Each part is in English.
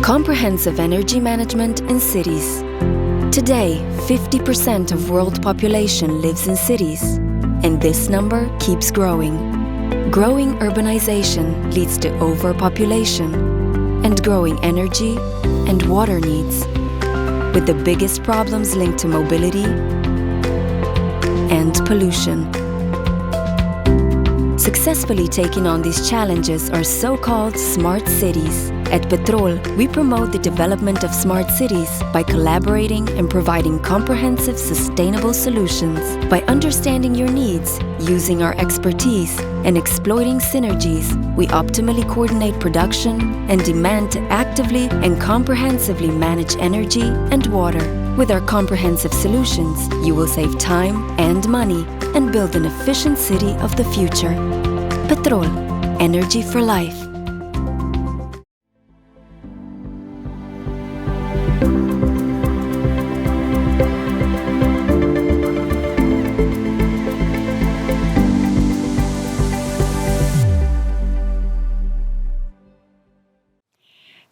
Comprehensive energy management in cities. Today, 50% of world population lives in cities, and this number keeps growing. Growing urbanization leads to overpopulation and growing energy and water needs, with the biggest problems linked to mobility and pollution. Successfully taking on these challenges are so-called smart cities. At Petrol, we promote the development of smart cities by collaborating and providing comprehensive, sustainable solutions. By understanding your needs, using our expertise, and exploiting synergies, we optimally coordinate production and demand to actively and comprehensively manage energy and water. With our comprehensive solutions, you will save time and money and build an efficient city of the future. Petrol, energy for life.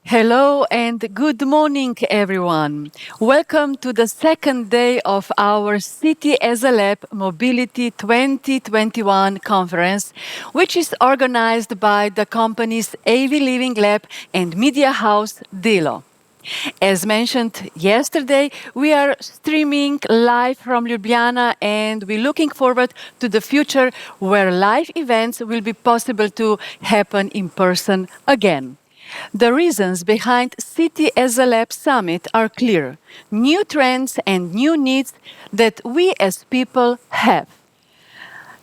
Hello and good morning, everyone. Welcome to the second day of our City as a Lab Mobility 2021 conference, which is organized by the companies AV Living Lab and media house Delion. As mentioned yesterday, we are streaming live from Ljubljana and we're looking forward to the future where live events will be possible to happen in person again. The reasons behind City as a Lab Summit are clear. New trends and new needs that we as people have.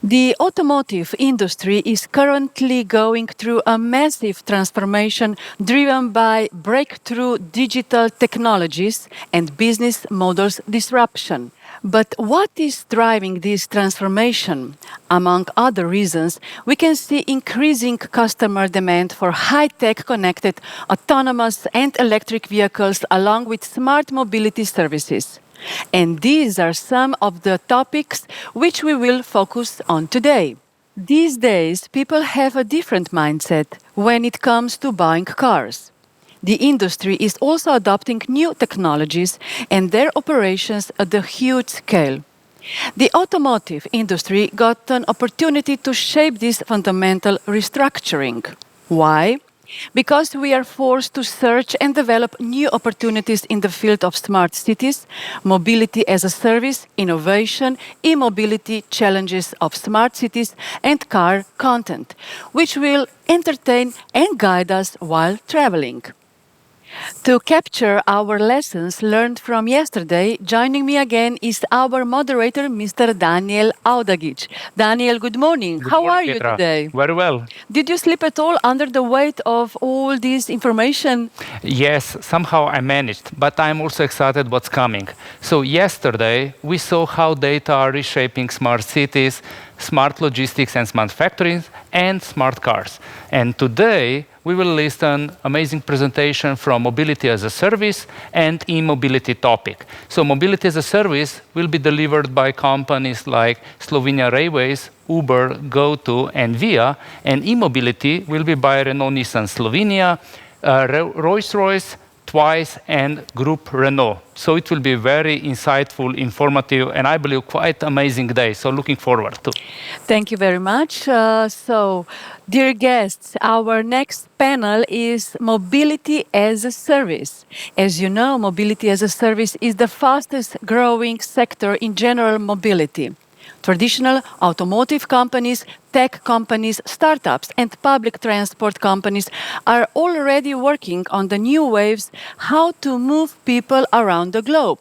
The automotive industry is currently going through a massive transformation driven by breakthrough digital technologies and business models disruption. But what is driving this transformation? Among other reasons, we can see increasing customer demand for high-tech connected, autonomous and electric vehicles along with smart mobility services. And these are some of the topics which we will focus on today. These days, people have a different mindset when it comes to buying cars. The industry is also adopting new technologies and their operations at a huge scale. The automotive industry got an opportunity to shape this fundamental restructuring. Why? Because we are forced to search and develop new opportunities in the field of smart cities, mobility as a service, innovation, e-mobility challenges of smart cities, and car content, which will entertain and guide us while traveling. To capture our lessons learned from yesterday, joining me again is our moderator, Mr. Daniel Audagic. Daniel, good morning. How are you today? Very well. Did you sleep at all under the weight of all this information? Yes, somehow I managed, but I'm also excited what's coming. So yesterday, we saw how data are reshaping smart cities, smart logistics and smart factories, and smart cars. And today, we will listen amazing presentation from Mobility as a Service and e-mobility topic. So Mobility as a Service will be delivered by companies like Slovenia Railways, Uber, GoTo, and Via, and e-mobility will be by Renault Nissan Slovenia, Royce, Twaice, and Groupe Renault. So it will be very insightful, informative, and I believe quite amazing day. So looking forward to. Thank you very much. Dear guests, our next panel is Mobility as a Service. As you know, Mobility as a Service is the fastest growing sector in general mobility. Traditional automotive companies, tech companies, startups, and public transport companies are already working on the new waves how to move people around the globe,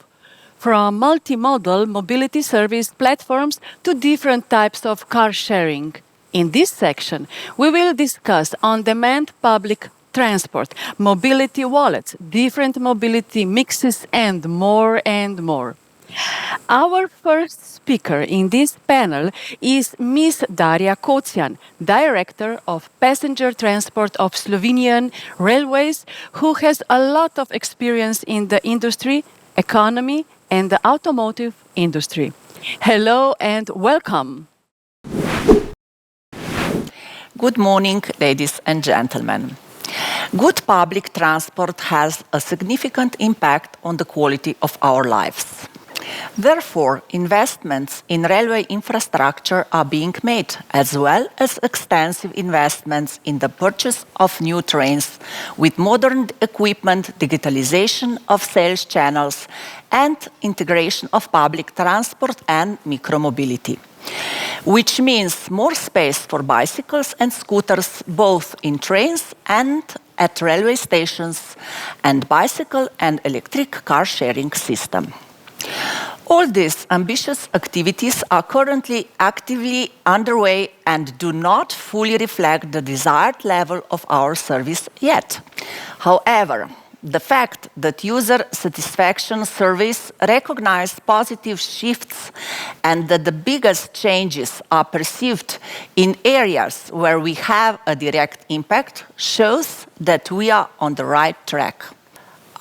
from multimodal mobility service platforms to different types of car sharing. In this section, we will discuss on-demand public transport, mobility wallets, different mobility mixes, and more and more. Our first speaker in this panel is Ms. Darja Kocjan, Director of Passenger Transport of Slovenian Railways, who has a lot of experience in the industry, economy, and the automotive industry. Hello and welcome. Good morning, ladies and gentlemen. Good public transport has a significant impact on the quality of our lives. Therefore, investments in railway infrastructure are being made, as well as extensive investments in the purchase of new trains with modern equipment, digitalization of sales channels, and integration of public transport and micromobility, which means more space for bicycles and scooters, both in trains and at railway stations, and bicycle and electric car sharing system. All these ambitious activities are currently actively underway and do not fully reflect the desired level of our service yet. However, the fact that user satisfaction surveys recognize positive shifts and that the biggest changes are perceived in areas where we have a direct impact shows that we are on the right track.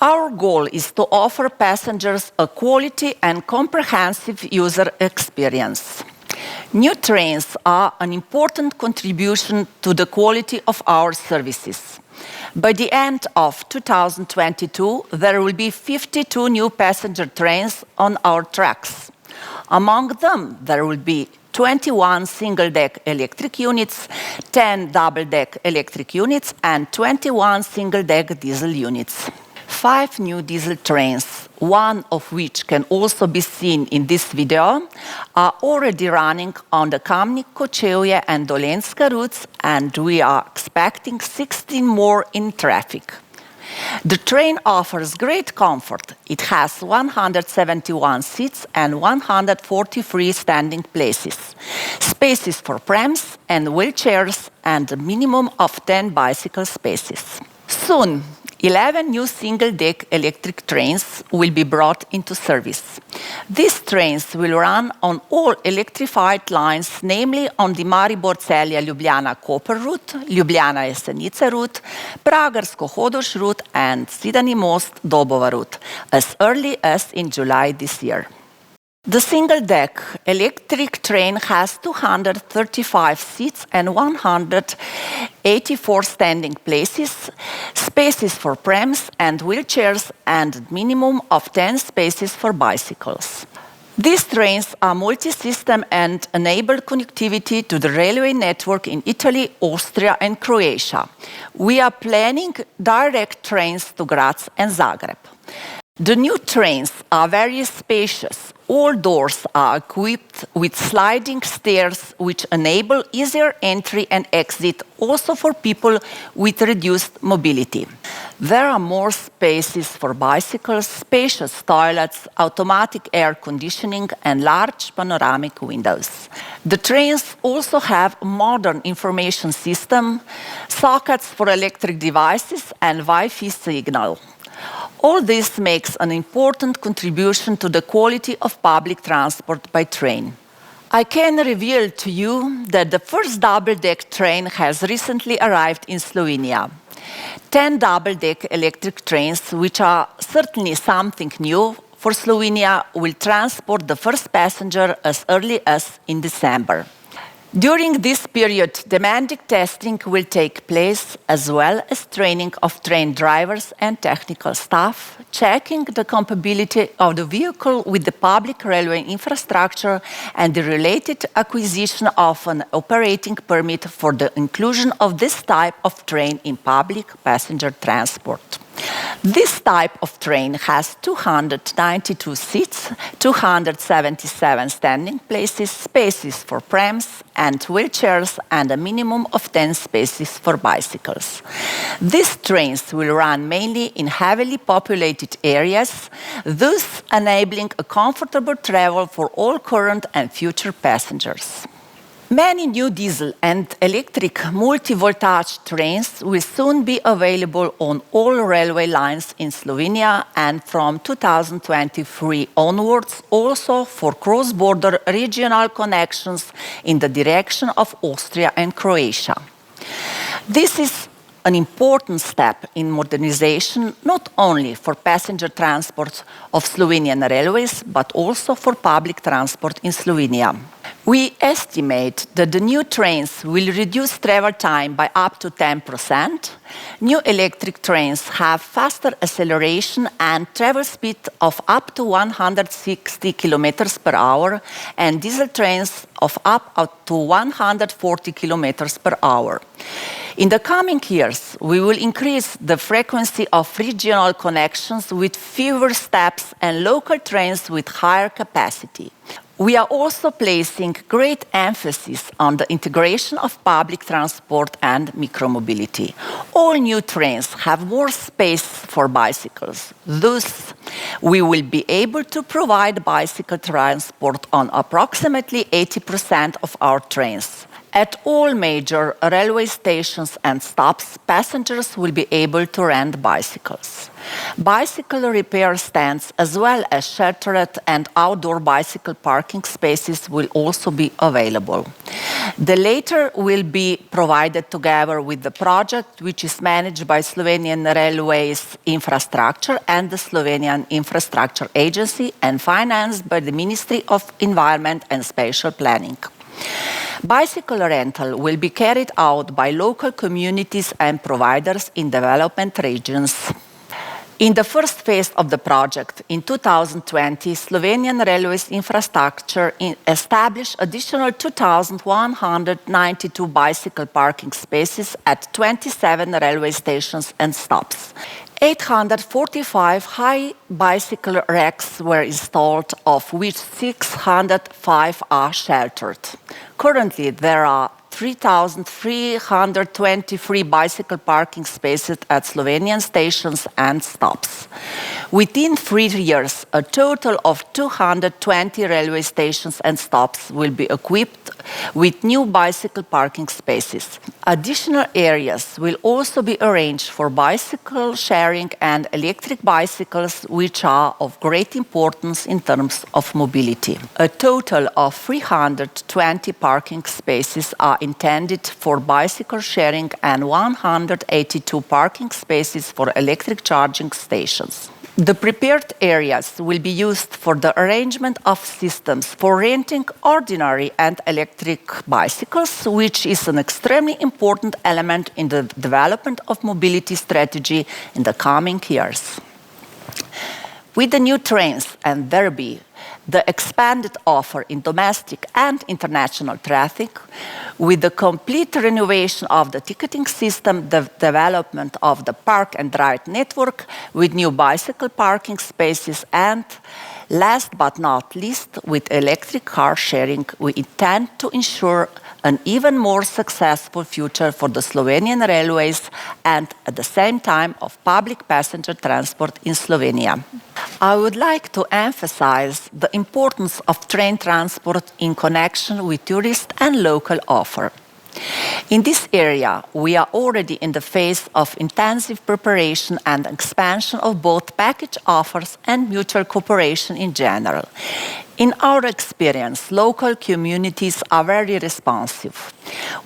Our goal is to offer passengers a quality and comprehensive user experience. New trains are an important contribution to the quality of our services. By the end of 2022, there will be 52 new passenger trains on our tracks. Among them, there will be 21 single-deck electric units, 10 double-deck electric units, and 21 single-deck diesel units. 5 new diesel trains, one of which can also be seen in this video, are already running on the Kamnik-Kočevje and Dolenjska routes, and we are expecting 16 more in traffic. The train offers great comfort. It has 171 seats and 143 standing places, spaces for prams and wheelchairs, and a minimum of 10 bicycle spaces. Soon, 11 new single-deck electric trains will be brought into service. These trains will run on all electrified lines, namely on the Maribor-Celje-Ljubljana-Koper route, Ljubljana-Jesenice route, Pragersko-Hodoš route, and Zidani Most-Dobova route, as early as in July this year. The single-deck electric train has 235 seats and 184 standing places, spaces for prams and wheelchairs, and a minimum of 10 spaces for bicycles. These trains are multi-system and enable connectivity to the railway network in Italy, Austria, and Croatia. We are planning direct trains to Graz and Zagreb. The new trains are very spacious. All doors are equipped with sliding stairs which enable easier entry and exit also for people with reduced mobility. There are more spaces for bicycles, spacious toilets, automatic air conditioning, and large panoramic windows. The trains also have a modern information system, sockets for electric devices, and Wi-Fi signal. All this makes an important contribution to the quality of public transport by train. I can reveal to you that the first double-deck train has recently arrived in Slovenia. 10 double-deck electric trains, which are certainly something new for Slovenia, will transport the first passenger as early as in December. During this period, demanding testing will take place, as well as training of train drivers and technical staff, checking the compatibility of the vehicle with the public railway infrastructure and the related acquisition of an operating permit for the inclusion of this type of train in public passenger transport. This type of train has 292 seats, 277 standing places, spaces for prams and wheelchairs, and a minimum of 10 spaces for bicycles. These trains will run mainly in heavily populated areas, thus enabling a comfortable travel for all current and future passengers. Many new diesel and electric multi-voltage trains will soon be available on all railway lines in Slovenia, and from 2023 onwards also for cross-border regional connections in the direction of Austria and Croatia. This is an important step in modernization, not only for passenger transport of Slovenian railways, but also for public transport in Slovenia. We estimate that the new trains will reduce travel time by up to 10%. New electric trains have faster acceleration and travel speed of up to 160 kilometers per hour, and diesel trains of up to 140 kilometers per hour. In the coming years, we will increase the frequency of regional connections with fewer stops and local trains with higher capacity. We are also placing great emphasis on the integration of public transport and micromobility. All new trains have more space for bicycles. Thus, we will be able to provide bicycle transport on approximately 80% of our trains. At all major railway stations and stops, passengers will be able to rent bicycles. Bicycle repair stands as well as sheltered and outdoor bicycle parking spaces will also be available. The latter will be provided together with the project which is managed by Slovenian Railways Infrastructure and the Slovenian Infrastructure Agency and financed by the Ministry of Environment and Spatial Planning. Bicycle rental will be carried out by local communities and providers in development regions. In the first phase of the project, in 2020, Slovenian Railways Infrastructure established additional 2,192 bicycle parking spaces at 27 railway stations and stops. 845 high bicycle racks were installed, of which 605 are sheltered. Currently, there are 3,323 bicycle parking spaces at Slovenian stations and stops. Within 3 years, a total of 220 railway stations and stops will be equipped with new bicycle parking spaces. Additional areas will also be arranged for bicycle sharing and electric bicycles, which are of great importance in terms of mobility. A total of 320 parking spaces are intended for bicycle sharing and 182 parking spaces for electric charging stations. The prepared areas will be used for the arrangement of systems for renting ordinary and electric bicycles, which is an extremely important element in the development of mobility strategy in the coming years. With the new trains and thereby the expanded offer in domestic and international traffic, with the complete renovation of the ticketing system, the development of the park and ride network with new bicycle parking spaces, and last but not least, with electric car sharing, we intend to ensure an even more successful future for the Slovenian railways and at the same time of public passenger transport in Slovenia. I would like to emphasize the importance of train transport in connection with tourist and local offer. In this area, we are already in the phase of intensive preparation and expansion of both package offers and mutual cooperation in general. In our experience, local communities are very responsive.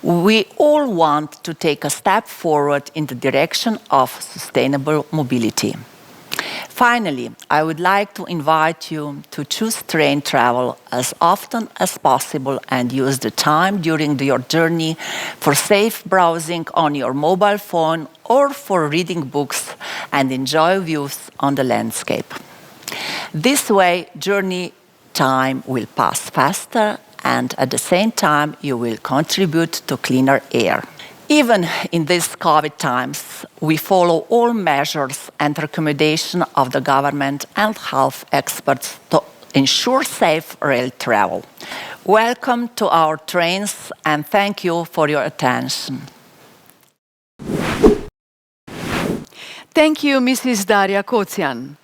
We all want to take a step forward in the direction of sustainable mobility. Finally, I would like to invite you to choose train travel as often as possible and use the time during your journey for safe browsing on your mobile phone or for reading books and enjoy views on the landscape. This way, journey time will pass faster and at the same time you will contribute to cleaner air. Even in these COVID times, we follow all measures and recommendations of the government and health experts to ensure safe rail travel. Welcome to our trains and thank you for your attention. Thank you, Mrs. Darja Kocjan.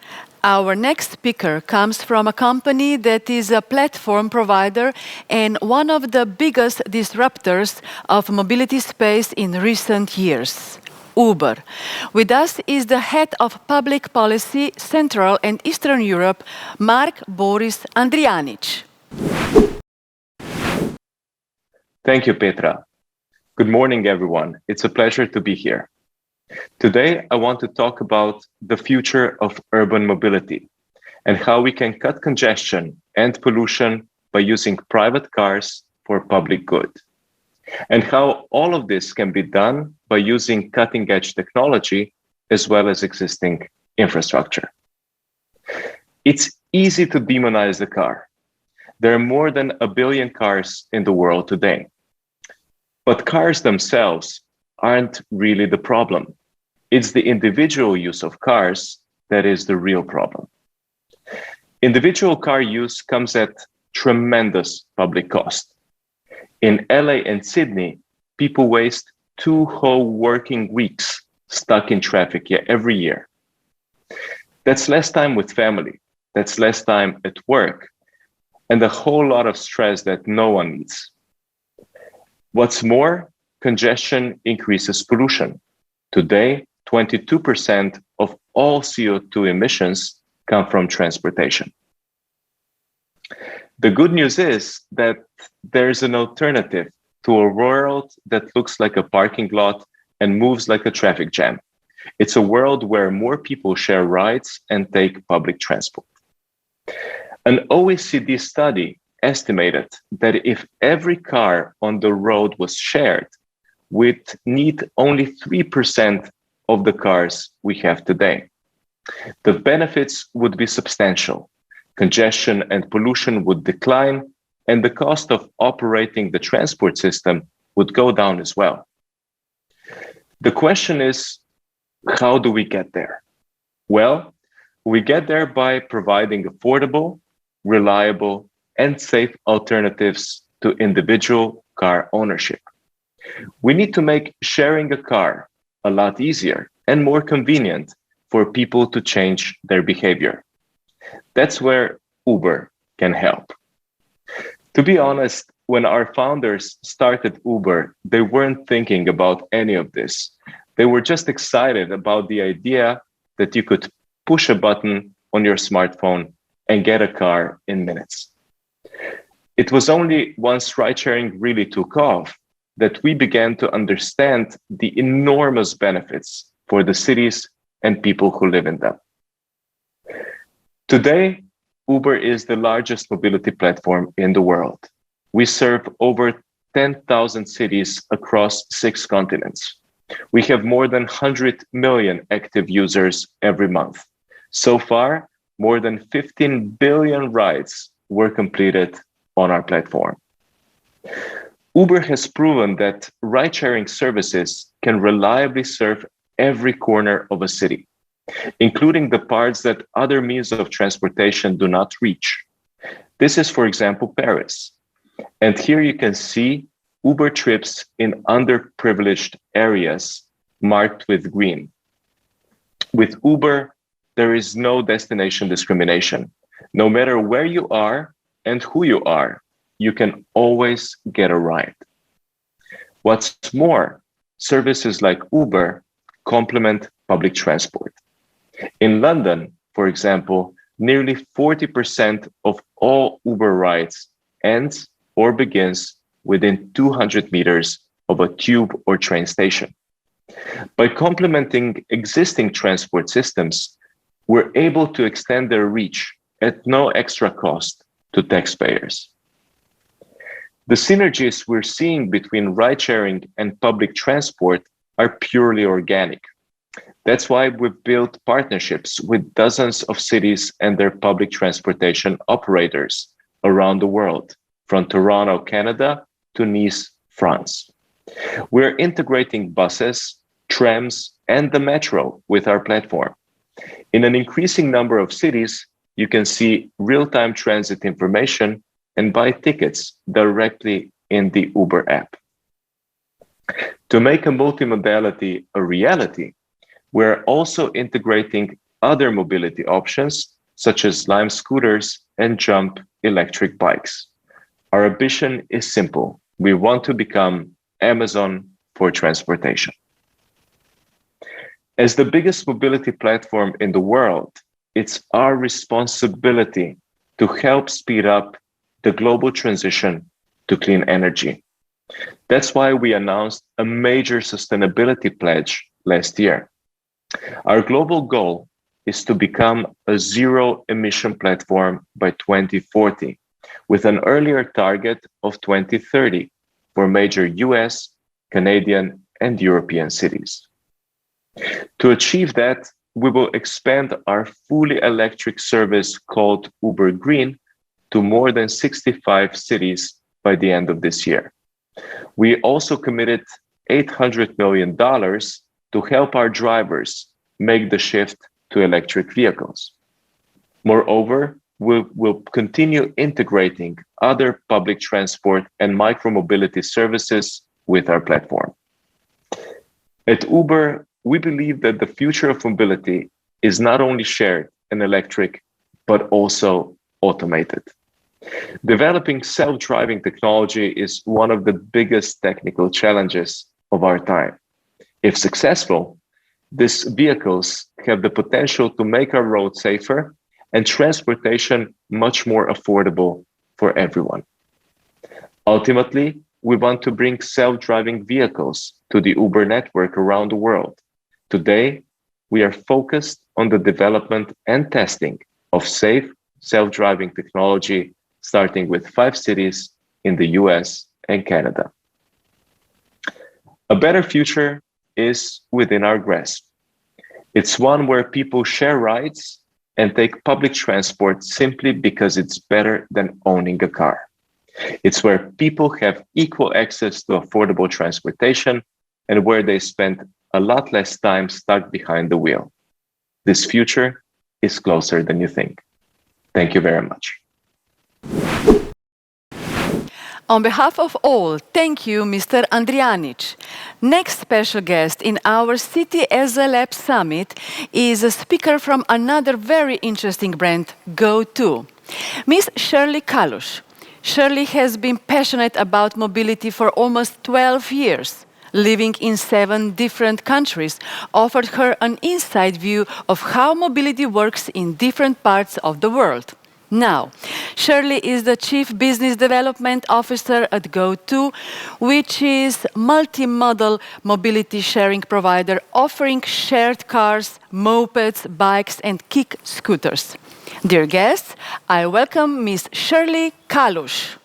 Our next speaker comes from a company that is a platform provider and one of the biggest disruptors of mobility space in recent years, Uber. With us is the head of public policy, Central and Eastern Europe, Boris Andrijanič. Thank you, Petra. Good morning, everyone. It's a pleasure to be here. Today, I want to talk about the future of urban mobility and how we can cut congestion and pollution by using private cars for public good, and how all of this can be done by using cutting-edge technology as well as existing infrastructure. It's easy to demonize the car. There are more than 1 billion cars in the world today. But cars themselves aren't really the problem. It's the individual use of cars that is the real problem. Individual car use comes at tremendous public cost. In LA and Sydney, people waste 2 whole working weeks stuck in traffic every year. That's less time with family. That's less time at work, and a whole lot of stress that no one needs. What's more, congestion increases pollution. Today, 22% of all CO2 emissions come from transportation. The good news is that there's an alternative to a world that looks like a parking lot and moves like a traffic jam. It's a world where more people share rides and take public transport. An OECD study estimated that if every car on the road was shared, we'd need only 3% of the cars we have today. The benefits would be substantial. Congestion and pollution would decline, and the cost of operating the transport system would go down as well. The question is, how do we get there? Well, we get there by providing affordable, reliable, and safe alternatives to individual car ownership. We need to make sharing a car a lot easier and more convenient for people to change their behavior. That's where Uber can help. To be honest, when our founders started Uber, they weren't thinking about any of this. They were just excited about the idea that you could push a button on your smartphone and get a car in minutes. It was only once ride-sharing really took off that we began to understand the enormous benefits for the cities and people who live in them. Today, Uber is the largest mobility platform in the world. We serve over 10,000 cities across 6 continents. We have more than 100 million active users every month. So far, more than 15 billion rides were completed on our platform. Uber has proven that ride-sharing services can reliably serve every corner of a city, including the parts that other means of transportation do not reach. This is, for example, Paris. And here you can see Uber trips in underprivileged areas marked with green. With Uber, there is no destination discrimination. No matter where you are and who you are, you can always get a ride. What's more, services like Uber complement public transport. In London, for example, nearly 40% of all Uber rides ends or begins within 200 meters of a tube or train station. By complementing existing transport systems, we're able to extend their reach at no extra cost to taxpayers. The synergies we're seeing between ride-sharing and public transport are purely organic. That's why we've built partnerships with dozens of cities and their public transportation operators around the world, from Toronto, Canada, to Nice, France. We're integrating buses, trams, and the metro with our platform. In an increasing number of cities, you can see real-time transit information and buy tickets directly in the Uber app. To make a multimodality a reality, we're also integrating other mobility options, such as Lime scooters and Jump electric bikes. Our ambition is simple. We want to become Amazon for transportation. As the biggest mobility platform in the world, it's our responsibility to help speed up the global transition to clean energy. That's why we announced a major sustainability pledge last year. Our global goal is to become a zero-emission platform by 2040 with an earlier target of 2030 for major US, Canadian, and European cities. To achieve that, we will expand our fully electric service called Uber Green to more than 65 cities by the end of this year. We also committed $800 million to help our drivers make the shift to electric vehicles. Moreover, we'll continue integrating other public transport and micromobility services with our platform. At Uber, we believe that the future of mobility is not only shared and electric, but also automated. Developing self-driving technology is one of the biggest technical challenges of our time. If successful, these vehicles have the potential to make our roads safer and transportation much more affordable for everyone. Ultimately, we want to bring self-driving vehicles to the Uber network around the world. Today, we are focused on the development and testing of safe self-driving technology, starting with 5 cities in the US and Canada. A better future is within our grasp. It's one where people share rides and take public transport simply because it's better than owning a car. It's where people have equal access to affordable transportation and where they spend a lot less time stuck behind the wheel. This future is closer than you think. Thank you very much. On behalf of all, thank you, Mr. Andrijanič. Next special guest in our City as a Lab Summit is a speaker from another very interesting brand, GoTo, Miss Shirly Kalush. Shirly has been passionate about mobility for almost 12 years. Living in 7 different countries offered her an inside view of how mobility works in different parts of the world. Now, Shirly is the Chief Business Development Officer at GoTo, which is multimodal mobility sharing provider offering shared cars, mopeds, bikes, and kick scooters. Dear guests, I welcome Ms. Shirly Kalush.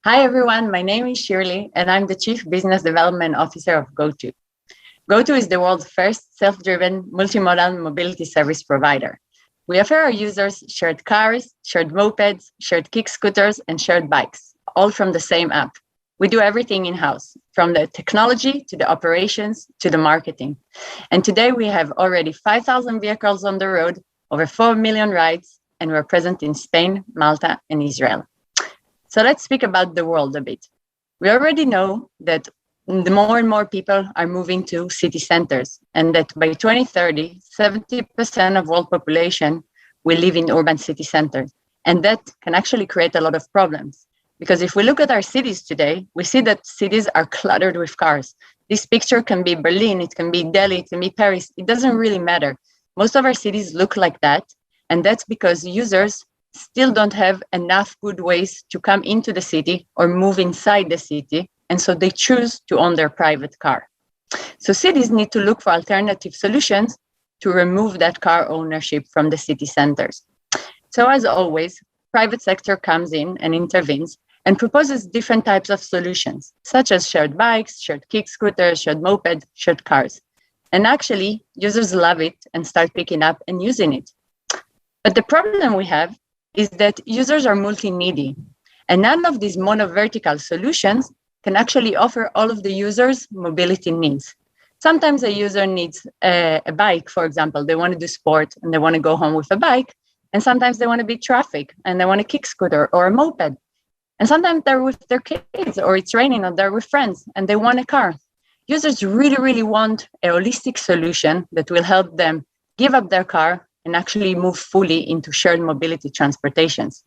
Hi everyone, my name is Shirly and I'm the Chief Business Development Officer of GoTo. GoTo is the world's first self-driven multimodal mobility service provider. We offer our users shared cars, shared mopeds, shared kick scooters, and shared bikes, all from the same app. We do everything in-house, from the technology to the operations to the marketing. And today we have already 5,000 vehicles on the road, over 4 million rides, and we're present in Spain, Malta, and Israel. So let's speak about the world a bit. We already know that more and more people are moving to city centers, and that by 2030, 70% of world population will live in urban city centers. And that can actually create a lot of problems. Because if we look at our cities today, we see that cities are cluttered with cars. This picture can be Berlin, it can be Delhi, it can be Paris. It doesn't really matter. Most of our cities look like that. And that's because users still don't have enough good ways to come into the city or move inside the city. And so they choose to own their private car. So cities need to look for alternative solutions to remove that car ownership from the city centers. So as always, private sector comes in and intervenes and proposes different types of solutions, such as shared bikes, shared kick scooters, shared moped, shared cars. And actually, users love it and start picking up and using it. But the problem we have is that users are multi-needy, and none of these mono-vertical solutions can actually offer all of the users' mobility needs. Sometimes a user needs a bike, for example. They want to do sport and they want to go home with a bike. And sometimes they want to beat traffic and they want a kick scooter or a moped. And sometimes they're with their kids or it's raining or they're with friends and they want a car. Users really, really want a holistic solution that will help them give up their car and actually move fully into shared mobility transportations.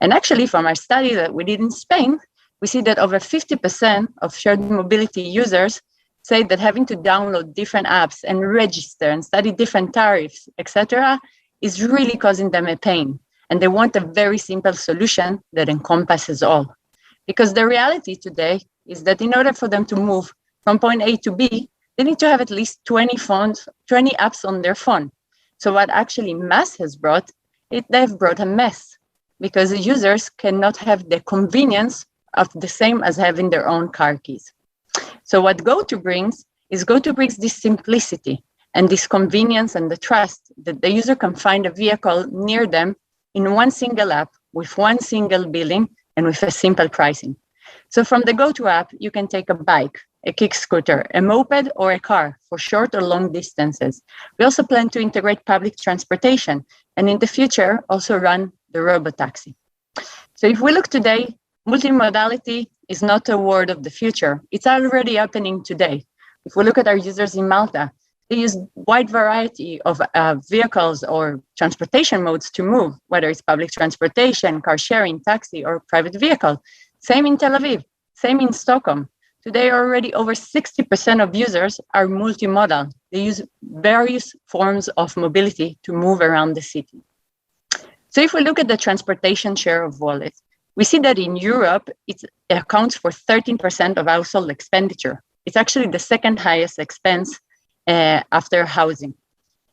And actually, from our study that we did in Spain, we see that over 50% of shared mobility users say that having to download different apps and register and study different tariffs, etc., is really causing them a pain. And they want a very simple solution that encompasses all. Because the reality today is that in order for them to move from point A to B, they need to have at least 20 apps on their phone. So what actually MaaS has brought they've brought a mess because the users cannot have the convenience of the same as having their own car keys. So what GoTo brings this simplicity and this convenience and the trust that the user can find a vehicle near them in one single app with one single billing and with a simple pricing. So from the GoTo app, you can take a bike, a kick scooter, a moped, or a car for short or long distances. We also plan to integrate public transportation and in the future also run the robotaxi. So if we look today, multimodality is not a word of the future. It's already happening today. If we look at our users in Malta, they use a wide variety of vehicles or transportation modes to move, whether it's public transportation, car sharing, taxi, or private vehicle. Same in Tel Aviv, same in Stockholm. Today, already over 60% of users are multimodal. They use various forms of mobility to move around the city. So if we look at the transportation share of wallet, we see that in Europe, it accounts for 13% of household expenditure. It's actually the second highest expense after housing.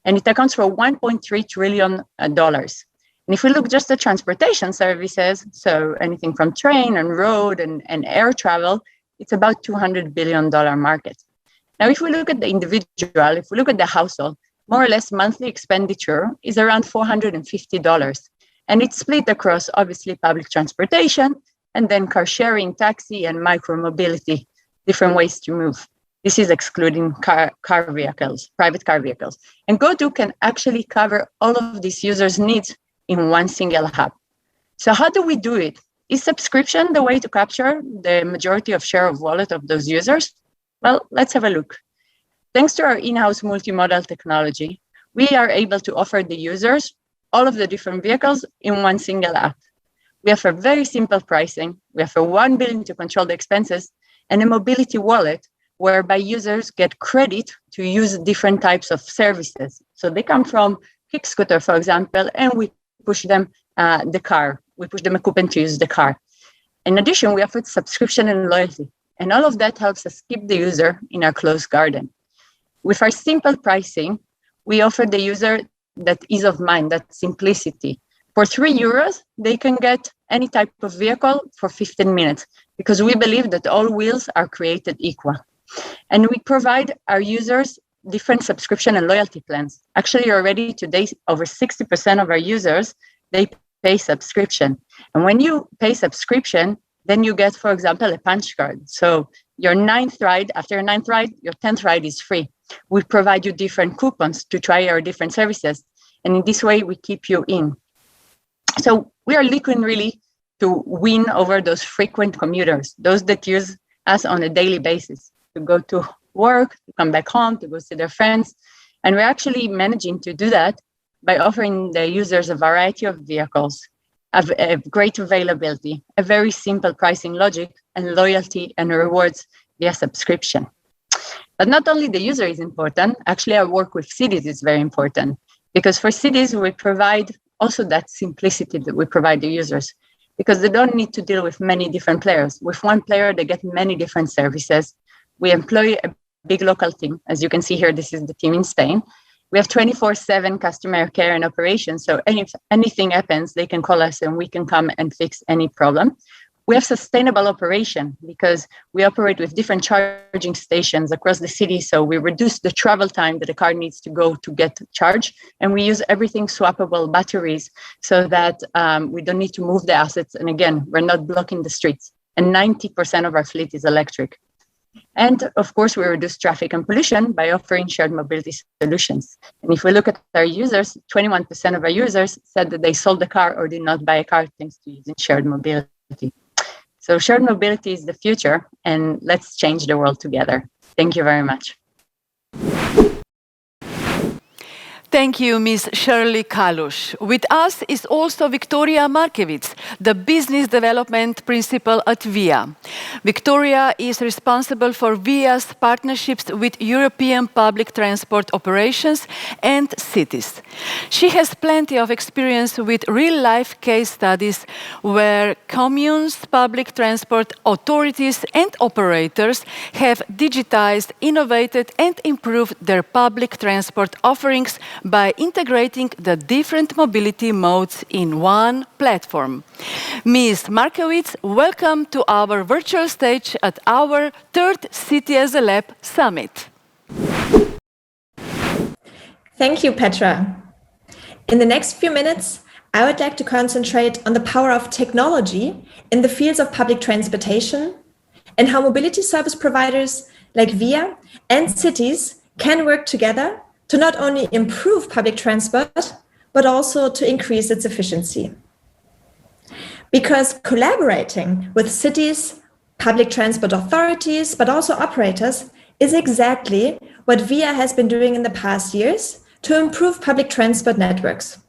And it accounts for $1.3 trillion. And if we look just at transportation services, so anything from train and road and air travel, it's about $200 billion market. Now, if we look at the individual, if we look at the household, more or less monthly expenditure is around $450. And it's split across, obviously, public transportation, and then car sharing, taxi, and micromobility, different ways to move. This is excluding car vehicles, private car vehicles. And GoTo can actually cover all of these users' needs in one single hub. So how do we do it? Is subscription the way to capture the majority of share of wallet of those users? Well, let's have a look. Thanks to our in-house multimodal technology, we are able to offer the users all of the different vehicles in one single app. We offer very simple pricing. We offer one billing to control the expenses and a mobility wallet whereby users get credit to use different types of services. So they come from kick scooter, for example, and we push them the car. We push them a coupon to use the car. In addition, we offer subscription and loyalty. And all of that helps us keep the user in our closed garden. With our simple pricing, we offer the user that ease of mind, that simplicity. For €3, they can get any type of vehicle for 15 minutes because we believe that all wheels are created equal. And we provide our users different subscription and loyalty plans. Actually, already today, over 60% of our users, they pay subscription. And when you pay subscription, then you get, for example, a punch card. So your after your ninth ride, your 10th ride is free. We provide you different coupons to try our different services. And in this way, we keep you in. So we are looking really to win over those frequent commuters, those that use us on a daily basis, to go to work, to come back home, to go see their friends. And we're actually managing to do that by offering the users a variety of vehicles, a great availability, a very simple pricing logic, and loyalty and rewards via subscription. But not only the user is important, actually our work with cities is very important because for cities, we provide also that simplicity that we provide the users because they don't need to deal with many different players. With one player, they get many different services. We employ a big local team. As you can see here, this is the team in Spain. We have 24/7 customer care and operations. So if anything happens, they can call us and we can come and fix any problem. We have sustainable operation because we operate with different charging stations across the city. So we reduce the travel time that a car needs to go to get charged. And we use everything swappable batteries so that we don't need to move the assets. And again, we're not blocking the streets. And 90% of our fleet is electric. And of course, we reduce traffic and pollution by offering shared mobility solutions. And if we look at our users, 21% of our users said that they sold a car or did not buy a car thanks to using shared mobility. So shared mobility is the future, and let's change the world together. Thank you very much. Thank you, Ms. Shirly Kalush. With us is also Vicoria Markewitz, the Business Development Principal at VIA. Vicoria is responsible for VIA's partnerships with European public transport operations and cities. She has plenty of experience with real-life case studies where communes, public transport authorities and operators have digitized, innovated and improved their public transport offerings by integrating the different mobility modes in one platform. Ms. Markewitz, welcome to our virtual stage at our third City as a Lab Summit. Thank you, Petra. In the next few minutes, I would like to concentrate on the power of technology in the fields of public transportation and how mobility service providers like VIA and cities can work together to not only improve public transport, but also to increase its efficiency. Because collaborating with cities, public transport authorities, but also operators is exactly what VIA has been doing in the past years to improve public transport networks.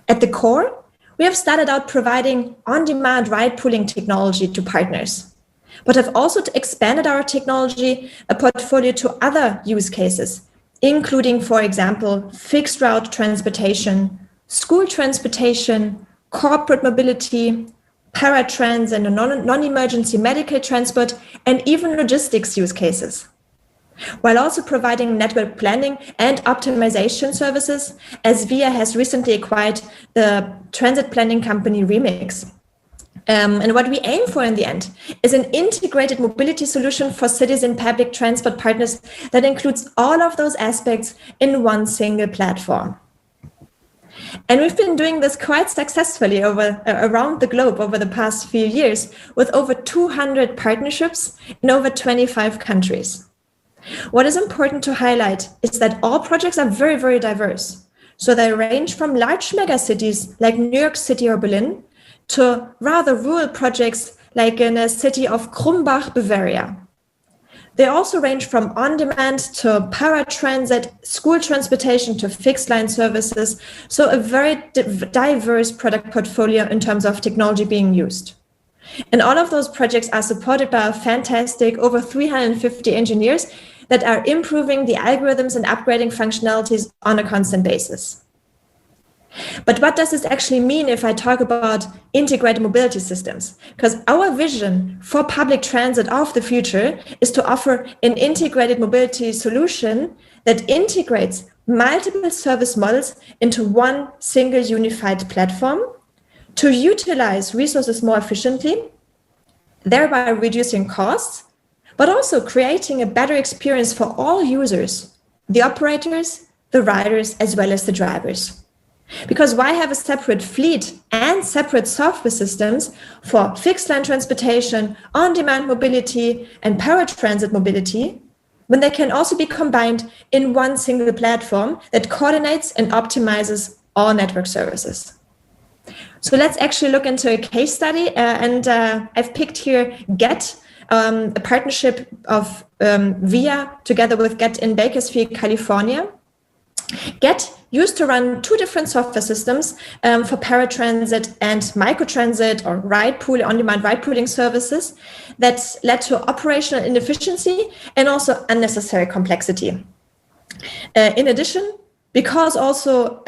At the core, we have started out providing on-demand ride-pooling technology to partners, but have also expanded our technology portfolio to other use cases, including, for example, fixed route transportation, school transportation, corporate mobility, paratransit and non-emergency medical transport, and even logistics use cases, while also providing network planning and optimization services, as VIA has recently acquired the transit planning company Remix. And what we aim for in the end is an integrated mobility solution for cities and public transport partners that includes all of those aspects in one single platform. And we've been doing this quite successfully around the globe over the past few years, with over 200 partnerships in over 25 countries. What is important to highlight is that all projects are very, very diverse. So they range from large megacities like New York City or Berlin to rather rural projects like in a city of Krumbach, Bavaria. They also range from on-demand to paratransit, school transportation to fixed line services. So a very diverse product portfolio in terms of technology being used. And all of those projects are supported by a fantastic over 350 engineers that are improving the algorithms and upgrading functionalities on a constant basis. But what does this actually mean if I talk about integrated mobility systems? Because our vision for public transit of the future is to offer an integrated mobility solution that integrates multiple service models into one single unified platform to utilize resources more efficiently, thereby reducing costs, but also creating a better experience for all users, the operators, the riders, as well as the drivers. Because why have a separate fleet and separate software systems for fixed line transportation, on-demand mobility, and paratransit mobility, when they can also be combined in one single platform that coordinates and optimizes all network services? So let's actually look into a case study, and I've picked here GET, a partnership of VIA together with GET in Bakersfield, California. GET used to run two different software systems for paratransit and microtransit or on-demand ride pooling services that led to operational inefficiency and also unnecessary complexity. In addition, because also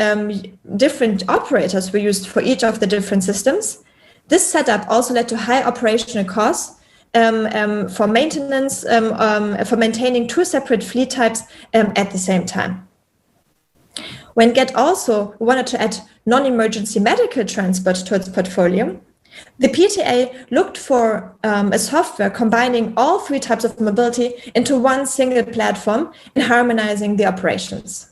different operators were used for each of the different systems, this setup also led to high operational costs for maintenance, for maintaining two separate fleet types at the same time. When GET also wanted to add non-emergency medical transport to its portfolio, the PTA looked for a software combining all three types of mobility into one single platform and harmonizing the operations.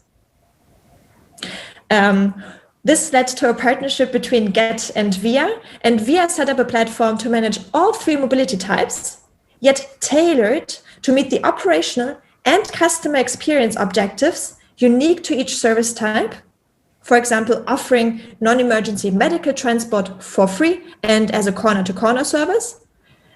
This led to a partnership between GET and VIA set up a platform to manage all three mobility types, yet tailored to meet the operational and customer experience objectives unique to each service type. For example, offering non-emergency medical transport for free and as a corner-to-corner service,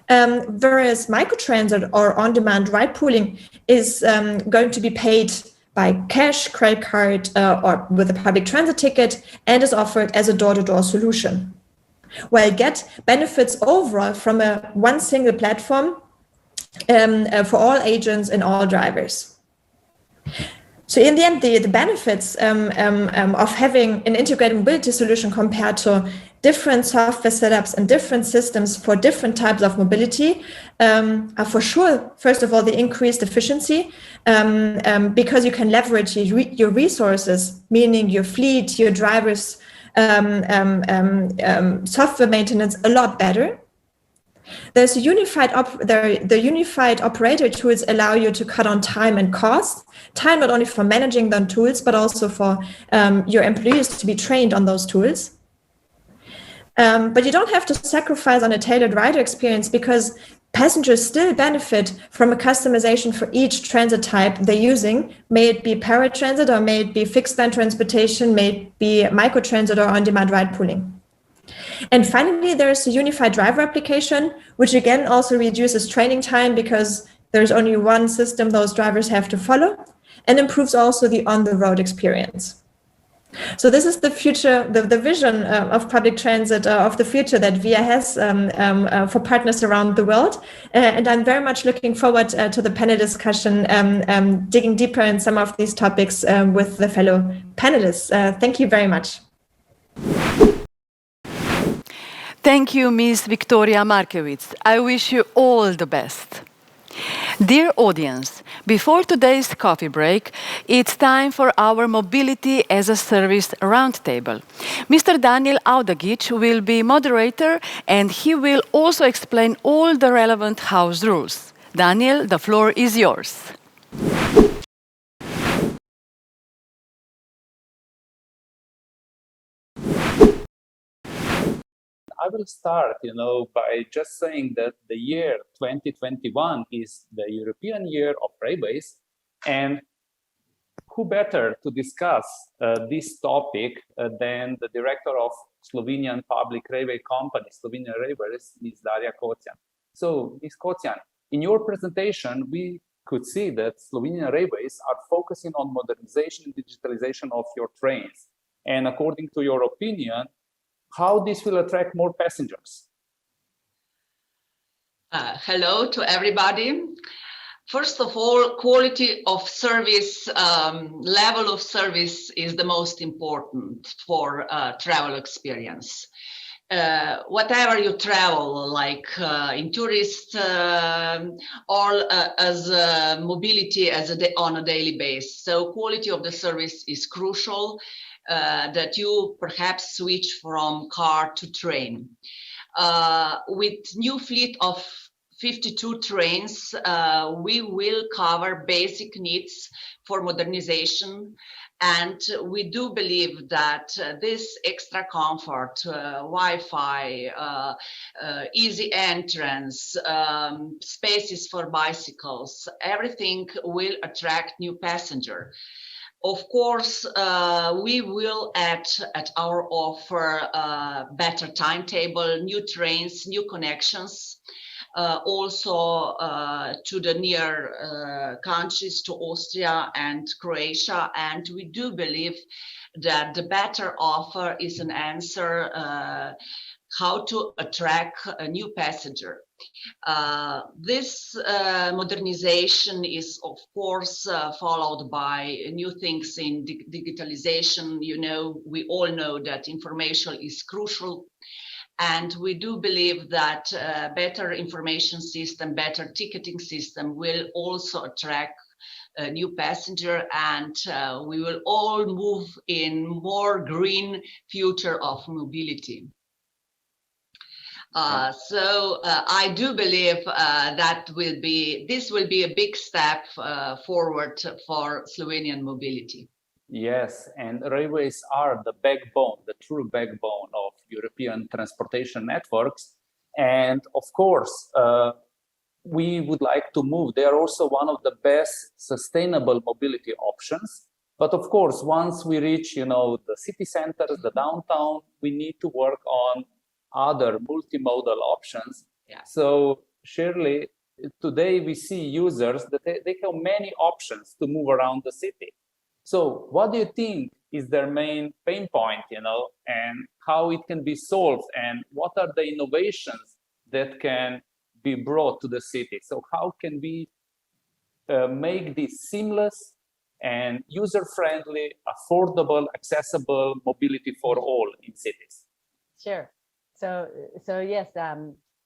whereas microtransit or on-demand ride pooling is going to be paid by cash, credit card, or with a public transit ticket, and is offered as a door-to-door solution. While GET benefits overall from a one single platform for all agents and all drivers. So in the end, the benefits of having an integrated mobility solution compared to different software setups and different systems for different types of mobility are for sure, first of all, the increased efficiency, because you can leverage your resources, meaning your fleet, your drivers, software maintenance a lot better. There's a the unified operator tools allow you to cut on time and cost. Time not only for managing the tools, but also for your employees to be trained on those tools. But you don't have to sacrifice on a tailored rider experience because passengers still benefit from a customization for each transit type they're using, may it be paratransit or may it be fixed line transportation, may it be microtransit or on-demand ride pooling. And finally, there's a unified driver application, which again also reduces training time because there's only one system those drivers have to follow, and improves also the on-the-road experience. So this is the future, the vision of public transit of the future that VIA has for partners around the world. And I'm very much looking forward to the panel discussion, digging deeper in some of these topics with the fellow panelists. Thank you very much. Thank you, Ms. Vicoria Markewitz. I wish you all the best. Dear audience, before today's coffee break, it's time for our Mobility as a Service roundtable. Mr. Daniel Audagic will be moderator and he will also explain all the relevant house rules. Daniel, the floor is yours. I will start, by just saying that the year 2021 is the European Year of Railways, and who better to discuss this topic than the director of Slovenian public railway company, Slovenian Railways, Ms. Darja Kocjan. So, Ms. Kocjan, in your presentation, we could see that Slovenian Railways are focusing on modernization and digitalization of your trains. And according to your opinion, how this will attract more passengers? Hello to everybody. First of all, quality of service, level of service is the most important for travel experience. Whatever you travel, like in tourist or as mobility on a daily basis. So quality of the service is crucial. That you perhaps switch from car to train. With new fleet of 52 trains, we will cover basic needs for modernization. And we do believe that this extra comfort, Wi-Fi, easy entrance, spaces for bicycles, everything will attract new passengers. Of course, we will add at our offer better timetable, new trains, new connections, also to the near countries, to Austria and Croatia. And we do believe that the better offer is an answer how to attract a new passenger. This modernization is, of course, followed by new things in digitalization. We all know that information is crucial. And we do believe that better information system, better ticketing system will also attract a new passenger, and we will all move in more green future of mobility. So I do believe that this will be a big step forward for Slovenian mobility. Yes, and railways are the backbone, the true backbone of European transportation networks. And of course, we would like to move. They are also one of the best sustainable mobility options. But of course, once we reach, the city centers, the downtown, we need to work on other multimodal options. Yeah. So Shirly, today we see users that they have many options to move around the city. So what do you think is their main pain point, and how it can be solved, and what are the innovations that can be brought to the city? So how can we make this seamless and user-friendly, affordable, accessible mobility for all in cities? Sure. So yes,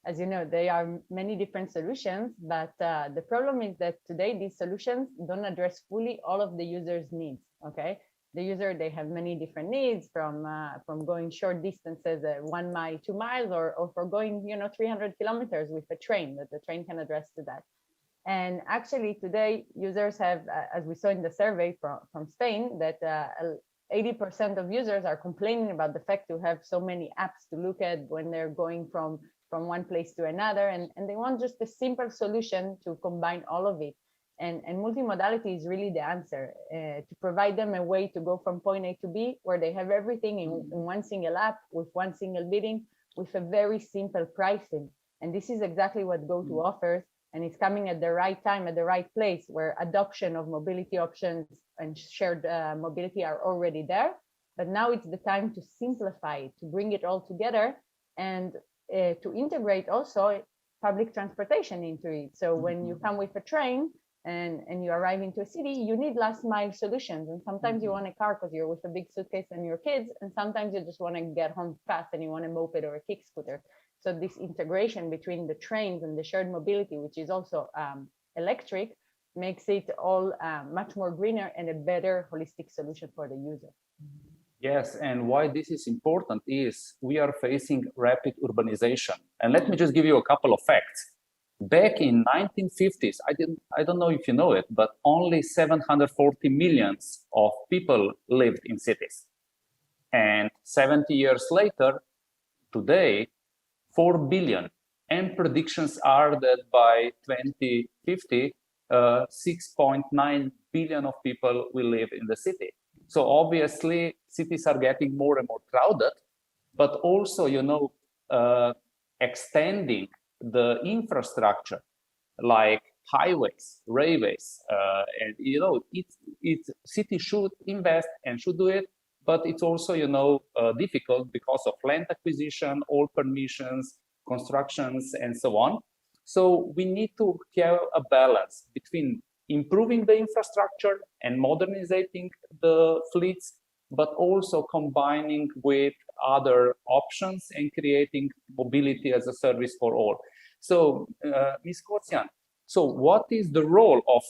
as you know, there are many different solutions, but the problem is that today these solutions don't address fully all of the user's needs. Okay, they have many different needs, from going short distances, 1 mile, 2 miles, or for going 300 kilometers with a train, that the train can address to that. And actually today users have, as we saw in the survey from Spain, that 80% of users are complaining about the fact to have so many apps to look at when they're going from one place to another, and they want just a simple solution to combine all of it. And multimodality is really the answer, to provide them a way to go from point A to B, where they have everything in one single app, with one single bidding, with a very simple pricing. And this is exactly what GoTo offers, and it's coming at the right time, at the right place, where adoption of mobility options and shared mobility are already there. But now it's the time to simplify it, to bring it all together, and to integrate also public transportation into it. So when you come with a train and you arrive into a city, you need last mile solutions. And sometimes you want a car because you're with a big suitcase and your kids, and sometimes you just want to get home fast and you want a moped or a kick scooter. So this integration between the trains and the shared mobility, which is also electric, makes it all much more greener and a better holistic solution for the user. Yes, and why this is important is we are facing rapid urbanization. And let me just give you a couple of facts. Back in 1950s, I don't know if you know it, but only 740 millions of people lived in cities. And 70 years later, today, 4 billion. And predictions are that by 2050, 6.9 billion of people will live in the city. So obviously, cities are getting more and more crowded, but also, extending the infrastructure like highways, railways, and city should invest and should do it, but it's also, difficult because of land acquisition, all permissions, constructions, and so on. So we need to have a balance between improving the infrastructure and modernizing the fleets, but also combining with other options and creating mobility as a service for all. So, Ms. Kocjan, so what is the role of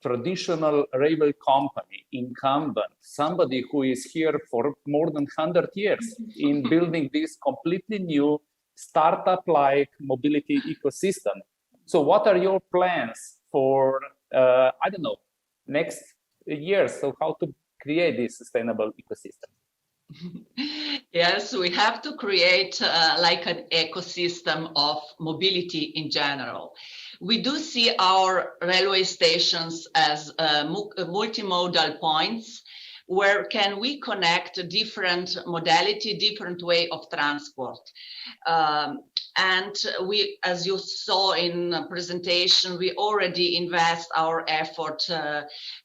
traditional railway company, incumbent, somebody who is here for more than 100 years in building this completely new startup-like mobility ecosystem? So what are your plans for, next years? So how to create this sustainable ecosystem? Yes, we have to create like an ecosystem of mobility in general. We do see our railway stations as multimodal points where can we connect different modality, different way of transport. And we, as you saw in the presentation, we already invest our effort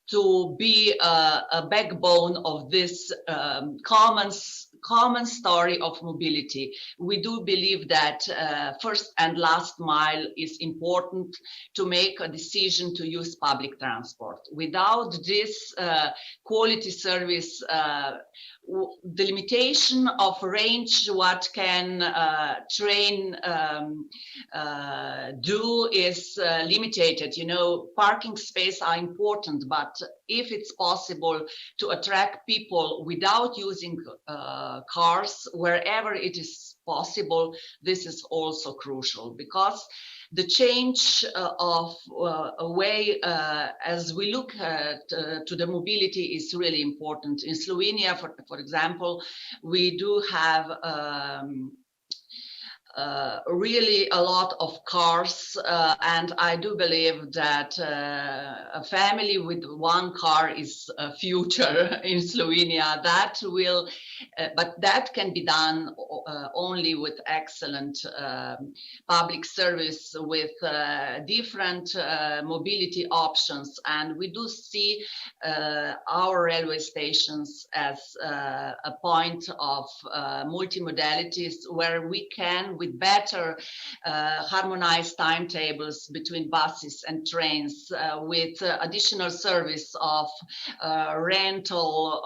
to be a backbone of this common story of mobility. We do believe that first and last mile is important to make a decision to use public transport. Without this quality service, the limitation of range, what can train do is limited. Parking space are important, but if it's possible to attract people without using cars wherever it is possible, this is also crucial, because the change of a way as we look at to the mobility is really important. In Slovenia, for example, we do have really a lot of cars, and I do believe that a family with one car is a future in Slovenia. That will, but that can be done only with excellent public service, with different mobility options. And we do see our railway stations as a point of multimodalities where we can, with better harmonized timetables between buses and trains, with additional service of rental,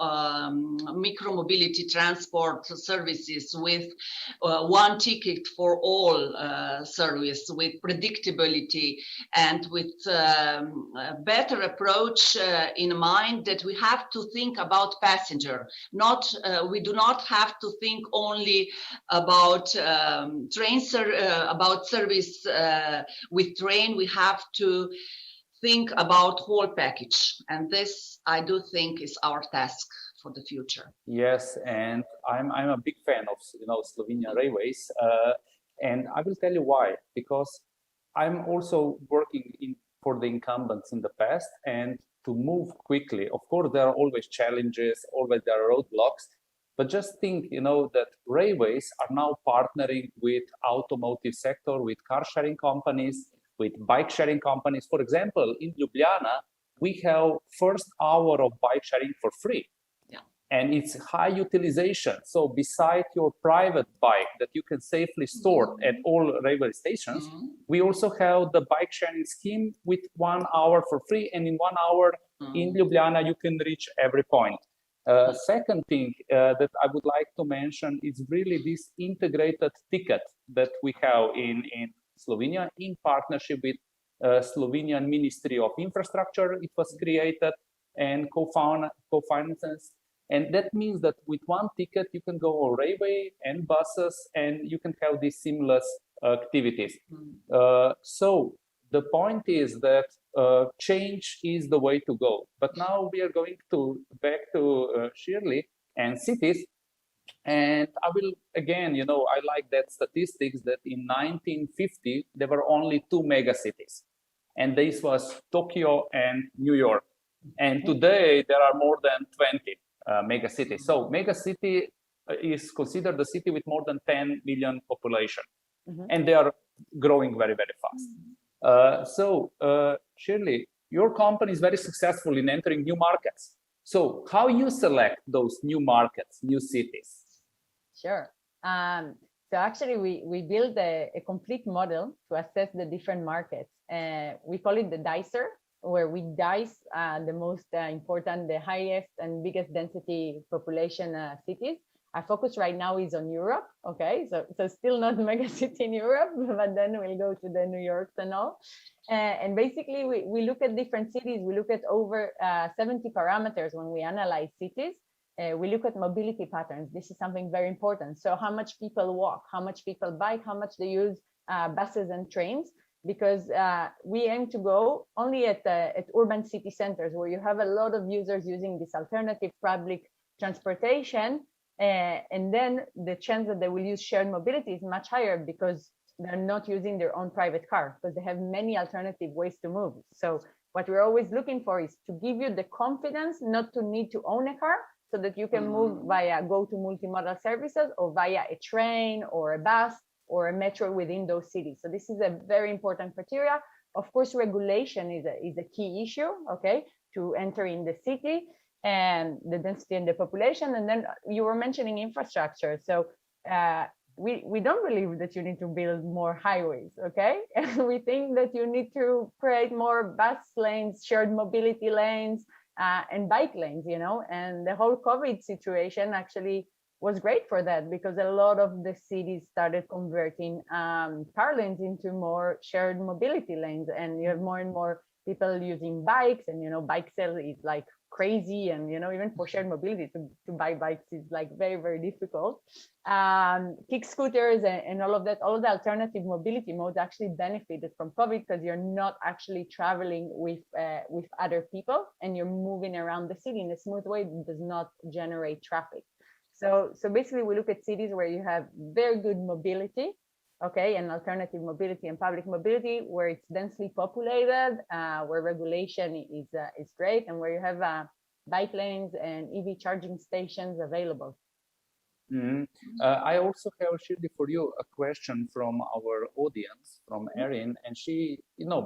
micromobility transport services, with one ticket for all service, with predictability, and with a better approach in mind that we have to think about passenger. We do not have to think only about about service with train. We have to think about whole package, and this I do think is our task for the future. Yes, and I'm a big fan of Slovenian Railways, and I will tell you why. Because I'm also working for the incumbents in the past, and to move quickly. Of course, there are always challenges, always there are roadblocks, but just think, that railways are now partnering with automotive sector, with car sharing companies, with bike sharing companies. For example, in Ljubljana, we have first hour of bike sharing for free. And it's high utilization. So beside your private bike that you can safely store at all railway stations, we also have the bike sharing scheme with 1 hour for free. And in 1 hour in Ljubljana, you can reach every point. Second thing that I would like to mention is really this integrated ticket that we have in Slovenia in partnership with Slovenian Ministry of Infrastructure. It was created and co-finances. And that means that with one ticket, you can go on railway and buses, and you can have these seamless activities. So the point is that change is the way to go. But now we are going back to Shirly and cities. And I will, again, I like that statistics that in 1950, there were only 2 mega cities. And this was Tokyo and New York. And today, there are more than 20. Mega city. So mega city is considered a city with more than 10 million population, and they are growing very, very fast. So Shirly, your company is very successful in entering new markets. So how you select those new markets, new cities? Sure. So actually, we build a complete model to assess the different markets. We call it the dicer, where we dice the most important, the highest and biggest density population cities. Our focus right now is on Europe, okay? So still not mega city in Europe, but then we'll go to the New Yorks and all. And basically, we look at different cities. We look at over 70 parameters when we analyze cities. We look at mobility patterns. This is something very important. So how much people walk, how much people bike, how much they use buses and trains, because we aim to go only at urban city centers where you have a lot of users using this alternative public transportation, and then the chance that they will use shared mobility is much higher because they're not using their own private car, because they have many alternative ways to move. So what we're always looking for is to give you the confidence not to need to own a car, so that you can move via GoTo multimodal services or via a train or a bus or a metro within those cities. So this is a very important criteria. Of course, regulation is a key issue, okay, to enter in the city, and the density and the population. And then you were mentioning infrastructure. So we don't believe that you need to build more highways, okay? We think that you need to create more bus lanes, shared mobility lanes, and bike lanes, and the whole COVID situation actually was great for that, because a lot of the cities started converting car lanes into more shared mobility lanes, and you have more and more people using bikes, and bike sale is like crazy, and even for shared mobility to buy bikes is like very, very difficult. Kick scooters and all of that, all of the alternative mobility modes actually benefited from COVID, because you're not actually traveling with other people, and you're moving around the city in a smooth way that does not generate traffic. So basically, we look at cities where you have very good mobility, okay, and alternative mobility and public mobility, where it's densely populated, where regulation is great, and where you have bike lanes and EV charging stations available. I also have, Shirly, for you a question from our audience, from Erin, and she,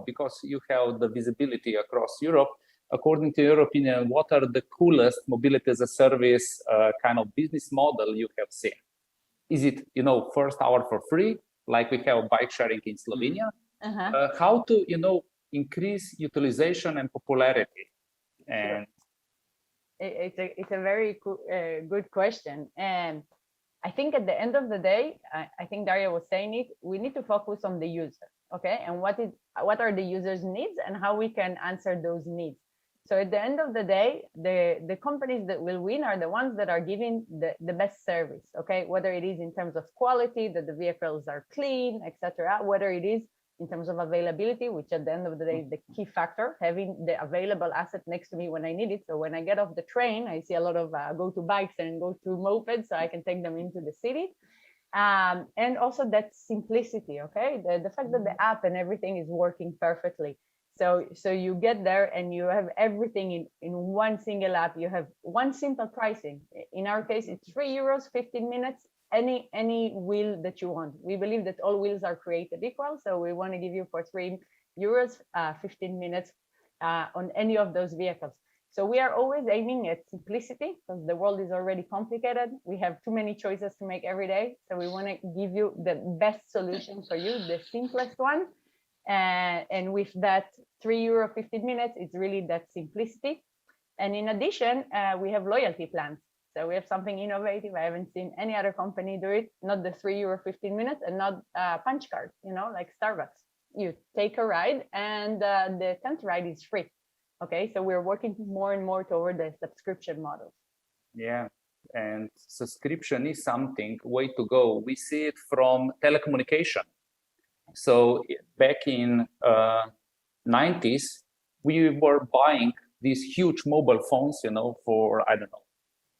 because you have the visibility across Europe, according to your opinion, what are the coolest mobility as a service kind of business model you have seen? Is it, first hour for free? like we have bike sharing in Slovenia, how to, increase utilization and popularity. And it's a very good question. And I think at the end of the day, I think Darja was saying it, we need to focus on the user, okay? And what are the user's needs and how we can answer those needs. So at the end of the day, the companies that will win are the ones that are giving the best service, okay? Whether it is in terms of quality, that the vehicles are clean, etc. Whether it is in terms of availability, which at the end of the day is the key factor, having the available asset next to me when I need it. So when I get off the train, I see a lot of GoTo bikes and GoTo mopeds, so I can take them into the city. And also that simplicity, okay? The fact that the app and everything is working perfectly. So you get there and you have everything in one single app. You have one simple pricing. In our case, it's €3, 15 minutes, any wheel that you want. We believe that all wheels are created equal. So we want to give you for €3, 15 minutes on any of those vehicles. So we are always aiming at simplicity because the world is already complicated. We have too many choices to make every day. So we want to give you the best solution for you, the simplest one. And with that €3, 15 minutes, it's really that simplicity. And in addition, we have loyalty plans. So we have something innovative. I haven't seen any other company do it, not the €3, 15 minutes and not punch card, like Starbucks. You take a ride and the 10th ride is free. Okay, so we're working more and more toward the subscription models. Yeah, and subscription is something, way to go. We see it from telecommunication. So back in 90s, we were buying these huge mobile phones, for, I don't know,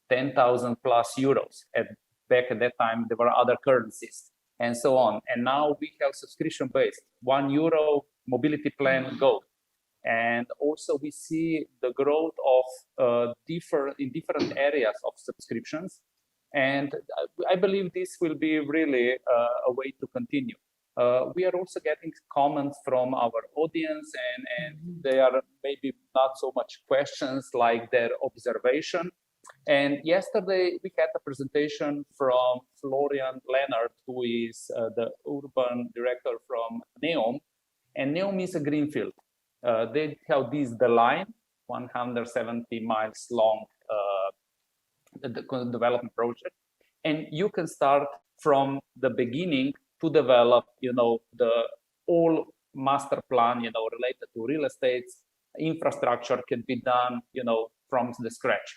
10,000 plus euros. Back at that time, there were other currencies and so on. And now we have subscription-based, €1 mobility plan, go. And also we see the growth of in different areas of subscriptions. And I believe this will be really a way to continue. We are also getting comments from our audience, and they are maybe not so much questions like their observation. And yesterday we had a presentation from Florian Lennart, who is the urban director from Neom. And Neom is a greenfield. They have this Delion, 170 miles long development project. And you can start from the beginning to develop, the whole master plan, related to real estate, infrastructure can be done, from the scratch.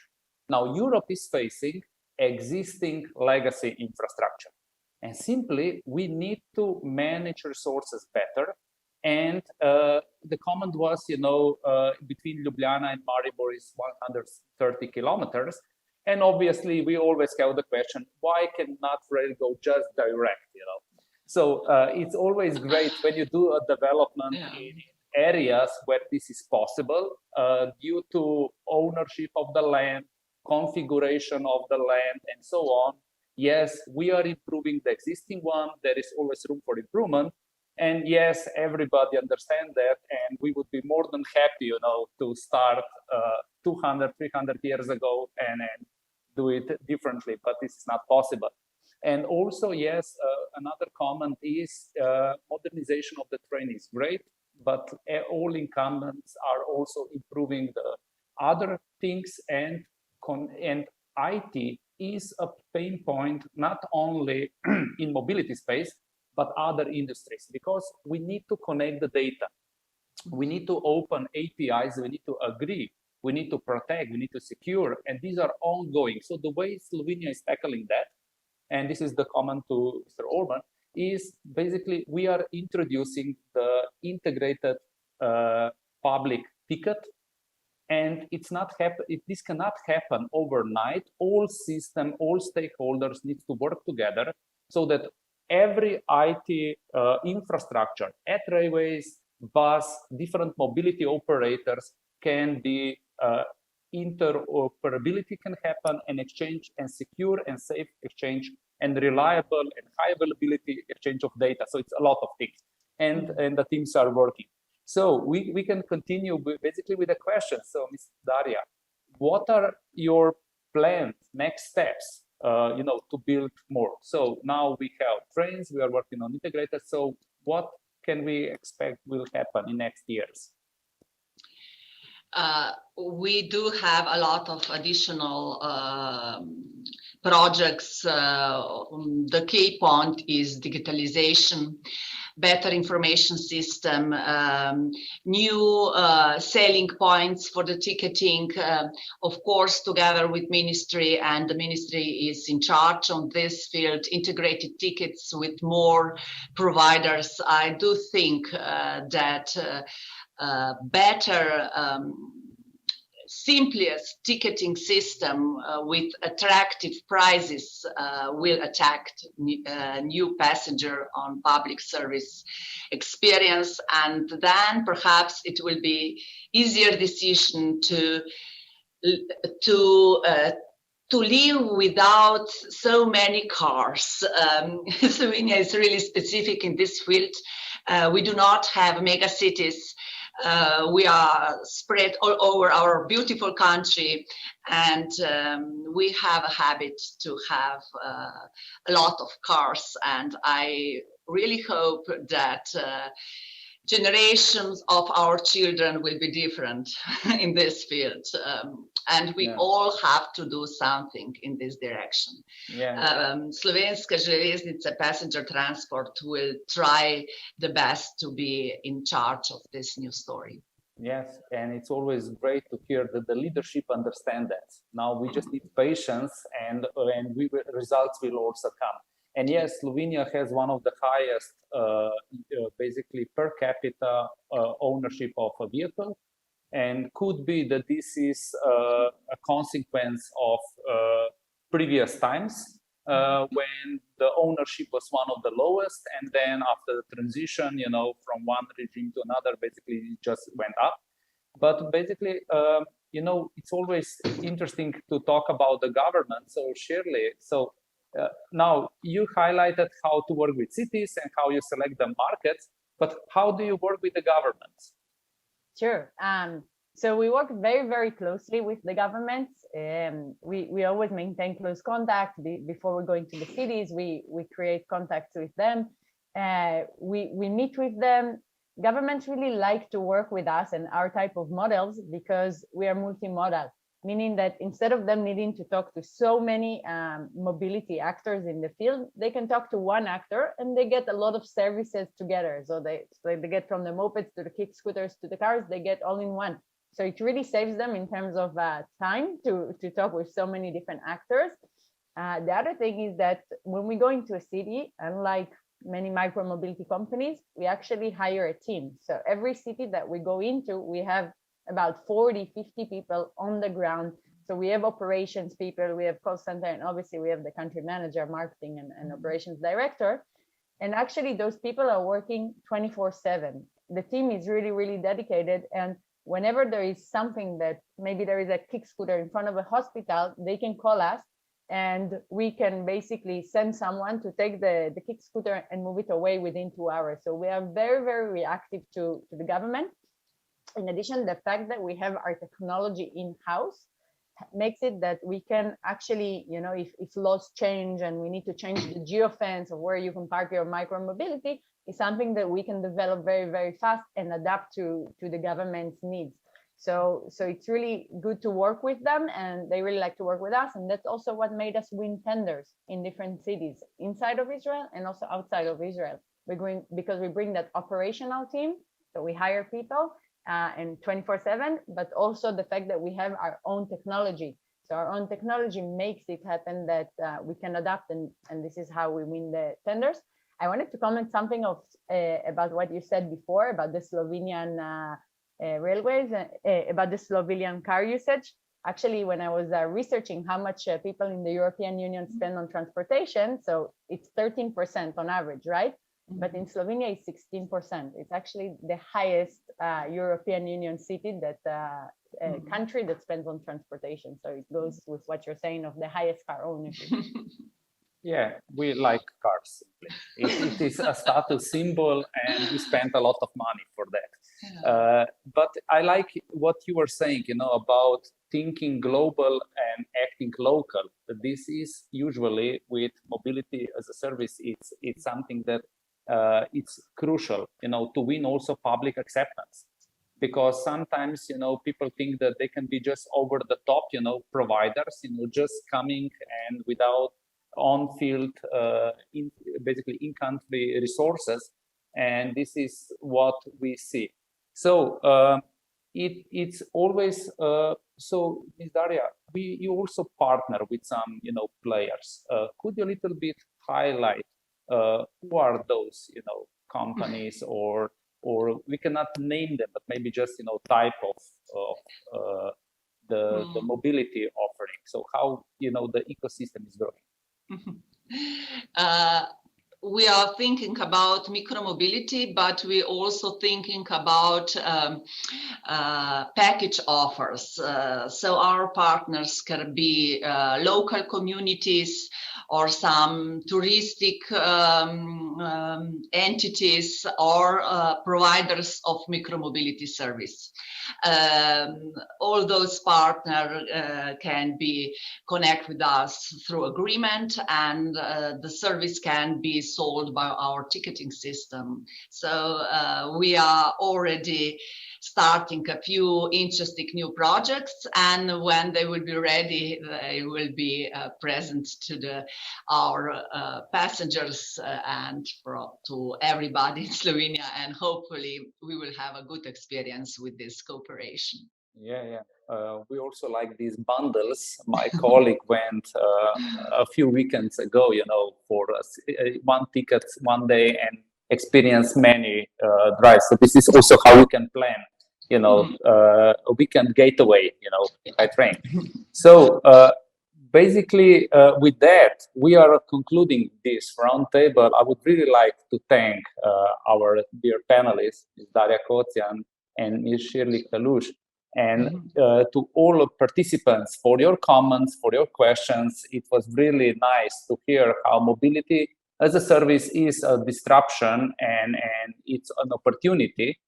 Now, Europe is facing existing legacy infrastructure. And simply, we need to manage resources better. And the comment was, between Ljubljana and Maribor is 130 kilometers. And obviously, we always have the question, why cannot rail go just direct, So it's always great when you do a development in areas where this is possible, due to ownership of the land, configuration of the land, and so on. Yes, we are improving the existing one. There is always room for improvement. And yes, everybody understands that. And we would be more than happy, to start 200, 300 years ago and do it differently, but this is not possible. And also, yes, another comment is modernization of the train is great, but all incumbents are also improving the other things, and IT is a pain point, not only in mobility space, but other industries, because we need to connect the data. We need to open APIs, we need to agree, we need to protect, we need to secure, and these are ongoing. So the way Slovenia is tackling that, and this is the comment to Mr. Orban, is basically we are introducing the integrated public ticket, and it's not this cannot happen overnight. All system, all stakeholders need to work together so that every IT infrastructure at railways, bus, different mobility operators can be interoperability can happen, and exchange and secure and safe exchange and reliable and high availability exchange of data. So it's a lot of things, and the teams are working. So we can continue basically with the question. So Ms. Darja, what are your plans, next steps to build more. So now we have trains, we are working on integrated. So what can we expect will happen in next years? We do have a lot of additional projects. The key point is digitalization, better information system, new selling points for the ticketing, of course, together with ministry, and the ministry is in charge on this field, integrated tickets with more providers. I do think that better simplest ticketing system with attractive prices will attract new passenger on public service experience, and then perhaps it will be easier decision to live without so many cars. Slovenia is really specific in this field. We do not have mega cities. We are spread all over our beautiful country, and we have a habit to have a lot of cars, and I really hope that generations of our children will be different in this field, and we all have to do something in this direction. Slovenska železnica passenger transport will try the best to be in charge of this new story. Yes, and it's always great to hear that the leadership understand that. Now we just need patience, and results will also come. And yes, Slovenia has one of the highest, basically per capita ownership of a vehicle, and could be that this is a consequence of previous times when the ownership was one of the lowest, and then after the transition, from one regime to another, basically it just went up. But basically, it's always interesting to talk about the government. So Shirly, now you highlighted how to work with cities and how you select the markets, but how do you work with the governments? Sure. So we work very, very closely with the governments. We always maintain close contact before we go into the cities. We create contacts with them. We meet with them. Governments really like to work with us and our type of models because we are multimodal, meaning that instead of them needing to talk to so many mobility actors in the field, they can talk to one actor and they get a lot of services together. So they get from the mopeds to the kick scooters to the cars, they get all in one. So it really saves them in terms of time to talk with so many different actors. The other thing is that when we go into a city, unlike many micromobility companies, we actually hire a team. So every city that we go into, we have about 40, 50 people on the ground. So we have operations people, we have call center, and obviously we have the country manager, marketing and operations director. And actually those people are working 24/7. The team is really, really dedicated. And whenever there is something that maybe there is a kick scooter in front of a hospital, they can call us and we can basically send someone to take the kick scooter and move it away within 2 hours. So we are very, very reactive to the government. In addition, the fact that we have our technology in-house makes it that we can actually, if laws change and we need to change the geofence of where you can park your micromobility, is something that we can develop very, very fast and adapt to the government's needs. So it's really good to work with them, and they really like to work with us. And that's also what made us win tenders in different cities inside of Israel and also outside of Israel. Because we bring that operational team, so we hire people and 24/7, but also the fact that we have our own technology. So our own technology makes it happen that we can adapt, and this is how we win the tenders. I wanted to comment something about what you said before about the Slovenian railways, about the Slovenian car usage. Actually, when I was researching how much people in the European Union spend on transportation, so it's 13% on average, right? But in Slovenia, it's 16%. It's actually the highest European Union city country that spends on transportation. So it goes with what you're saying of the highest car ownership. Yeah, we like cars. It is a status symbol, and we spend a lot of money for that. But I like what you were saying, about thinking global and act connecting local. This is usually with mobility as a service. It's something that it's crucial, to win also public acceptance, because sometimes people think that they can be just over the top, providers, just coming and without on-field, basically in-country resources, and this is what we see. So it's always so, Ms. Darja, you also partner with some players. Could you a little bit highlight who are those companies, or we cannot name them, but maybe just type of the mobility offering. So how the ecosystem is growing. We are thinking about micromobility, but we're also thinking about package offers. So our partners can be local communities or some touristic entities or providers of micromobility service. All those partners can be connect with us through agreement, and the service can be sold by our ticketing system. So we are already starting a few interesting new projects, and when they will be ready, they will be present to our passengers and to everybody in Slovenia, and hopefully we will have a good experience with this cooperation. Yeah. We also like these bundles. My colleague went a few weekends ago, for one ticket one day and experience many drives. So this is also how we can plan, a weekend getaway, by train. So basically, with that, we are concluding this roundtable. I would really like to thank our dear panelists, Ms. Darja Kocjan and Ms. Shirly Kalush, and to all participants for your comments, for your questions. It was really nice to hear how mobility as a service is a disruption and it's an opportunity.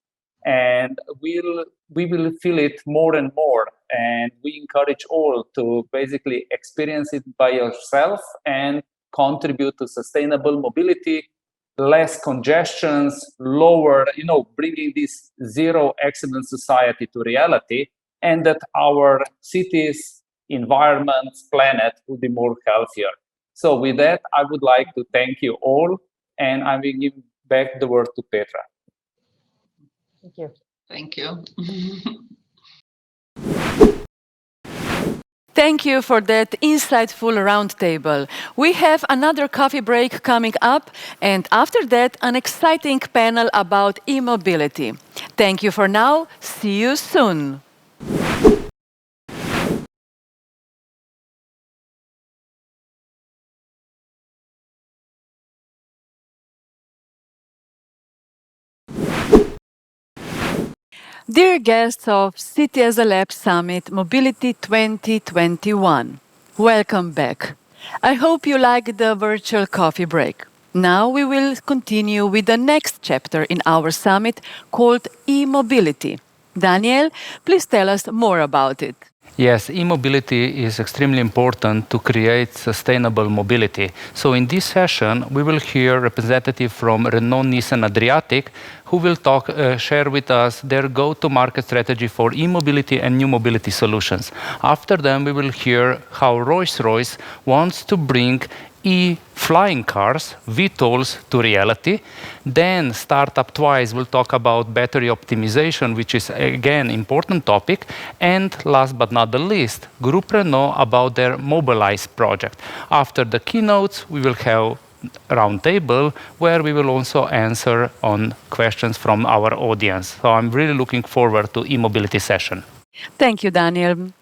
And we will feel it more and more. And we encourage all to basically experience it by yourself and contribute to sustainable mobility, less congestions, lower, bringing this zero accident society to reality, and that our cities, environments, planet will be more healthier. So with that, I would like to thank you all, and I will give back the word to Petra. Thank you. Thank you. Thank you for that insightful roundtable. We have another coffee break coming up, and after that, an exciting panel about e-mobility. Thank you for now. See you soon. Dear guests of City as a Lab Summit Mobility 2021, welcome back. I hope you liked the virtual coffee break. Now we will continue with the next chapter in our summit called e-mobility. Daniel, please tell us more about it. Yes, e-mobility is extremely important to create sustainable mobility. So in this session, we will hear representative from Renault Nissan Adriatic, who will share with us their go-to-market strategy for e-mobility and new mobility solutions. After them, we will hear how Royce wants to bring e-flying cars, VTOLs, to reality. Then startup Twaice will talk about battery optimization, which is again important topic. And last but not the least, Groupe Renault about their Mobilize project. After the keynotes, we will have roundtable where we will also answer on questions from our audience. So I'm really looking forward to e-mobility session. Thank you, Daniel.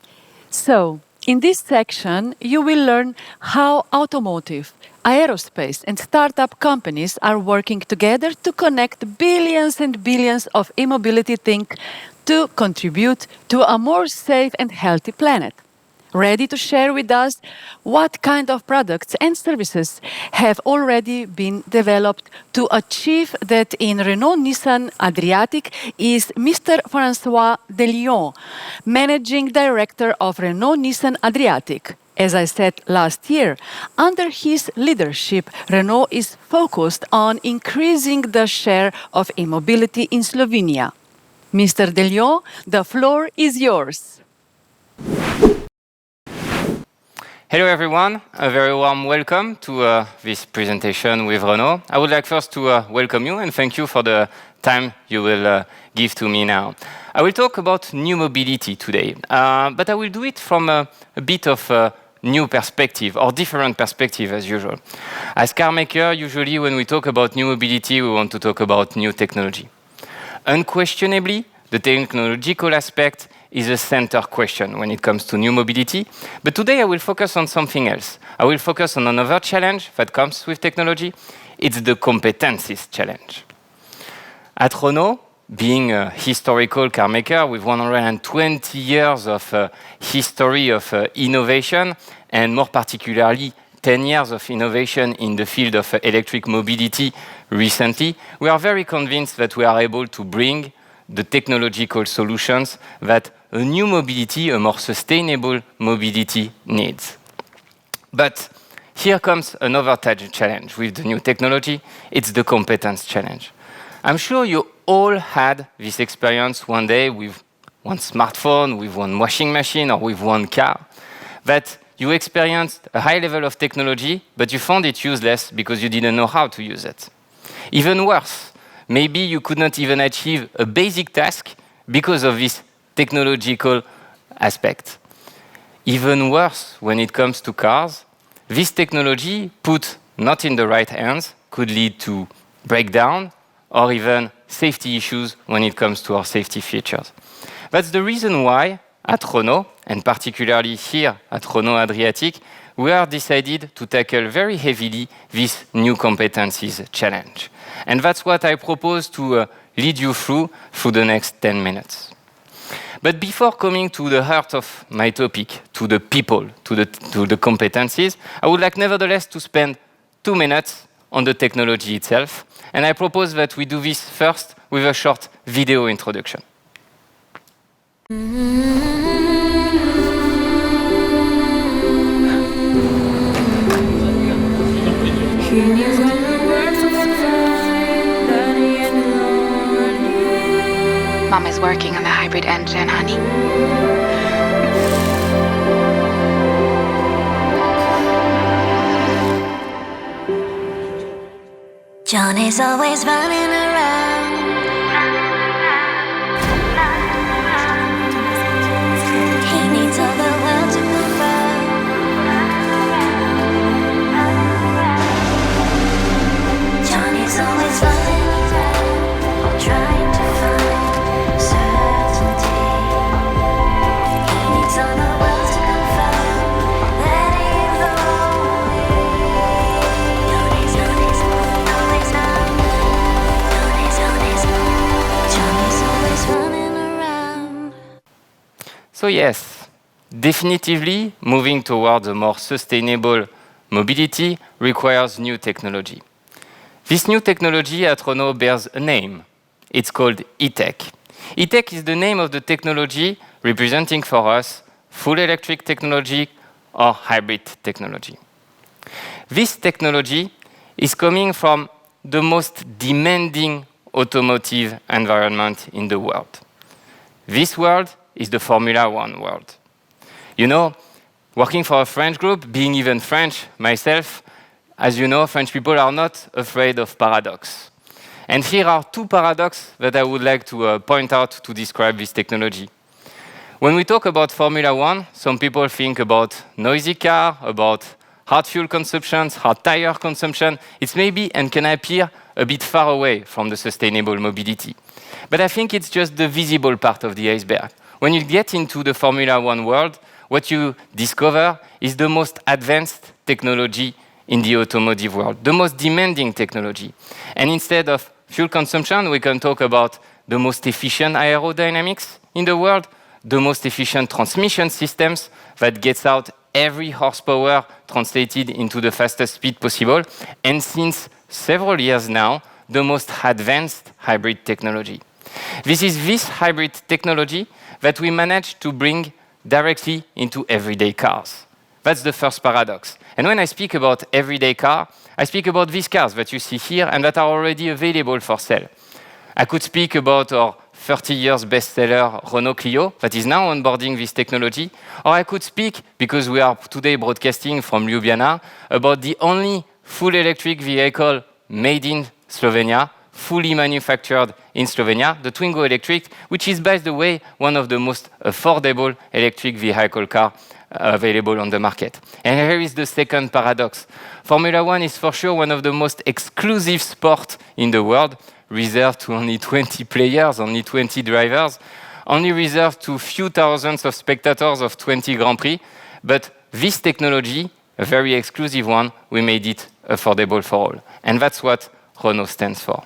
So, in this section, you will learn how automotive, aerospace, and startup companies are working together to connect billions and billions of e-mobility things to contribute to a more safe and healthy planet. Ready to share with us what kind of products and services have already been developed to achieve that in Renault Nissan Adriatic is Mr. Francois Delion, Managing Director of Renault Nissan Adriatic. As I said last year, under his leadership, Renault is focused on increasing the share of e-mobility in Slovenia. Mr. Delion, the floor is yours. Hello everyone, a very warm welcome to this presentation with Renault. I would like first to welcome you and thank you for the time you will give to me now. I will talk about new mobility today, but I will do it from a bit of a new perspective or different perspective as usual. As car maker, usually when we talk about new mobility, we want to talk about new technology. Unquestionably, the technological aspect is a center question when it comes to new mobility. But today I will focus on something else. I will focus on another challenge that comes with technology. It's the competences challenge. At Renault, being a historical car maker with 120 years of history of innovation, and more particularly 10 years of innovation in the field of electric mobility recently, we are very convinced that we are able to bring the technological solutions that a new mobility, a more sustainable mobility needs. But here comes another challenge with the new technology. It's the competence challenge. I'm sure you all had this experience one day with one smartphone, with one washing machine, or with one car, that you experienced a high level of technology, but you found it useless because you didn't know how to use it. Even worse, maybe you could not even achieve a basic task because of this technological aspect. Even worse, when it comes to cars, this technology put not in the right hands could lead to breakdown or even safety issues when it comes to our safety features. That's the reason why at Renault, and particularly here at Renault Adriatic, we are decided to tackle very heavily this new competencies challenge. And that's what I propose to lead you through the next 10 minutes. But before coming to the heart of my topic, to the people, to the competencies, I would like nevertheless to spend 2 minutes on the technology itself. And I propose that we do this first with a short video introduction. Mom is working on the hybrid engine, honey. Johnny's always running around. He needs all the world to confirm. Johnny's always running around, trying to find certainty. He needs all the world to confirm that he's lonely. Johnny's always running around. So yes, definitively moving towards a more sustainable mobility requires new technology. This new technology at Renault bears a name. It's called e-tech. E-tech is the name of the technology representing for us full electric technology or hybrid technology. This technology is coming from the most demanding automotive environment in the world. This world is the Formula One world. You know, working for a French group, being even French myself, as you know, French people are not afraid of paradox. And here are 2 paradoxes that I would like to point out to describe this technology. When we talk about Formula One, some people think about noisy car, about hard fuel consumption, hard tire consumption. It's maybe and can appear a bit far away from the sustainable mobility. But I think it's just the visible part of the iceberg. When you get into the Formula One world, what you discover is the most advanced technology in the automotive world, the most demanding technology. And instead of fuel consumption, we can talk about the most efficient aerodynamics in the world, the most efficient transmission systems that gets out every horsepower translated into the fastest speed possible, and since several years now, the most advanced hybrid technology. This is this hybrid technology that we managed to bring directly into everyday cars. That's the first paradox. And when I speak about everyday car, I speak about these cars that you see here and that are already available for sale. I could speak about our 30 years bestseller Renault Clio that is now onboarding this technology, or I could speak, because we are today broadcasting from Ljubljana, about the only full electric vehicle made in Slovenia, fully manufactured in Slovenia, the Twingo Electric, which is, by the way, one of the most affordable electric vehicle car available on the market. And here is the second paradox. Formula One is for sure one of the most exclusive sports in the world, reserved to only 20 players, only 20 drivers, only reserved to few thousands of spectators of 20 Grand Prix. But this technology, a very exclusive one, we made it affordable for all. And that's what Renault stands for.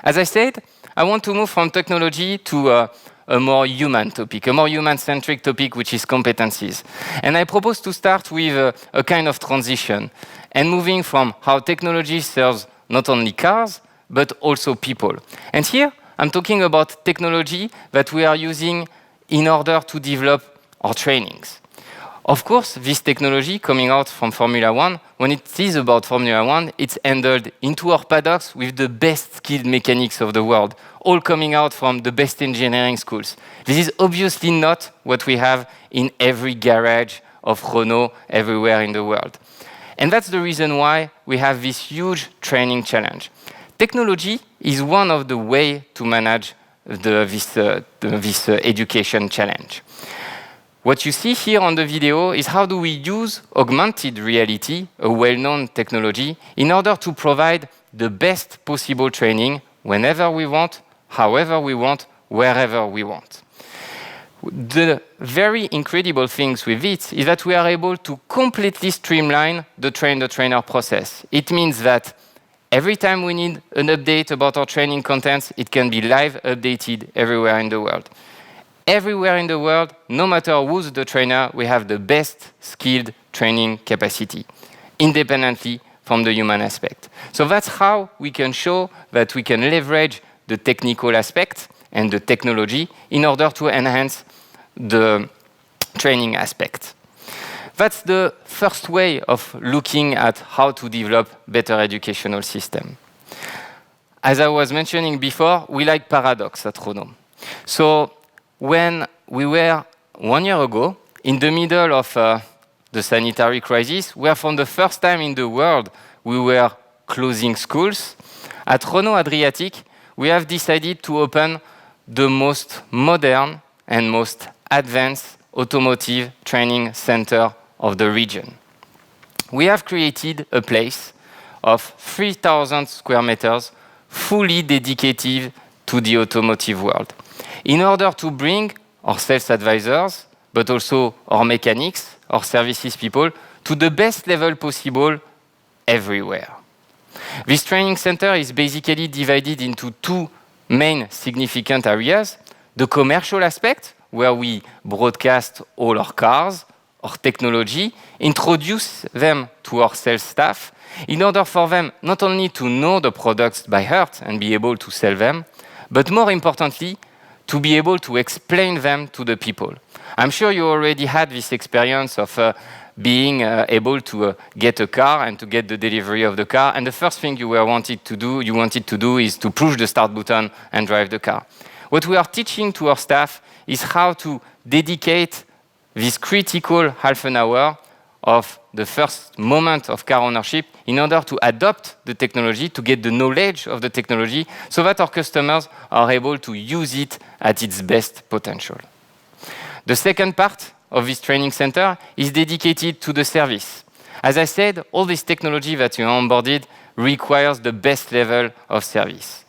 As I said, I want to move from technology to a more human topic, a more human-centric topic, which is competencies. And I propose to start with a kind of transition and moving from how technology serves not only cars, but also people. And here, I'm talking about technology that we are using in order to develop our trainings. Of course, this technology coming out from Formula One, when it is about Formula One, it's handled into our paddocks with the best skilled mechanics of the world, all coming out from the best engineering schools. This is obviously not what we have in every garage of Renault everywhere in the world. And that's the reason why we have this huge training challenge. Technology is one of the ways to manage this education challenge. What you see here on the video is how do we use augmented reality, a well-known technology, in order to provide the best possible training whenever we want, however we want, wherever we want. The very incredible things with it is that we are able to completely streamline the train-the-trainer process. It means that every time we need an update about our training contents, it can be live updated everywhere in the world. Everywhere in the world, no matter who's the trainer, we have the best skilled training capacity, independently from the human aspect. So that's how we can show that we can leverage the technical aspect and the technology in order to enhance the training aspect. That's the first way of looking at how to develop better educational system. As I was mentioning before, we like paradox at Renault. So when we were 1 year ago in the middle of the sanitary crisis, where for the first time in the world we were closing schools, at Renault Adriatic, we have decided to open the most modern and most advanced automotive training center of the region. We have created a place of 3,000 square meters fully dedicated to the automotive world, in order to bring our sales advisors, but also our mechanics, our services people, to the best level possible everywhere. This training center is basically divided into two main significant areas: the commercial aspect, where we broadcast all our cars, our technology, introduce them to our sales staff, in order for them not only to know the products by heart and be able to sell them, but more importantly, to be able to explain them to the people. I'm sure you already had this experience of being able to get a car and to get the delivery of the car, and the first thing you wanted to do is to push the start button and drive the car. What we are teaching to our staff is how to dedicate this critical half an hour of the first moment of car ownership in order to adopt the technology, to get the knowledge of the technology, so that our customers are able to use it at its best potential. The second part of this training center is dedicated to the service. As I said, all this technology that you onboarded requires the best level of service.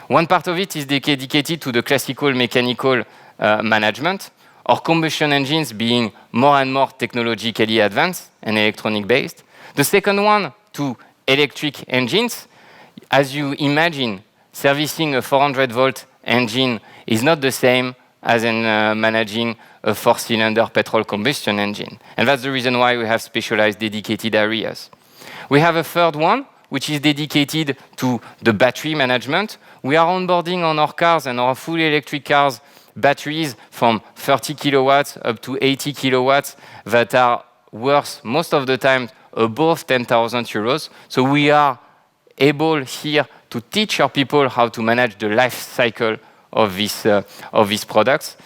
One part of it is dedicated to the classical mechanical management, or combustion engines being more and more technologically advanced and electronic-based. The second one, to electric engines. As you imagine, servicing a 400-volt engine is not the same as in managing a 4-cylinder petrol combustion engine. And that's the reason why we have specialized dedicated areas. We have a third one, which is dedicated to the battery management. We are onboarding on our cars and our fully electric cars batteries from 30 kilowatts up to 80 kilowatts that are worth most of the time above 10,000 euros. So we are able here to teach our people how to manage the life cycle of these products.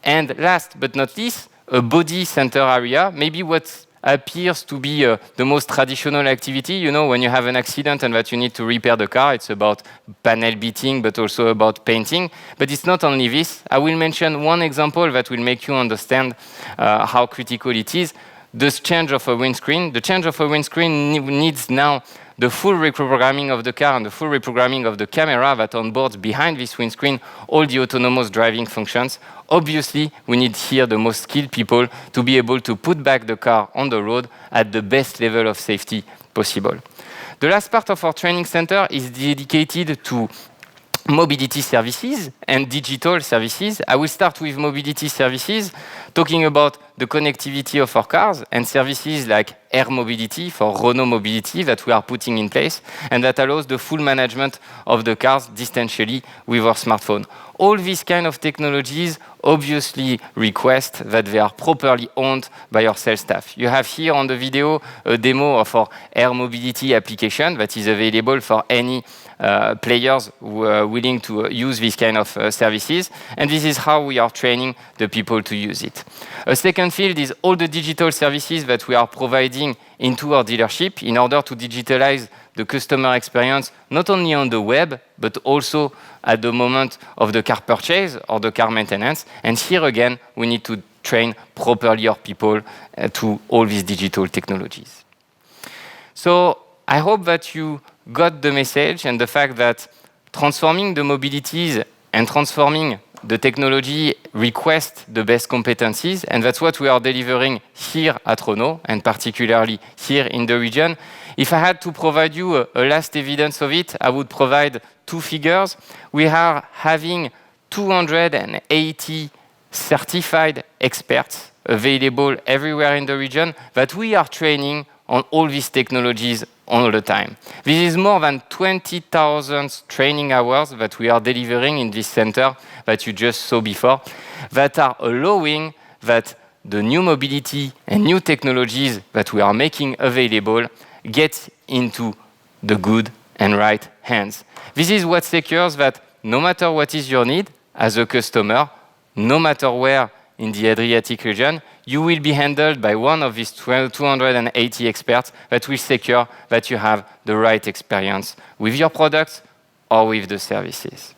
And last but not least, a body center area, maybe what appears to be the most traditional activity. You know, when you have an accident and that you need to repair the car, it's about panel beating, but also about painting. But it's not only this. I will mention one example that will make you understand how critical it is. The change of a windscreen. The change of a windscreen needs now the full reprogramming of the car and the full reprogramming of the camera that onboards behind this windscreen all the autonomous driving functions. Obviously, we need here the most skilled people to be able to put back the car on the road at the best level of safety possible. The last part of our training center is dedicated to mobility services and digital services. I will start with mobility services, talking about the connectivity of our cars and services like air mobility for Renault Mobility that we are putting in place and that allows the full management of the cars distantly with our smartphone. All these kind of technologies obviously request that they are properly owned by our sales staff. You have here on the video a demo of our air mobility application that is available for any players who are willing to use these kind of services. And this is how we are training the people to use it. A second field is all the digital services that we are providing into our dealership in order to digitalize the customer experience, not only on the web, but also at the moment of the car purchase or the car maintenance. And here again, we need to train properly our people to all these digital technologies. So I hope that you got the message and the fact that transforming the mobilities and transforming the technology request the best competencies, and that's what we are delivering here at Renault, and particularly here in the region. If I had to provide you a last evidence of it, I would provide two figures. We are having 280 certified experts available everywhere in the region that we are training on all these technologies all the time. This is more than 20,000 training hours that we are delivering in this center that you just saw before, that are allowing that the new mobility and new technologies that we are making available get into the good and right hands. This is what secures that no matter what is your need as a customer, no matter where in the Adriatic region, you will be handled by one of these 280 experts that will secure that you have the right experience with your products or with the services.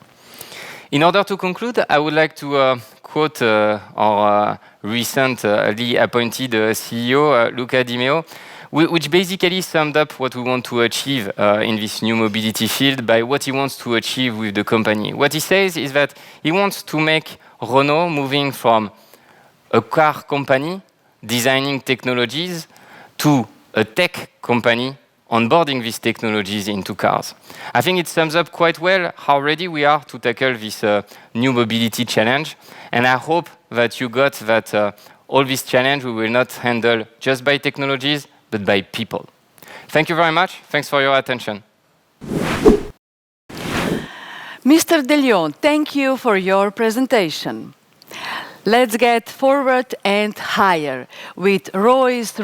In order to conclude, I would like to quote our recently appointed CEO, Luca Di Meo, which basically summed up what we want to achieve in this new mobility field by what he wants to achieve with the company. What he says is that he wants to make Renault moving from a car company designing technologies to a tech company onboarding these technologies into cars. I think it sums up quite well how ready we are to tackle this new mobility challenge. And I hope that you got that all this challenge we will not handle just by technologies, but by people. Thank you very much. Thanks for your attention. Mr. Delion, thank you for your presentation. Let's get forward and higher with Royce.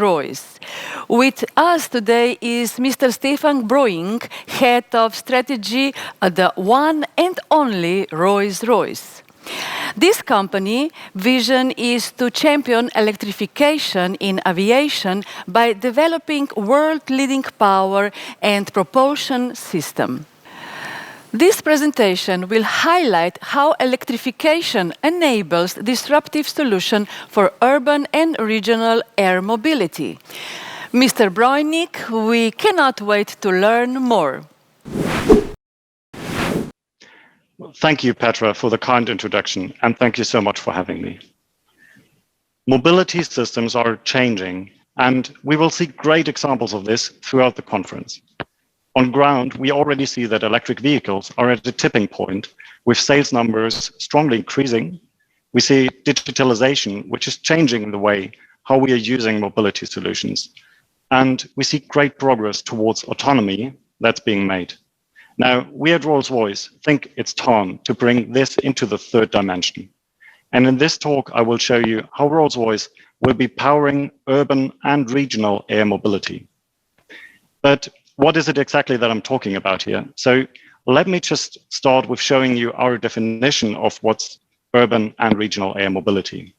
With us today is Mr. Stefan Breunig, Head of Strategy at the one and only Royce. This company vision is to champion electrification in aviation by developing world-leading power and propulsion system. This presentation will highlight how electrification enables disruptive solutions for urban and regional air mobility. Mr. Breunig, we cannot wait to learn more. Thank you, Petra, for the kind introduction, and thank you so much for having me. Mobility systems are changing, and we will see great examples of this throughout the conference. On ground, we already see that electric vehicles are at a tipping point, with sales numbers strongly increasing. We see digitalization, which is changing the way how we are using mobility solutions. And we see great progress towards autonomy that's being made. Now, we at Rolls-Royce think it's time to bring this into the third dimension. And in this talk, I will show you how Rolls-Royce will be powering urban and regional air mobility. But what is it exactly that I'm talking about here? So let me just start with showing you our definition of what's urban and regional air mobility.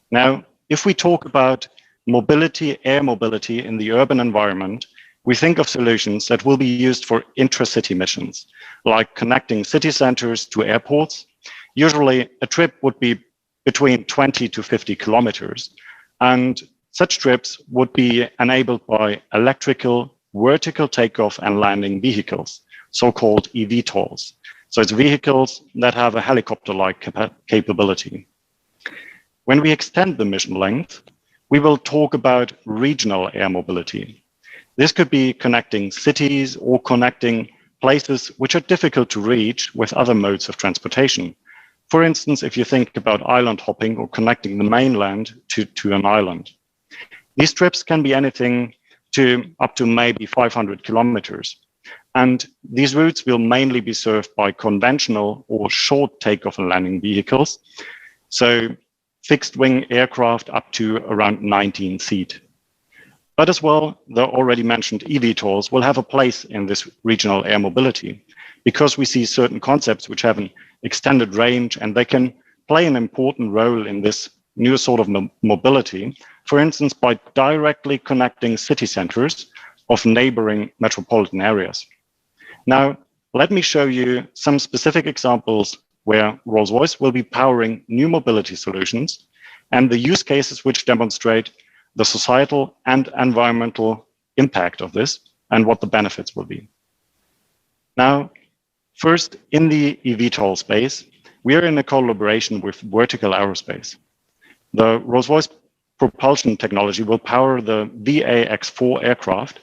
Now, if we talk about mobility, air mobility in the urban environment, we think of solutions that will be used for intra-city missions, like connecting city centers to airports. Usually a trip would be between 20 to 50 kilometers, and such trips would be enabled by electrical vertical takeoff and landing vehicles, so-called eVTOLs. So it's vehicles that have a helicopter-like capability. When we extend the mission length, we will talk about regional air mobility. This could be connecting cities or connecting places which are difficult to reach with other modes of transportation. For instance, if you think about island hopping or connecting the mainland to an island. These trips can be anything to up to maybe 500 kilometers. And these routes will mainly be served by conventional or short takeoff and landing vehicles. So fixed wing aircraft up to around 19 seat. But as well, the already mentioned eVTOLs will have a place in this regional air mobility because we see certain concepts which have an extended range and they can play an important role in this new sort of mobility. For instance, by directly connecting city centers of neighboring metropolitan areas. Now, let me show you some specific examples where Rolls-Royce will be powering new mobility solutions and the use cases which demonstrate the societal and environmental impact of this and what the benefits will be. Now, first, in the eVTOL space, we are in a collaboration with Vertical Aerospace. The Rolls-Royce propulsion technology will power the VAX4 aircraft,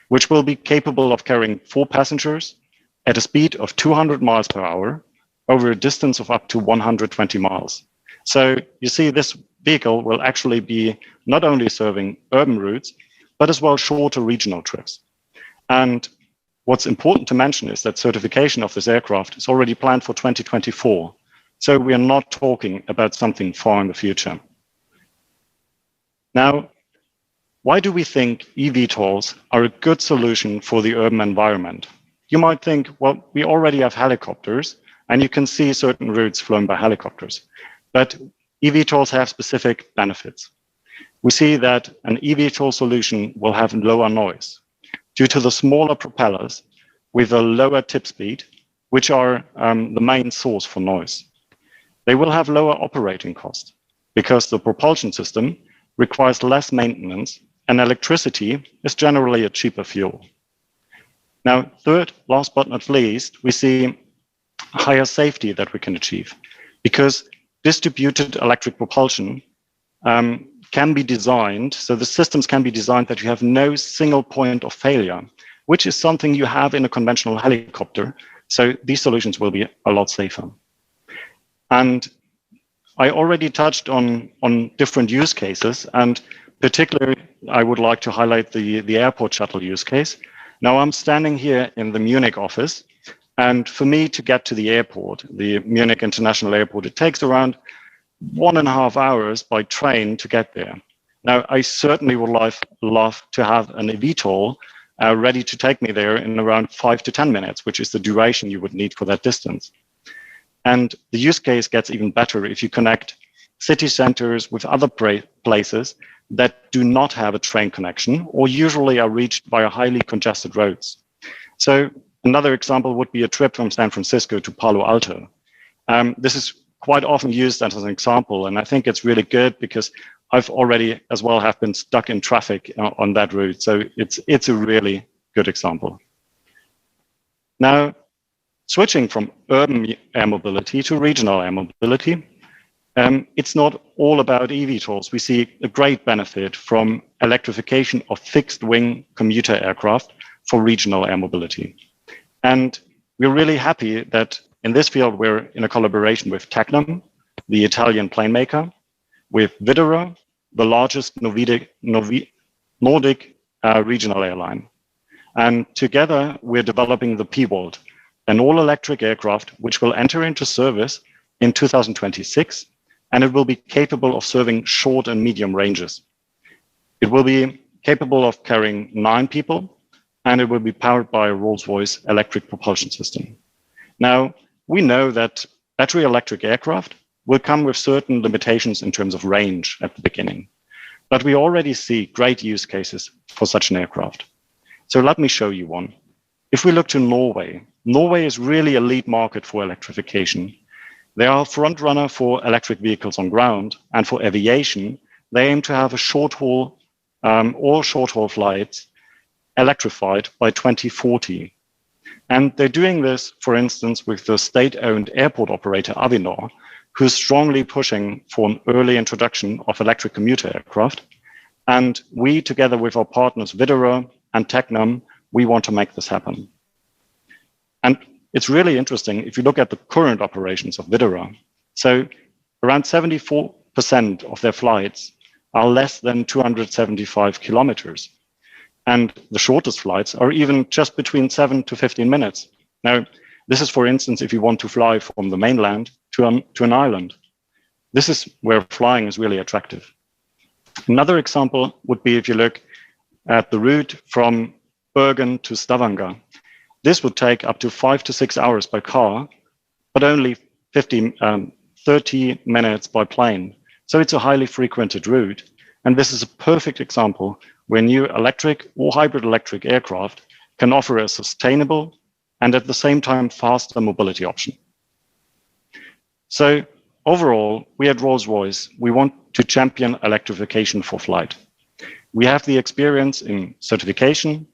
which will be capable of carrying 4 passengers at a speed of 200 miles per hour over a distance of up to 120 miles. So you see, this vehicle will actually be not only serving urban routes, but as well shorter regional trips. And what's important to mention is that certification of this aircraft is already planned for 2024. So we are not talking about something far in the future. Now, why do we think eVTOLs are a good solution for the urban environment? You might think, well, we already have helicopters, and you can see certain routes flown by helicopters. But eVTOLs have specific benefits. We see that an eVTOL solution will have lower noise due to the smaller propellers with a lower tip speed, which are the main source for noise. They will have lower operating costs because the propulsion system requires less maintenance and electricity is generally a cheaper fuel. Now, third, last but not least, we see higher safety that we can achieve because distributed electric propulsion can be designed, so the systems can be designed that you have no single point of failure, which is something you have in a conventional helicopter. So these solutions will be a lot safer. And I already touched on different use cases, and particularly I would like to highlight the airport shuttle use case. Now I'm standing here in the Munich office, and for me to get to the airport, the Munich International Airport, it takes around 1.5 hours by train to get there. Now, I certainly would love to have an eVTOL ready to take me there in around 5 to 10 minutes, which is the duration you would need for that distance. And the use case gets even better if you connect city centers with other places that do not have a train connection or usually are reached via highly congested roads. So another example would be a trip from San Francisco to Palo Alto. This is quite often used as an example, and I think it's really good because I've already as well have been stuck in traffic on that route. So it's a really good example. Now, switching from urban air mobility to regional air mobility, it's not all about eVTOLs. We see a great benefit from electrification of fixed wing commuter aircraft for regional air mobility. And we're really happy that in this field, we're in a collaboration with Tecnam, the Italian plane maker, with Widerøe, the largest Nordic regional airline. And together, we're developing the P-Volt, an all-electric aircraft which will enter into service in 2026 and it will be capable of serving short and medium ranges. It will be capable of carrying 9 people, and it will be powered by a Rolls-Royce electric propulsion system. Now, we know that battery electric aircraft will come with certain limitations in terms of range at the beginning, but we already see great use cases for such an aircraft. So let me show you one. If we look to Norway, Norway is really a lead market for electrification. They are a front runner for electric vehicles on ground, and for aviation, they aim to have a short-haul, all short-haul flights electrified by 2040. And they're doing this, for instance, with the state-owned airport operator Avinor, who's strongly pushing for an early introduction of electric commuter aircraft. And we, together with our partners Vicoria and Tecnam, we want to make this happen. And it's really interesting if you look at the current operations of Vicoria. So around 74% of their flights are less than 275 kilometers. And the shortest flights are even just between 7 to 15 minutes. Now, this is, for instance, if you want to fly from the mainland to an island. This is where flying is really attractive. Another example would be if you look at the route from Bergen to Stavanger. This would take up to 5 to 6 hours by car, but only 30 minutes by plane. So it's a highly frequented route. And this is a perfect example where new electric or hybrid electric aircraft can offer a sustainable and at the same time faster mobility option. So overall, we at Rolls-Royce, we want to champion electrification for flight. We have the experience in certification.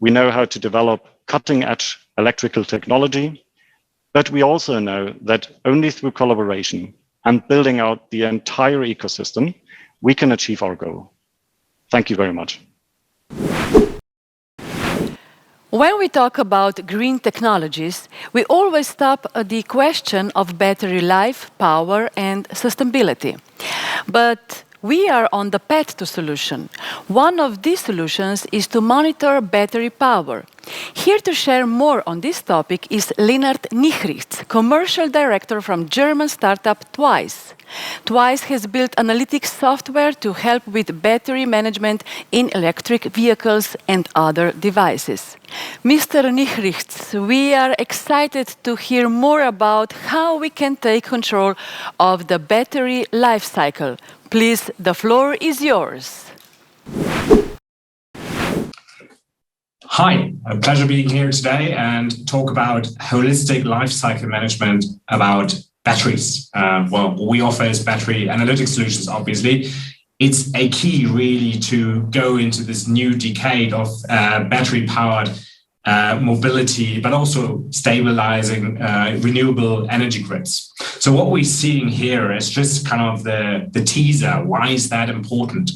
We know how to develop cutting-edge electrical technology, but we also know that only through collaboration and building out the entire ecosystem, we can achieve our goal. Thank you very much. When we talk about green technologies, we always stop at the question of battery life, power, and sustainability. But we are on the path to solution. One of these solutions is to monitor battery power. Here to share more on this topic is Lennart Nihrichs, commercial director from German startup Twaice. Twaice has built analytics software to help with battery management in electric vehicles and other devices. Mr. Nihrichs, we are excited to hear more about how we can take control of the battery life cycle. Please, the floor is yours. Hi, a pleasure being here today and talk about holistic life cycle management about batteries. Well, what we offer is battery analytics solutions, obviously. It's a key really to go into this new decade of battery-powered mobility, but also stabilizing renewable energy grids. So what we're seeing here is just kind of the teaser. Why is that important?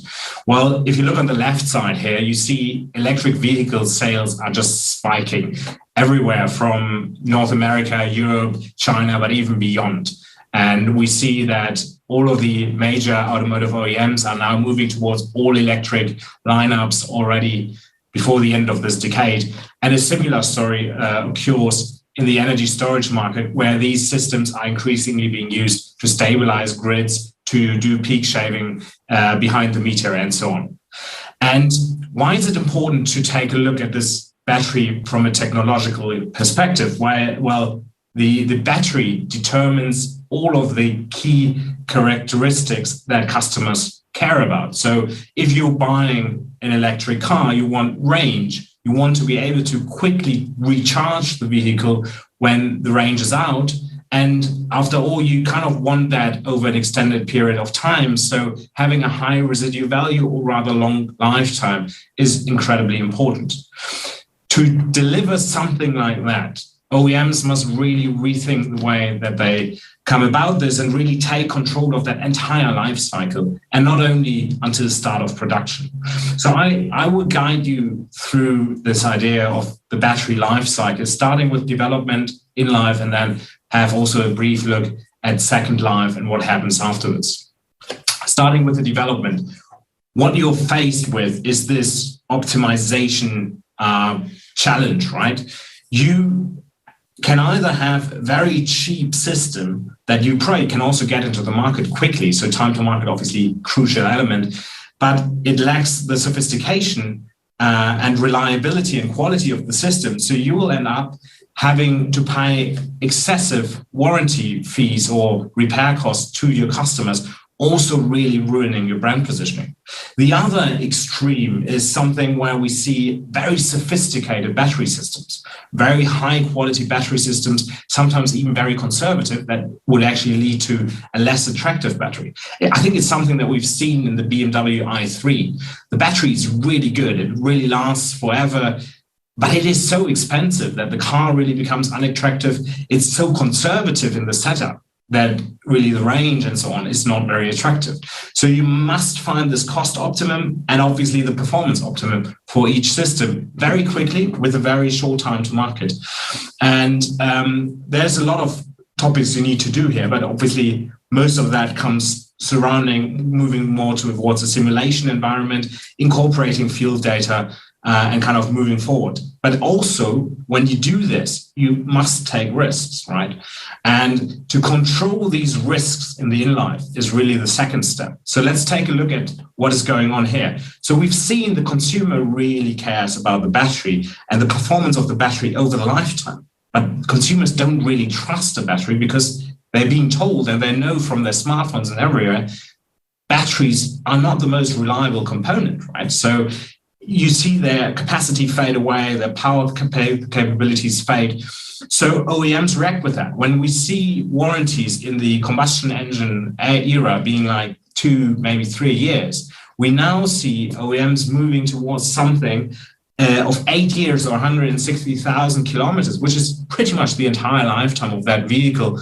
Well, if you look on the left side here, you see electric vehicle sales are just spiking everywhere from North America, Europe, China, but even beyond. And we see that all of the major automotive OEMs are now moving towards all electric lineups already before the end of this decade. And a similar story occurs in the energy storage market, where these systems are increasingly being used to stabilize grids, to do peak shaving behind the meter and so on. And why is it important to take a look at this battery from a technological perspective? Well, the battery determines all of the key characteristics that customers care about. So if you're buying an electric car, you want range. You want to be able to quickly recharge the vehicle when the range is out. And after all, you kind of want that over an extended period of time. So having a high residual value or rather long lifetime is incredibly important. To deliver something like that, OEMs must really rethink the way that they come about this and really take control of that entire life cycle, and not only until the start of production. So I will guide you through this idea of the battery life cycle, starting with development in life, and then have also a brief look at second life and what happens afterwards. Starting with the development, what you're faced with is this optimization challenge, right? You can either have a very cheap system that you probably can also get into the market quickly. So time to market, obviously, crucial element, but it lacks the sophistication and reliability and quality of the system. So you will end up having to pay excessive warranty fees or repair costs to your customers, also really ruining your brand positioning. The other extreme is something where we see very sophisticated battery systems, very high quality battery systems, sometimes even very conservative, that would actually lead to a less attractive battery. I think it's something that we've seen in the BMW i3. The battery is really good. It really lasts forever. But it is so expensive that the car really becomes unattractive. It's so conservative in the setup that really the range and so on is not very attractive. So you must find this cost optimum and obviously the performance optimum for each system very quickly with a very short time to market. And there's a lot of topics you need to do here, but obviously most of that comes surrounding moving more towards a simulation environment, incorporating field data, and kind of moving forward. But also, when you do this, you must take risks, right? And to control these risks in the in-life is really the second step. So let's take a look at what is going on here. So we've seen the consumer really cares about the battery and the performance of the battery over the lifetime. But consumers don't really trust the battery because they're being told, and they know from their smartphones and everywhere, batteries are not the most reliable component, right? So you see their capacity fade away, their power capabilities fade. So OEMs react with that. When we see warranties in the combustion engine era being like 2, maybe 3 years, we now see OEMs moving towards something of 8 years or 160,000 kilometers, which is pretty much the entire lifetime of that vehicle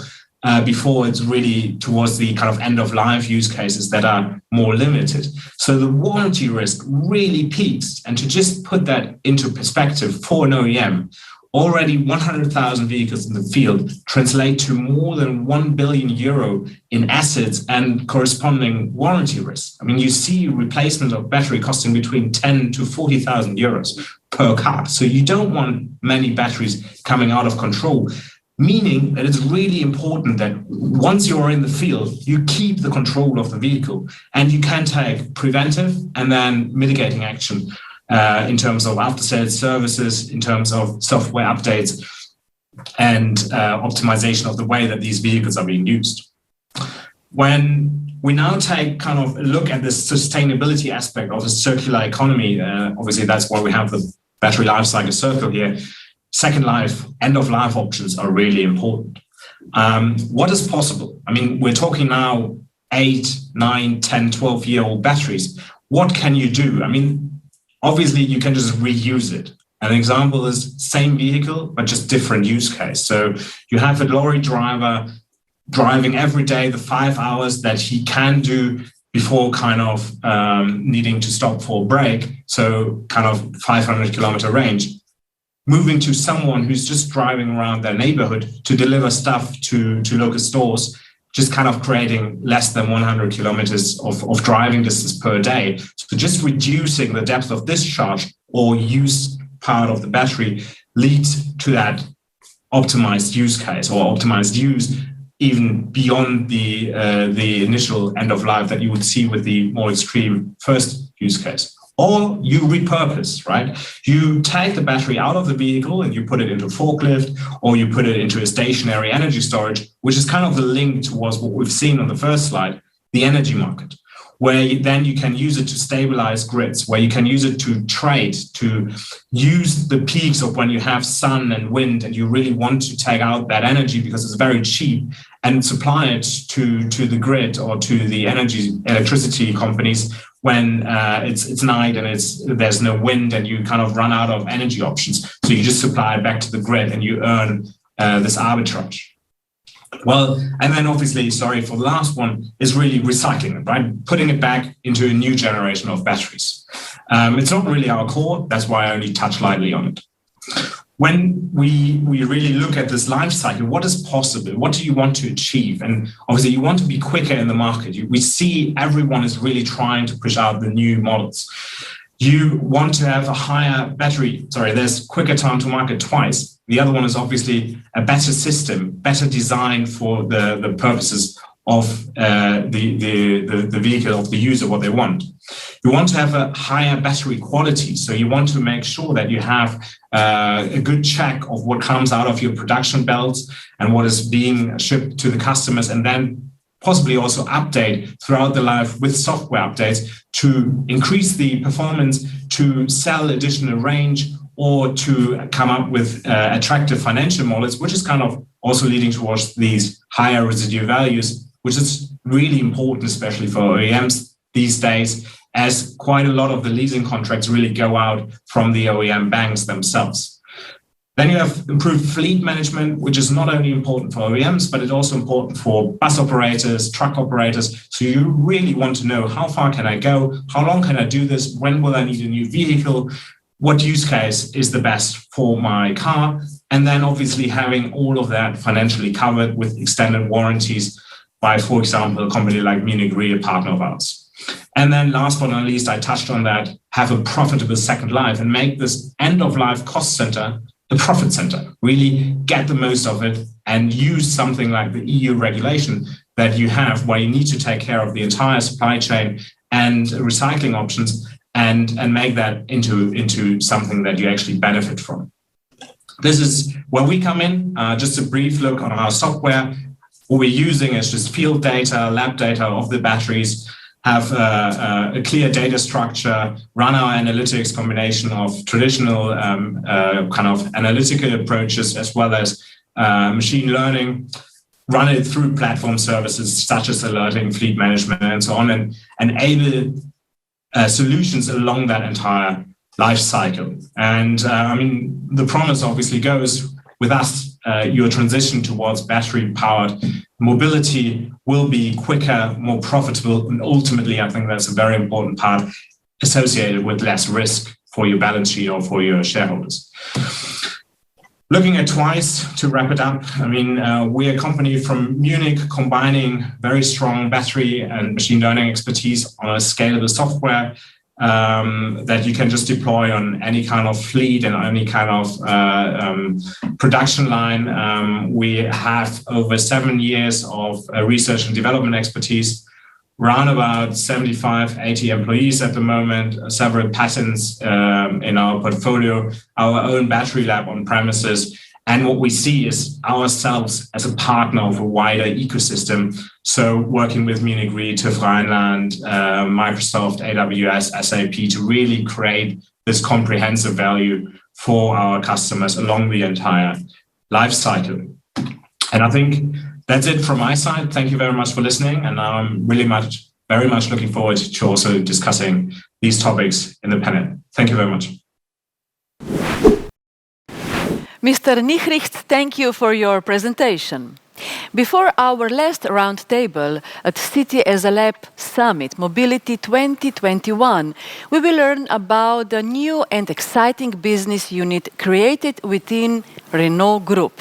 before it's really towards the kind of end of life use cases that are more limited. So the warranty risk really peaks. And to just put that into perspective for an OEM, already 100,000 vehicles in the field translate to more than 1 billion euro in assets and corresponding warranty risk. I mean, you see replacement of battery costing between 10 to 40,000 euros per car. So you don't want many batteries coming out of control. Meaning that it's really important that once you're in the field, you keep the control of the vehicle and you can take preventive and then mitigating action in terms of after-sales services, in terms of software updates and optimization of the way that these vehicles are being used. When we now take kind of a look at this sustainability aspect of the circular economy, obviously that's why we have the battery lifecycle circle here. Second life, end of life options are really important. What is possible? I mean, we're talking now 8, 9, 10, 12-year-old batteries. What can you do? I mean, obviously you can just reuse it. An example is same vehicle, but just different use case. So you have a lorry driver driving every day the 5 hours that he can do before kind of needing to stop for a break. So kind of 500 kilometer range. Moving to someone who's just driving around their neighborhood to deliver stuff to local stores, just kind of creating less than 100 kilometers of driving distance per day. So just reducing the depth of discharge or use part of the battery leads to that optimized use case or optimized use even beyond the initial end of life that you would see with the more extreme first use case. Or you repurpose, right? You take the battery out of the vehicle and you put it into a forklift, or you put it into a stationary energy storage, which is kind of the link towards what we've seen on the first slide, the energy market, where then you can use it to stabilize grids, where you can use it to trade, to use the peaks of when you have sun and wind and you really want to take out that energy because it's very cheap and supply it to the grid or to the electricity companies when it's night and there's no wind and you kind of run out of energy options. So you just supply it back to the grid and you earn this arbitrage. Well, and then obviously, sorry, for the last one is really recycling it, right? Putting it back into a new generation of batteries. It's not really our core. That's why I only touch lightly on it. When we really look at this life cycle, what is possible? What do you want to achieve? And obviously you want to be quicker in the market. We see everyone is really trying to push out the new models. You want to have a higher battery, there's quicker time to market Twaice. The other one is obviously a better system, better design for the purposes of the vehicle, of the user, what they want. You want to have a higher battery quality. So you want to make sure that you have a good check of what comes out of your production belts and what is being shipped to the customers, and then possibly also update throughout the life with software updates to increase the performance, to sell additional range, or to come up with attractive financial models, which is kind of also leading towards these higher residual values, which is really important, especially for OEMs these days, as quite a lot of the leasing contracts really go out from the OEM banks themselves. Then you have improved fleet management, which is not only important for OEMs, but it's also important for bus operators, truck operators. So you really want to know, how far can I go? How long can I do this? When will I need a new vehicle? What use case is the best for my car? And then obviously having all of that financially covered with extended warranties by, for example, a company like Munich Re, a partner of ours. And then last but not least, I touched on that, have a profitable second life and make this end-of-life cost center the profit center. Really get the most of it and use something like the EU regulation that you have, where you need to take care of the entire supply chain and recycling options, and make that into something that you actually benefit from. This is where we come in. Just a brief look on our software. What we're using is just field data, lab data of the batteries, have a clear data structure, run our analytics combination of traditional kind of analytical approaches as well as machine learning, run it through platform services such as alerting, fleet management, and so on, and enable solutions along that entire life cycle. And I mean, the promise obviously goes with us, your transition towards battery-powered mobility will be quicker, more profitable, and ultimately, I think that's a very important part associated with less risk for your balance sheet or for your shareholders. Looking at Twaice, to wrap it up, I mean, we're a company from Munich combining very strong battery and machine learning expertise on a scalable software that you can just deploy on any kind of fleet and any kind of production line. We have over 7 years of research and development expertise, around about 75, 80 employees at the moment, several patents in our portfolio, our own battery lab on premises. And what we see is ourselves as a partner of a wider ecosystem. So working with Munich Re, TÜV Rheinland, Microsoft, AWS, SAP to really create this comprehensive value for our customers along the entire life cycle. And I think that's it from my side. Thank you very much for listening. And now I'm really very much looking forward to also discussing these topics in the panel. Thank you very much. Mr. Nihrichs, thank you for your presentation. Before our last roundtable at City as a Lab Summit Mobility 2021, we will learn about the new and exciting business unit created within Renault Group.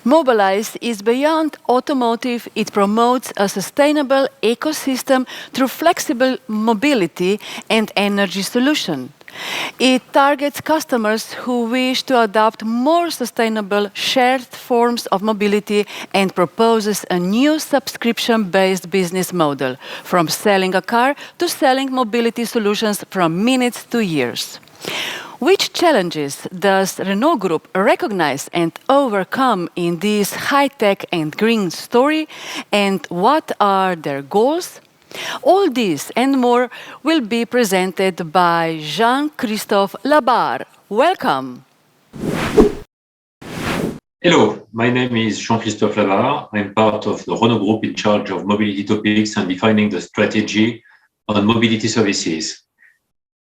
Mobilize is beyond automotive. It promotes a sustainable ecosystem through flexible mobility and energy solutions. It targets customers who wish to adopt more sustainable shared forms of mobility and proposes a new subscription-based business model, from selling a car to selling mobility solutions from minutes to years. Which challenges does Renault Group recognize and overcome in this high-tech and green story, and what are their goals? All this and more will be presented by Jean-Christophe Labarre. Welcome. Hello, my name is Jean-Christophe Labarre. I'm part of the Renault Group in charge of mobility topics and defining the strategy on mobility services.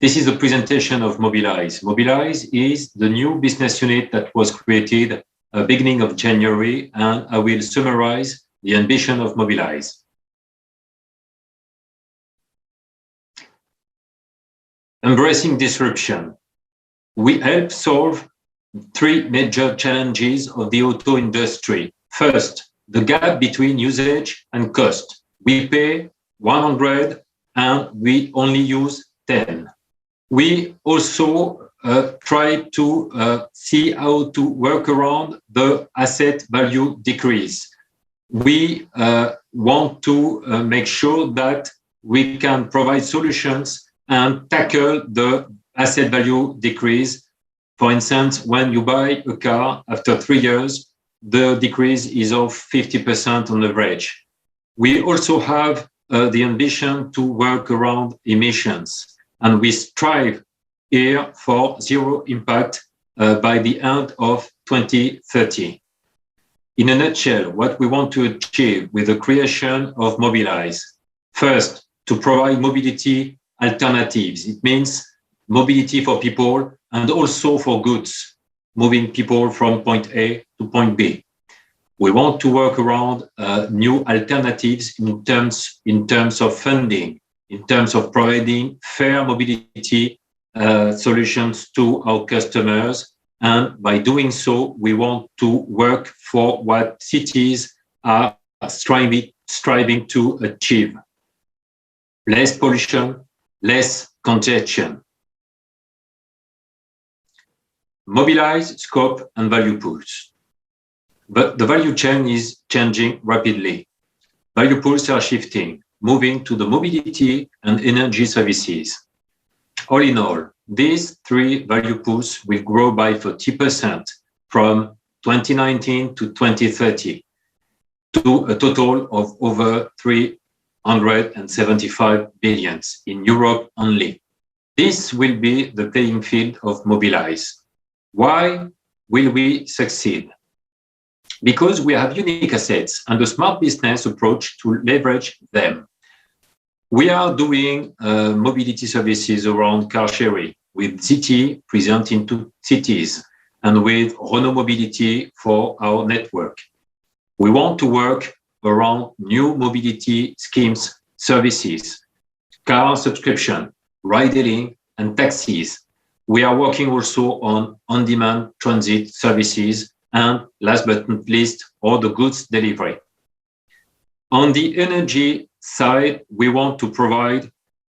This is a presentation of Mobilize. Mobilize is the new business unit that was created at the beginning of January, and I will summarize the ambition of Mobilize. Embracing disruption. We help solve 3 major challenges of the auto industry. First, the gap between usage and cost. We pay 100 and we only use 10. We also try to see how to work around the asset value decrease. We want to make sure that we can provide solutions and tackle the asset value decrease. For instance, when you buy a car after 3 years, the decrease is of 50% on average. We also have the ambition to work around emissions, and we strive here for zero impact by the end of 2030. In a nutshell, what we want to achieve with the creation of Mobilize, first, to provide mobility alternatives. It means mobility for people and also for goods, moving people from point A to point B. We want to work around new alternatives in terms of funding, in terms of providing fair mobility solutions to our customers. And by doing so, we want to work for what cities are striving to achieve. Less pollution, less congestion. Mobilize, scope, and value pools. But the value chain is changing rapidly. Value pools are shifting, moving to the mobility and energy services. All in all, these three value pools will grow by 40% from 2019 to 2030 to a total of over 375 billion in Europe only. This will be the playing field of Mobilize. Why will we succeed? Because we have unique assets and a smart business approach to leverage them. We are doing mobility services around car sharing with ZT present in 2 cities and with Renault Mobility for our network. We want to work around new mobility schemes, services, car subscription, ride-hailing, and taxis. We are working also on on-demand transit services and last but not least, all the goods delivery. On the energy side, we want to provide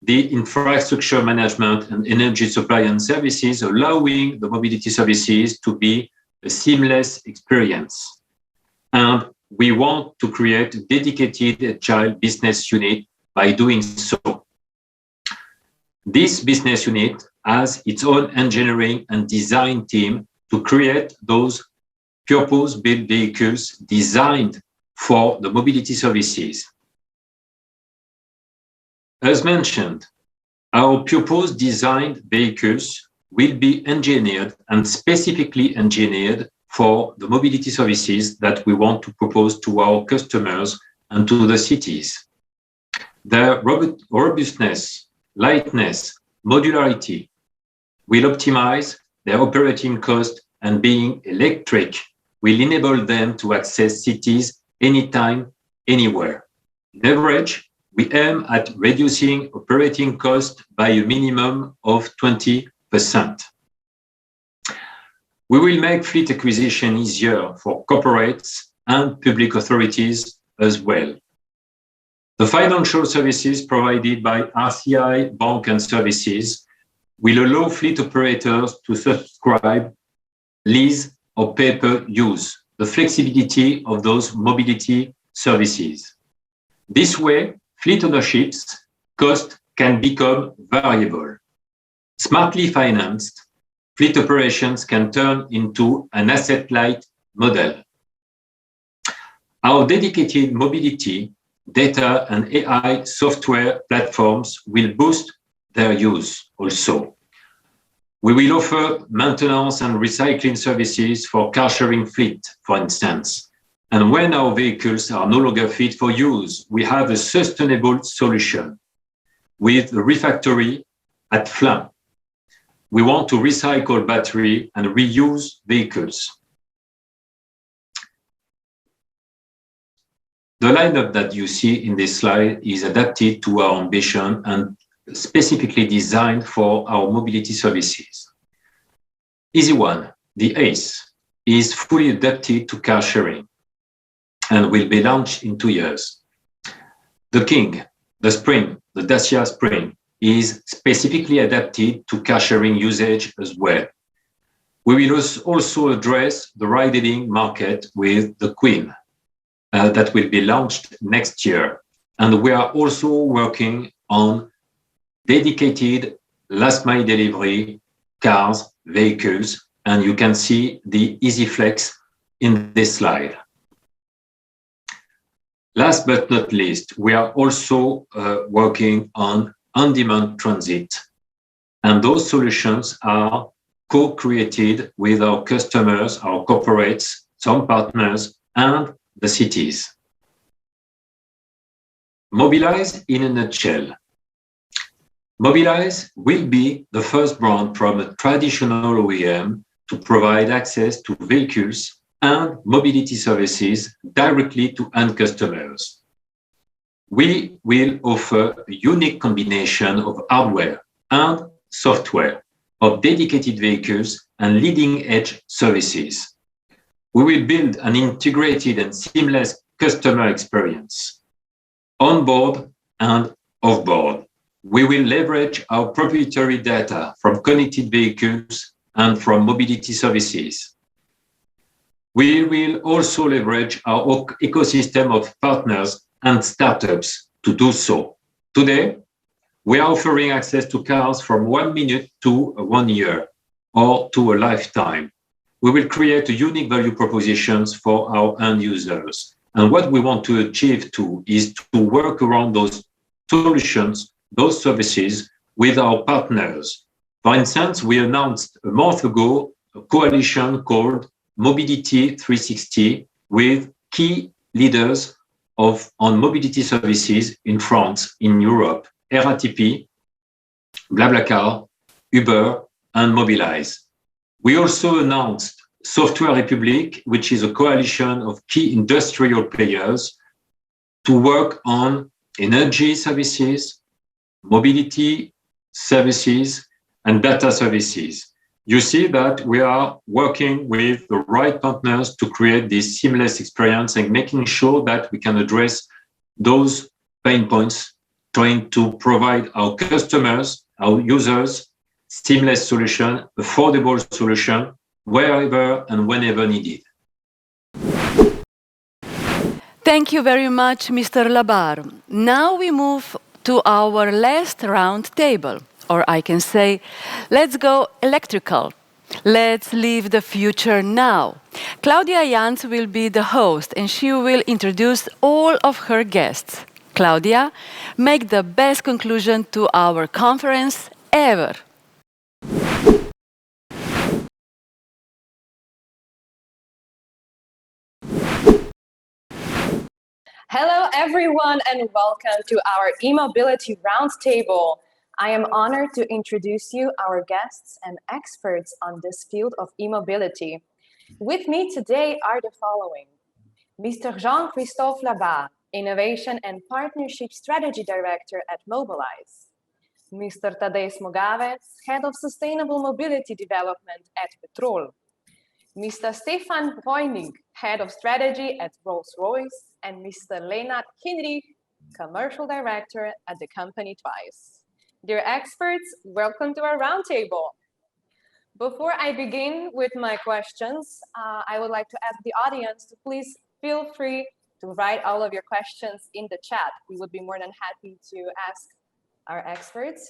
the infrastructure management and energy supply and services, allowing the mobility services to be a seamless experience. And we want to create a dedicated agile business unit by doing so. This business unit has its own engineering and design team to create those purpose-built vehicles designed for the mobility services. As mentioned, our purpose-designed vehicles will be engineered and specifically engineered for the mobility services that we want to propose to our customers and to the cities. Their robustness, lightness, modularity will optimize their operating cost, and being electric will enable them to access cities anytime, anywhere. On average, we aim at reducing operating costs by a minimum of 20%. We will make fleet acquisition easier for corporates and public authorities as well. The financial services provided by RCI Bank and Services will allow fleet operators to subscribe, lease, or pay-per-use, the flexibility of those mobility services. This way, fleet ownership's cost can become variable. Smartly financed, fleet operations can turn into an asset-light model. Our dedicated mobility, data, and AI software platforms will boost their use also. We will offer maintenance and recycling services for car sharing fleet, for instance. And when our vehicles are no longer fit for use, we have a sustainable solution with refactory at Flin. We want to recycle battery and reuse vehicles. The lineup that you see in this slide is adapted to our ambition and specifically designed for our mobility services. Easy one, the ACE, is fully adapted to car sharing and will be launched in 2 years. The King, the Spring, the Dacia Spring, is specifically adapted to car sharing usage as well. We will also address the ride-hailing market with the Queen that will be launched next year. And we are also working on dedicated last mile delivery cars, vehicles, and you can see the EasyFlex in this slide. Last but not least, we are also working on on-demand transit. And those solutions are co-created with our customers, our corporates, some partners, and the cities. Mobilize in a nutshell. Mobilize will be the first brand from a traditional OEM to provide access to vehicles and mobility services directly to end customers. We will offer a unique combination of hardware and software, of dedicated vehicles and leading-edge services. We will build an integrated and seamless customer experience, on board and off board. We will leverage our proprietary data from connected vehicles and from mobility services. We will also leverage our ecosystem of partners and startups to do so. Today, we are offering access to cars from 1 minute to 1 year or to a lifetime. We will create a unique value propositions for our end users. And what we want to achieve is to work around those solutions, those services with our partners. For instance, we announced a month ago a coalition called Mobility 360 with key leaders on mobility services in France, in Europe, RATP, BlaBlaCar, Uber, and Mobilize. We also announced Software Republic, which is a coalition of key industrial players to work on energy services, mobility services, and data services. You see that we are working with the right partners to create this seamless experience and making sure that we can address those pain points, trying to provide our customers, our users, seamless solution, affordable solution, wherever and whenever needed. Thank you very much, Mr. Labarre. Now we move to our last round table, or I can say, let's go electrical. Let's live the future now. Claudia Jans will be the host and she will introduce all of her guests. Claudia, make the best conclusion to our conference ever. Hello, everyone, and welcome to our e-mobility roundtable. I am honored to introduce you our guests and experts on this field of e-mobility. With me today are the following: Mr. Jean-Christophe Labarre, Innovation and Partnership Strategy Director at Mobilize; Mr. Tadej Smogavec, Head of Sustainable Mobility Development at Petrol; Mr. Stefan Breunig, Head of Strategy at Rolls-Royce; and Mr. Lennart, Commercial Director at the company Twaice. Dear experts, welcome to our roundtable. Before I begin with my questions, I would like to ask the audience to please feel free to write all of your questions in the chat. We would be more than happy to ask our experts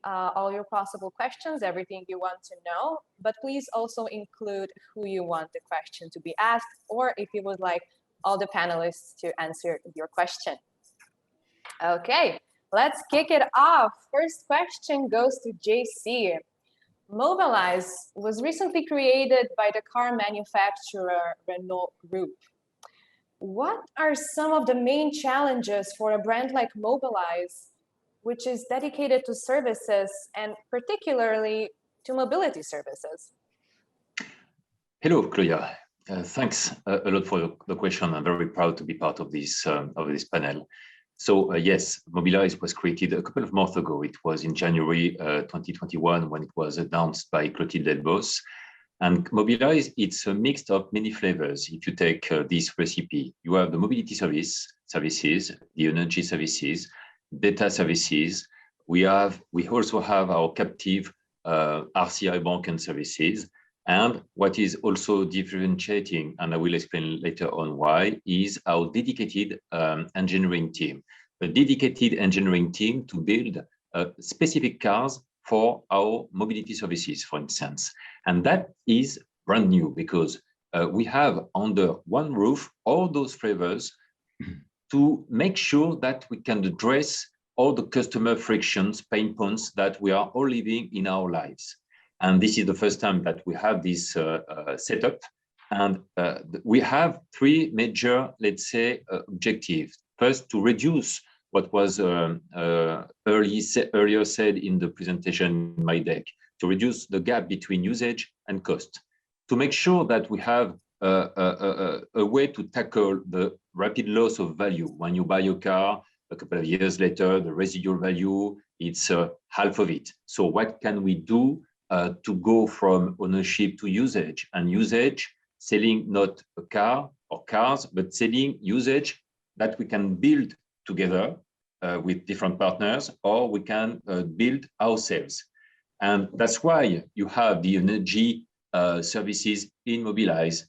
all your possible questions, everything you want to know, but please also include who you want the question to be asked, or if you would like all the panelists to answer your question. Okay, let's kick it off. First question goes to JC. Mobilize was recently created by the car manufacturer Renault Groupe. What are some of the main challenges for a brand like Mobilize, which is dedicated to services and particularly to mobility services? Hello, Claudia. Thanks a lot for the question. I'm very proud to be part of this panel. So yes, Mobilize was created a couple of months ago. It was in January 2021 when it was announced by Clotilde Delbos. And Mobilize, it's a mix of many flavors. If you take this recipe, you have the mobility services, the energy services, data services, We also have our captive RCI bank and services. And what is also differentiating, and I will explain later on why, is our dedicated engineering team. A dedicated engineering team to build specific cars for our mobility services, for instance. And that is brand new because we have under one roof all those flavors to make sure that we can address all the customer frictions, pain points that we are all living in our lives. And this is the first time that we have this setup. And we have three major, let's say, objectives. First, to reduce what was earlier said in the presentation in my deck, to reduce the gap between usage and cost. To make sure that we have a way to tackle the rapid loss of value. When you buy a car, a couple of years later, the residual value, it's half of it. So what can we do to go from ownership to usage? And usage, selling not a car or cars, but selling usage that we can build together with different partners, or we can build ourselves. And that's why you have the energy services in Mobilize,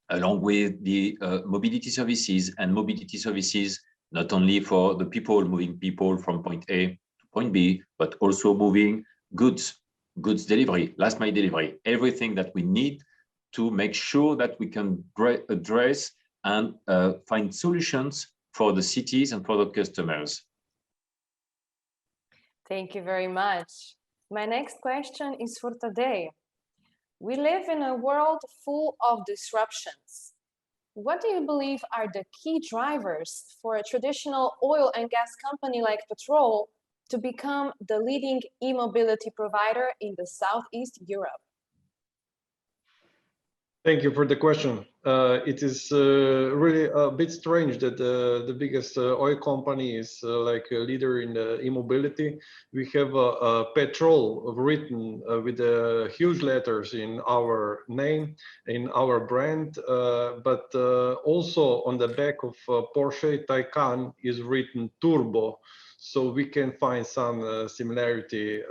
along with the mobility services, and mobility services not only for the people, moving people from point A to point B, but also moving goods delivery, last mile delivery, everything that we need to make sure that we can address and find solutions for the cities and for the customers. Thank you very much. My next question is for today. We live in a world full of disruptions. What do you believe are the key drivers for a traditional oil and gas company like Petrol to become the leading e-mobility provider in the Southeast Europe? Thank you for the question. It is really a bit strange that the biggest oil company is like a leader in the e-mobility. We have Petrol written with huge letters in our name, in our brand, but also on the back of Porsche Taycan is written Turbo. So we can find some similarity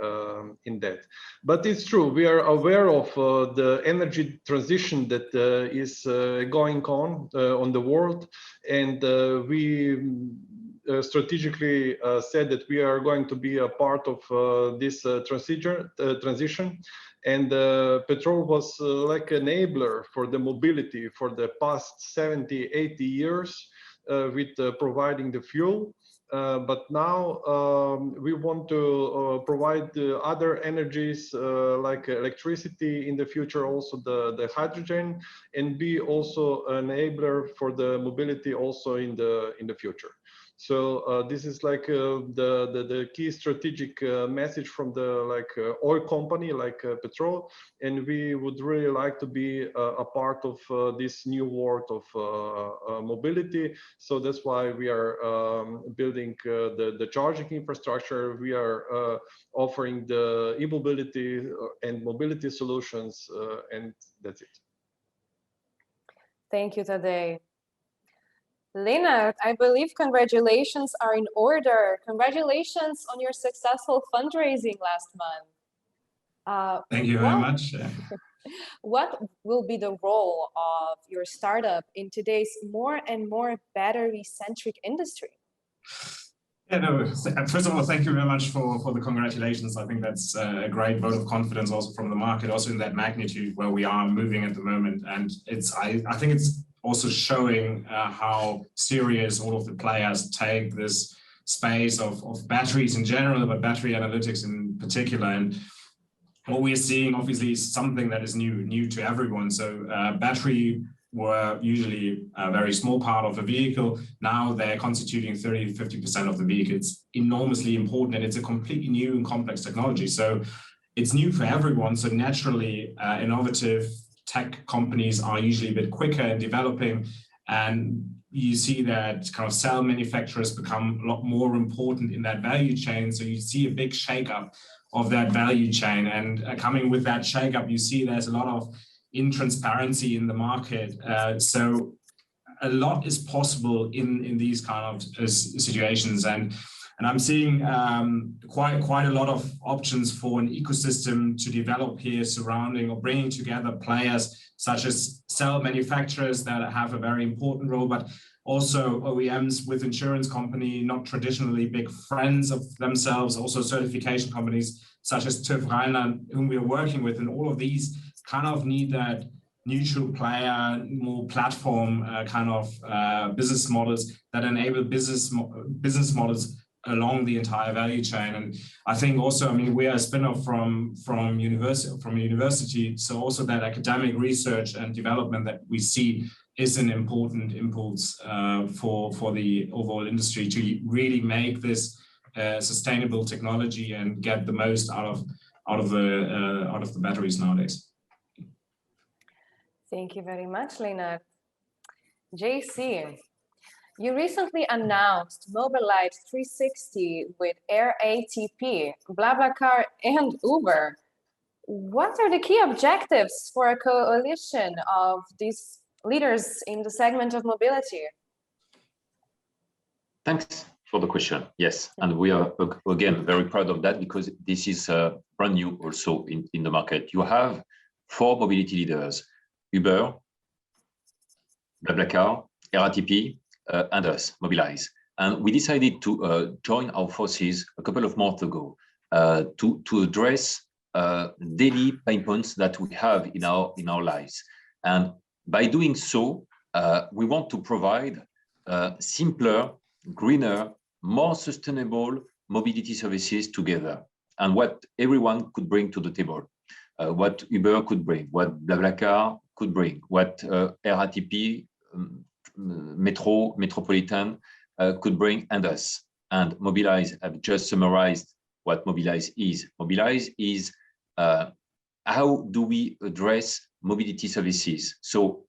in that. But it's true, we are aware of the energy transition that is going on the world. And we strategically said that we are going to be a part of this transition. And Petrol was like an enabler for the mobility for the past 70, 80 years with providing the fuel. But now we want to provide other energies like electricity in the future, also the hydrogen, and be also an enabler for the mobility also in the future. So this is like the key strategic message from the oil company like Petrol, and we would really like to be a part of this new world of mobility. So that's why we are building the charging infrastructure. We are offering the e-mobility and mobility solutions, and that's it. Thank you, Tadej. Lennart, I believe congratulations are in order. Congratulations on your successful fundraising last month. Thank you very much. What will be the role of your startup in today's more and more battery-centric industry? Yeah, no, first of all, thank you very much for the congratulations. I think that's a great vote of confidence also from the market, also in that magnitude where we are moving at the moment. And I think it's also showing how serious all of the players take this space of batteries in general, but battery analytics in particular. And what we're seeing obviously is something that is new to everyone. So battery were usually a very small part of the vehicle. Now they're constituting 30–50% of the vehicle. It's enormously important, and it's a completely new and complex technology. So it's new for everyone. So naturally, innovative tech companies are usually a bit quicker in developing, and you see that kind of cell manufacturers become a lot more important in that value chain. So you see a big shakeup of that value chain, and coming with that shakeup, you see there's a lot of intransparency in the market. So a lot is possible in these kind of situations, and And I'm seeing quite a lot of options for an ecosystem to develop here surrounding or bringing together players such as cell manufacturers that have a very important role, but also OEMs with insurance company, not traditionally big friends of themselves, also certification companies such as TÜV Rheinland, whom we are working with. And all of these kind of need that neutral player, more platform kind of business models that enable business models along the entire value chain. And I think also, I mean, we are a spin-off from university, so also that academic research and development that we see is an important impulse for the overall industry to really make this sustainable technology and get the most out of the batteries nowadays. Thank you very much, Lennart. JC, you recently announced Mobilize 360 with RATP, BlaBlaCar, and Uber. What are the key objectives for a coalition of these leaders in the segment of mobility? Thanks for the question. Yes, and we are again very proud of that because this is brand new also in the market. You have 4 mobility leaders: Uber, BlaBlaCar, RATP, and us, Mobilize. And we decided to join our forces a couple of months ago to address daily pain points that we have in our lives. And by doing so, we want to provide simpler, greener, more sustainable mobility services together, and what everyone could bring to the table. What Uber could bring, what BlaBlaCar could bring, what RATP, Metropolitan could bring, and us. And Mobilize, I've just summarized what Mobilize is. Mobilize is how do we address mobility services? So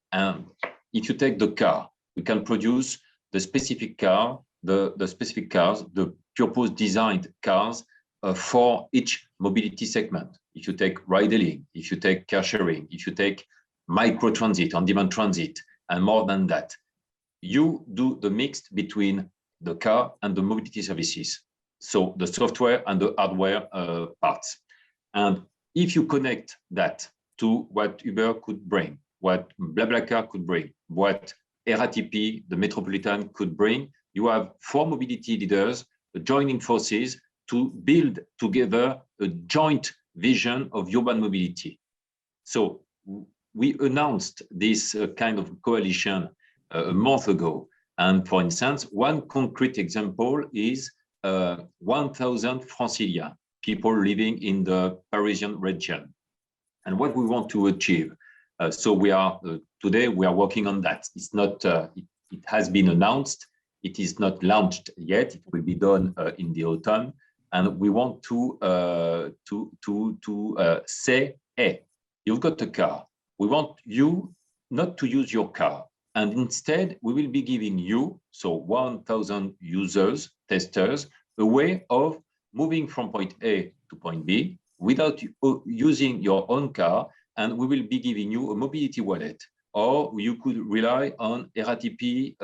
if you take the car, we can produce the specific car, the specific cars, the purpose designed cars for each mobility segment. If you take ride-hailing, if you take car sharing, if you take micro-transit, on-demand transit, and more than that, you do the mix between the car and the mobility services. So the software and the hardware parts. And if you connect that to what Uber could bring, what BlaBlaCar could bring, what RATP, the Metropolitan, could bring, you have 4 mobility leaders joining forces to build together a joint vision of urban mobility. So we announced this kind of coalition a month ago. And for instance, one concrete example is 1,000 Francilians, people living in the Parisian region. And what we want to achieve. So we are today we are working on that. It's not. It has been announced. It is not launched yet. It will be done in the autumn, and we want to say, hey, you've got a car. We want you not to use your car, and instead we will be giving you, so 1,000 users, testers, a way of moving from point A to point B without using your own car. And we will be giving you a mobility wallet, or you could rely on RATP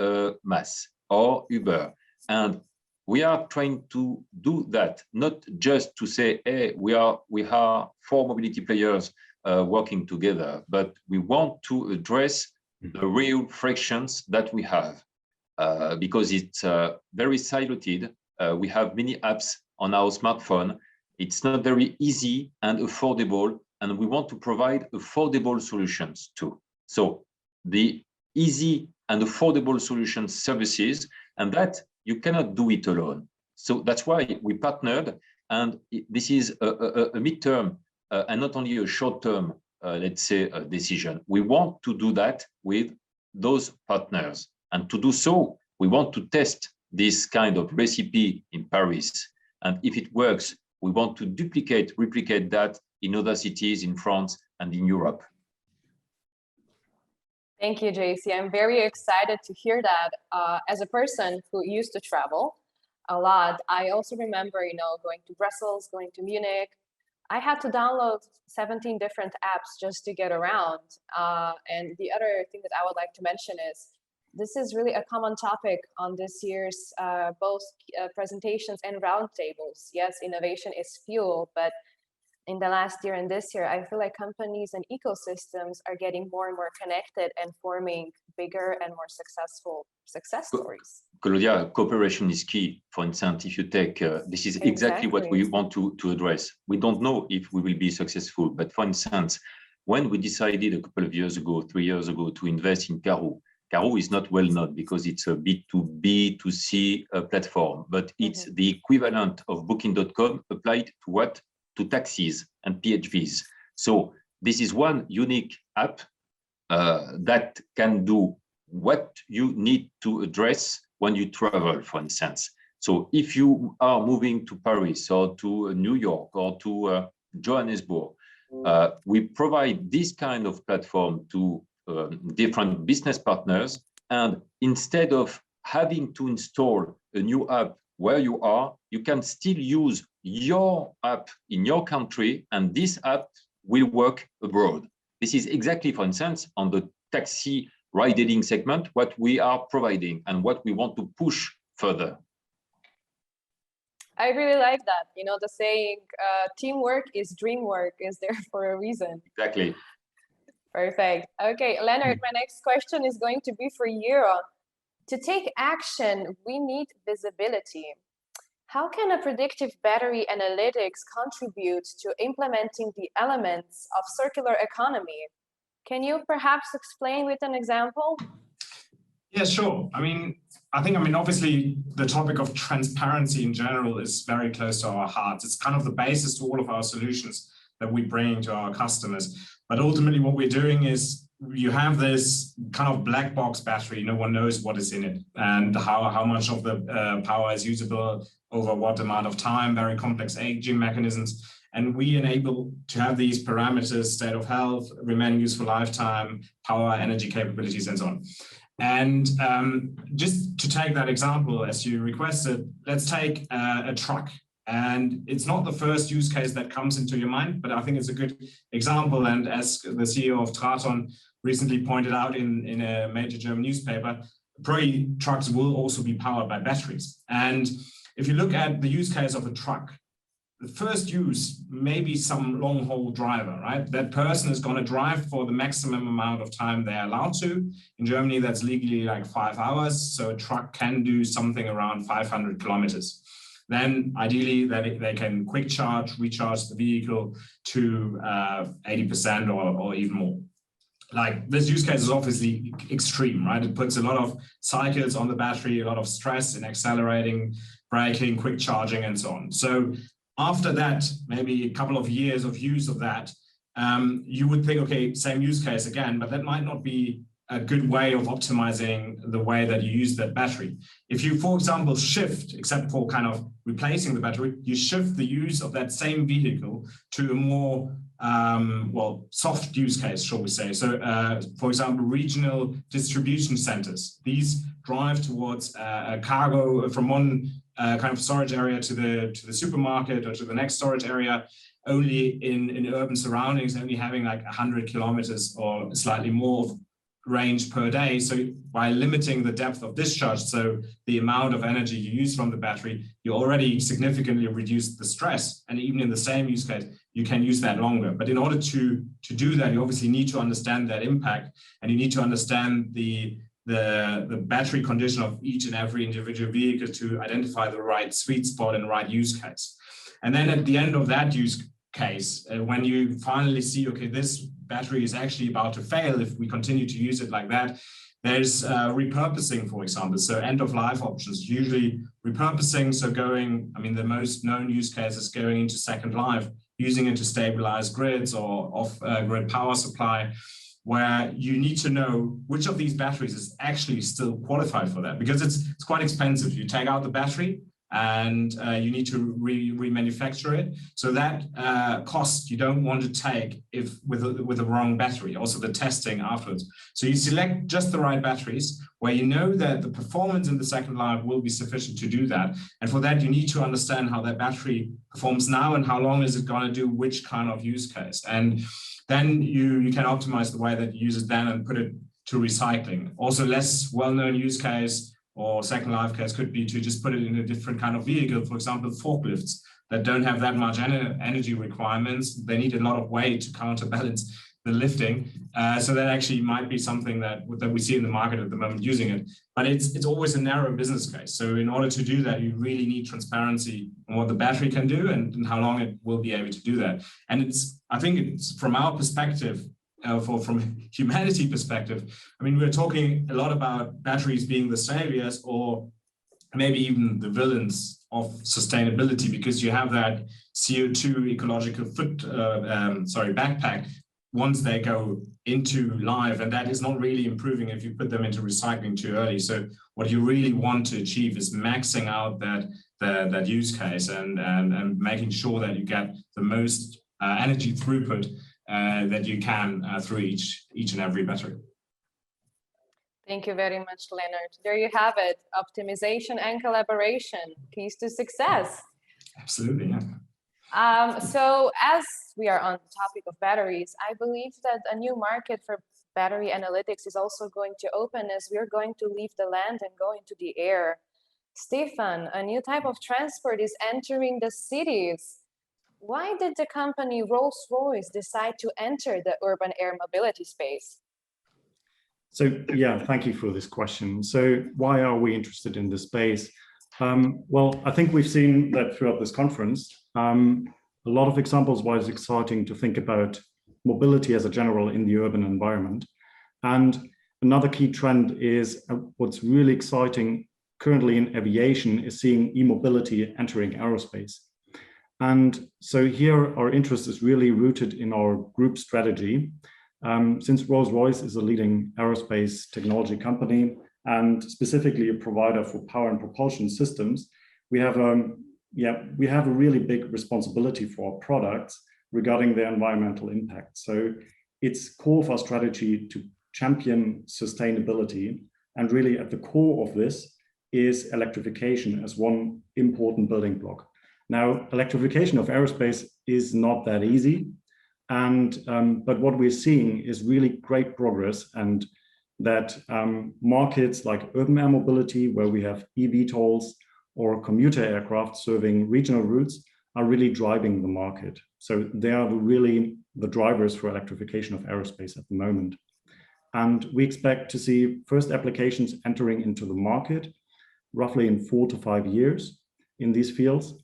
MaaS or Uber. And we are trying to do that, not just to say, hey, we are 4 mobility players working together, but we want to address the real frictions that we have because it's very siloed. We have many apps on our smartphone. It's not very easy and affordable. And we want to provide affordable solutions too. So the easy and affordable solutions services, and that you cannot do it alone. So that's why we partnered, and this is a midterm and not only a short-term, let's say, decision. We want to do that with those partners. And to do so, we want to test this kind of recipe in Paris. And if it works, we want to replicate that in other cities in France and in Europe. Thank you, JC. I'm very excited to hear that. As a person who used to travel a lot, I also remember, going to Brussels, going to Munich. I had to download 17 different apps just to get around. And the other thing that I would like to mention is this is really a common topic on this year's both presentations and roundtables. Yes, innovation is fuel, but in the last year and this year, I feel like companies and ecosystems are getting more and more connected and forming bigger and more successful success stories. Claudia, cooperation is key. For instance, if you take, this is exactly what we want to address. We don't know if we will be successful, but for instance, when we decided a couple of years ago, 3 years ago, to invest in Caro is not well known because it's a B2B, to C platform, but it's the equivalent of Booking.com applied to what? To taxis and PHVs. So this is one unique app that can do what you need to address when you travel, for instance. So if you are moving to Paris or to New York or to Johannesburg, we provide this kind of platform to different business partners. And instead of having to install a new app where you are, you can still use your app in your country, and this app will work abroad. This is exactly, for instance, on the taxi ride-hailing segment, what we are providing and what we want to push further. I really like that. You know, the saying, teamwork is dreamwork is there for a reason. Exactly. Perfect. Okay, Lennart, my next question is going to be for you. To take action, we need visibility. How can a predictive battery analytics contribute to implementing the elements of circular economy? Can you perhaps explain with an example? Yeah, sure. I think obviously the topic of transparency in general is very close to our hearts. It's kind of the basis to all of our solutions that we bring to our customers. But ultimately what we're doing is you have this kind of black box battery. No one knows what is in it and how much of the power is usable over what amount of time, very complex aging mechanisms. And we enable to have these parameters, state of health, remaining useful lifetime, power, energy capabilities, and so on. And just to take that example, as you requested, let's take a truck. And it's not the first use case that comes into your mind, but I think it's a good example. And as the CEO of Traton recently pointed out in a major German newspaper, probably trucks will also be powered by batteries. And if you look at the use case of a truck, the first use may be some long haul driver, right? That person is going to drive for the maximum amount of time they're allowed to. In Germany, that's legally like 5 hours. So a truck can do something around 500 kilometers. Then ideally they can quick charge, recharge the vehicle to 80% or even more. Like this use case is obviously extreme, right? It puts a lot of cycles on the battery, a lot of stress in accelerating, braking, quick charging, and so on. So after that, maybe a couple of years of use of that, you would think, okay, same use case again, but that might not be a good way of optimizing the way that you use that battery. If you, for example, shift, except for kind of replacing the battery, you shift the use of that same vehicle to a more soft use case, shall we say. So, for example, regional distribution centers. These drive towards a cargo from one kind of storage area to the supermarket or to the next storage area, only in urban surroundings, only having like 100 kilometers or slightly more range per day. So by limiting the depth of discharge, so the amount of energy you use from the battery, you already significantly reduce the stress. And even in the same use case, you can use that longer. But in order to do that, you obviously need to understand that impact, and you need to understand the battery condition of each and every individual vehicle to identify the right sweet spot and right use case. And then at the end of that use case, when you finally see, okay, this battery is actually about to fail if we continue to use it like that, there's repurposing, for example. So end of life options, usually repurposing. So the most known use case is going into second life, using it to stabilize grids or off-grid power supply, where you need to know which of these batteries is actually still qualified for that, because it's quite expensive. You take out the battery and you need to remanufacture it. So that cost you don't want to take with the wrong battery, also the testing afterwards. So you select just the right batteries where you know that the performance in the second life will be sufficient to do that. And for that, you need to understand how that battery performs now and how long is it going to do which kind of use case. And then you can optimize the way that you use it then and put it to recycling. Also, less well-known use case or second life case could be to just put it in a different kind of vehicle. For example, forklifts that don't have that much energy requirements. They need a lot of weight to counterbalance the lifting. So that actually might be something that we see in the market at the moment using it. But it's always a narrow business case. So in order to do that, you really need transparency on what the battery can do and how long it will be able to do that. And I think it's from our perspective, from humanity perspective, I mean, we're talking a lot about batteries being the saviors or maybe even the villains of sustainability, because you have that CO2 ecological backpack once they go into life, and that is not really improving if you put them into recycling too early. So what you really want to achieve is maxing out that use case and making sure that you get the most energy throughput that you can through each and every battery. Thank you very much, Lennart. There you have it. Optimization and collaboration, keys to success. Absolutely, yeah. So as we are on the topic of batteries, I believe that a new market for battery analytics is also going to open as we're going to leave the land and go into the air. Stefan, a new type of transport is entering the cities. Why did the company Rolls-Royce decide to enter the urban air mobility space? So yeah, thank you for this question. So why are we interested in this space? Well, I think we've seen that throughout this conference, a lot of examples why it's exciting to think about mobility as a general in the urban environment. And another key trend is what's really exciting currently in aviation is seeing e-mobility entering aerospace. And so here our interest is really rooted in our group strategy. Since Rolls-Royce is a leading aerospace technology company and specifically a provider for power and propulsion systems, we have a really big responsibility for our products regarding their environmental impact. So it's core of our strategy to champion sustainability, and really at the core of this is electrification as one important building block. Now, electrification of aerospace is not that easy, but what we're seeing is really great progress, and that markets like urban air mobility, where we have eVTOLs or commuter aircraft serving regional routes, are really driving the market. So they are really the drivers for electrification of aerospace at the moment. And we expect to see first applications entering into the market roughly in 4 to 5 years in these fields,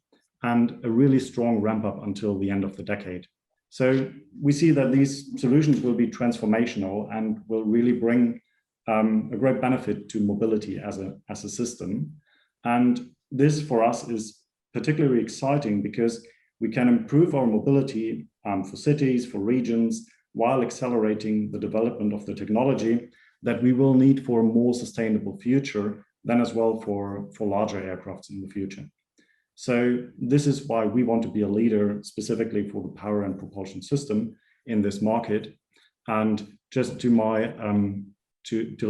and a really strong ramp up until the end of the decade. So we see that these solutions will be transformational and will really bring a great benefit to mobility as a system. And this for us is particularly exciting because we can improve our mobility for cities, for regions, while accelerating the development of the technology that we will need for a more sustainable future, then as well for larger aircrafts in the future. So this is why we want to be a leader specifically for the power and propulsion system in this market. And just to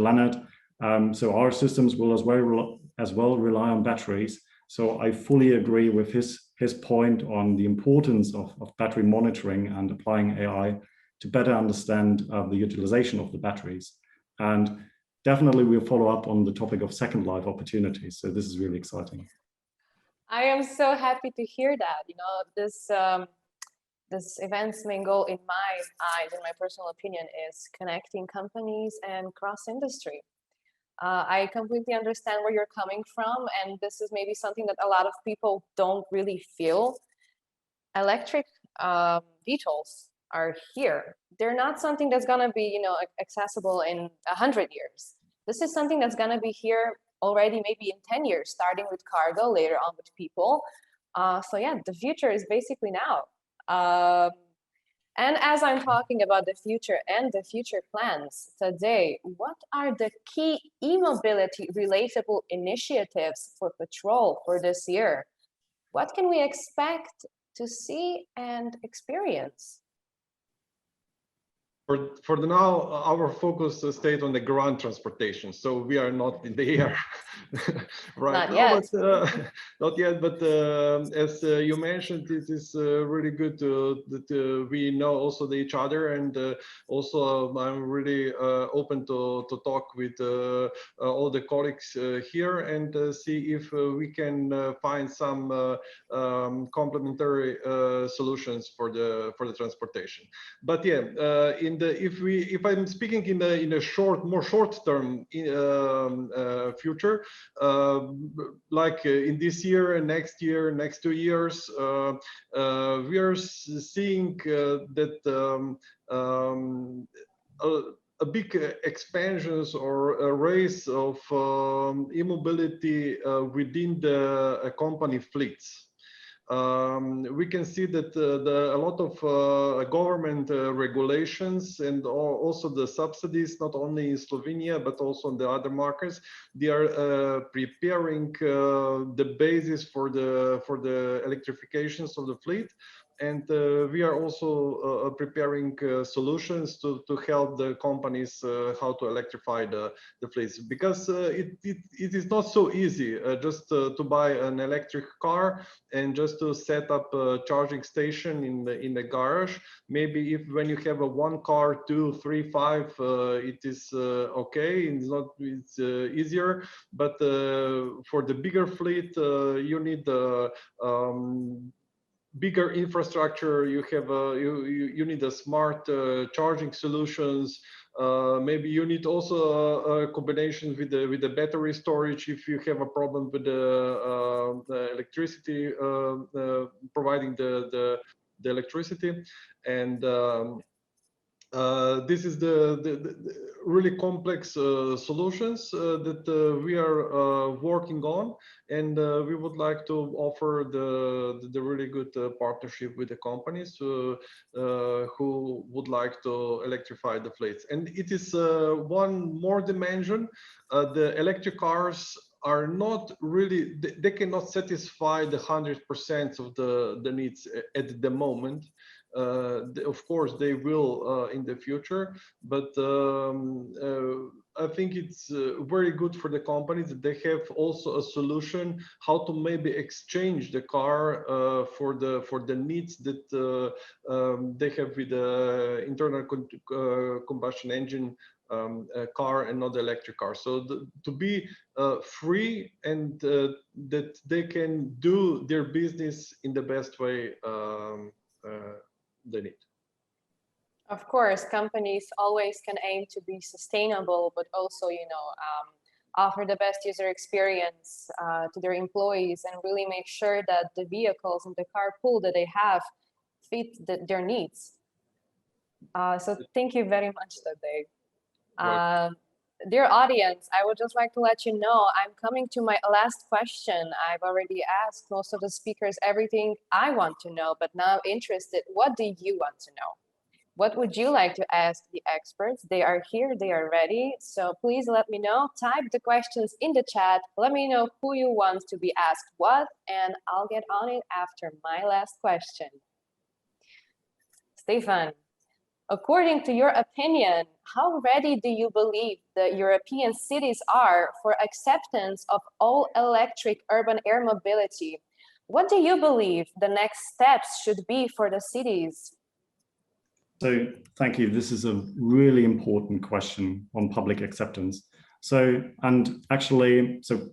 Lennart, so our systems will as well rely on batteries. So I fully agree with his point on the importance of battery monitoring and applying AI to better understand the utilization of the batteries. And definitely we'll follow up on the topic of second life opportunities. So this is really exciting. I am so happy to hear that. You know, this event's main goal in my eyes, in my personal opinion, is connecting companies and cross-industry. I completely understand where you're coming from, and this is maybe something that a lot of people don't really feel. Electric VTOLs are here. They're not something that's gonna be, you know, accessible in 100 years. This is something that's gonna be here already maybe in 10 years, starting with cargo, later on with people. So yeah, the future is basically now. And as I'm talking about the future and the future plans today, what are the key e-mobility relatable initiatives for Petrol for this year? What can we expect to see and experience? For the now, our focus stayed on the ground transportation. So we are not in the air right not now, yet. but not yet. But as you mentioned, it is really good that we know also each other, and also I'm really open to talk with all the colleagues here and see if we can find some complementary solutions for the transportation. But yeah, if I'm speaking in a more short term future, like in this year and next 2 years, we are seeing that a big expansions or a race of e-mobility within the company fleets. We can see that a lot of government regulations and also the subsidies, not only in Slovenia, but also in the other markets, they are preparing the basis for the electrifications of the fleet. And we are also preparing solutions to help the companies how to electrify the fleets, because it is not so easy just to buy an electric car and just to set up a charging station in the garage. Maybe when you have a 1 car, 2, 3, 5, it is okay. It's easier, but for the bigger fleet, you need bigger infrastructure. You have you need a smart charging solutions. Maybe you need also a combination with the battery storage if you have a problem with the electricity, providing the electricity. And this is the really complex solutions that we are working on, and we would like to offer the really good partnership with the companies who would like to electrify the fleets. And it is one more dimension. The electric cars are not really, they cannot satisfy the 100% of the needs at the moment. Of course, they will in the future, but I think it's very good for the companies that they have also a solution how to maybe exchange the car for the needs that they have with the internal combustion engine car and not the electric car. So to be free and that they can do their business in the best way they need. Of course, companies always can aim to be sustainable, but also, offer the best user experience to their employees and really make sure that the vehicles and the carpool that they have fit their needs. So thank you very much, Tadej. Dear audience, I would just like to let you know I'm coming to my last question. I've already asked most of the speakers everything I want to know, but now I'm interested, what do you want to know? What would you like to ask the experts? They are here, they are ready. So please let me know, type the questions in the chat, let me know who you want to be asked what, and I'll get on it after my last question. Stefan, according to your opinion, how ready do you believe the European cities are for acceptance of all electric urban air mobility? What do you believe the next steps should be for the cities? So thank you. This is a really important question on public acceptance. So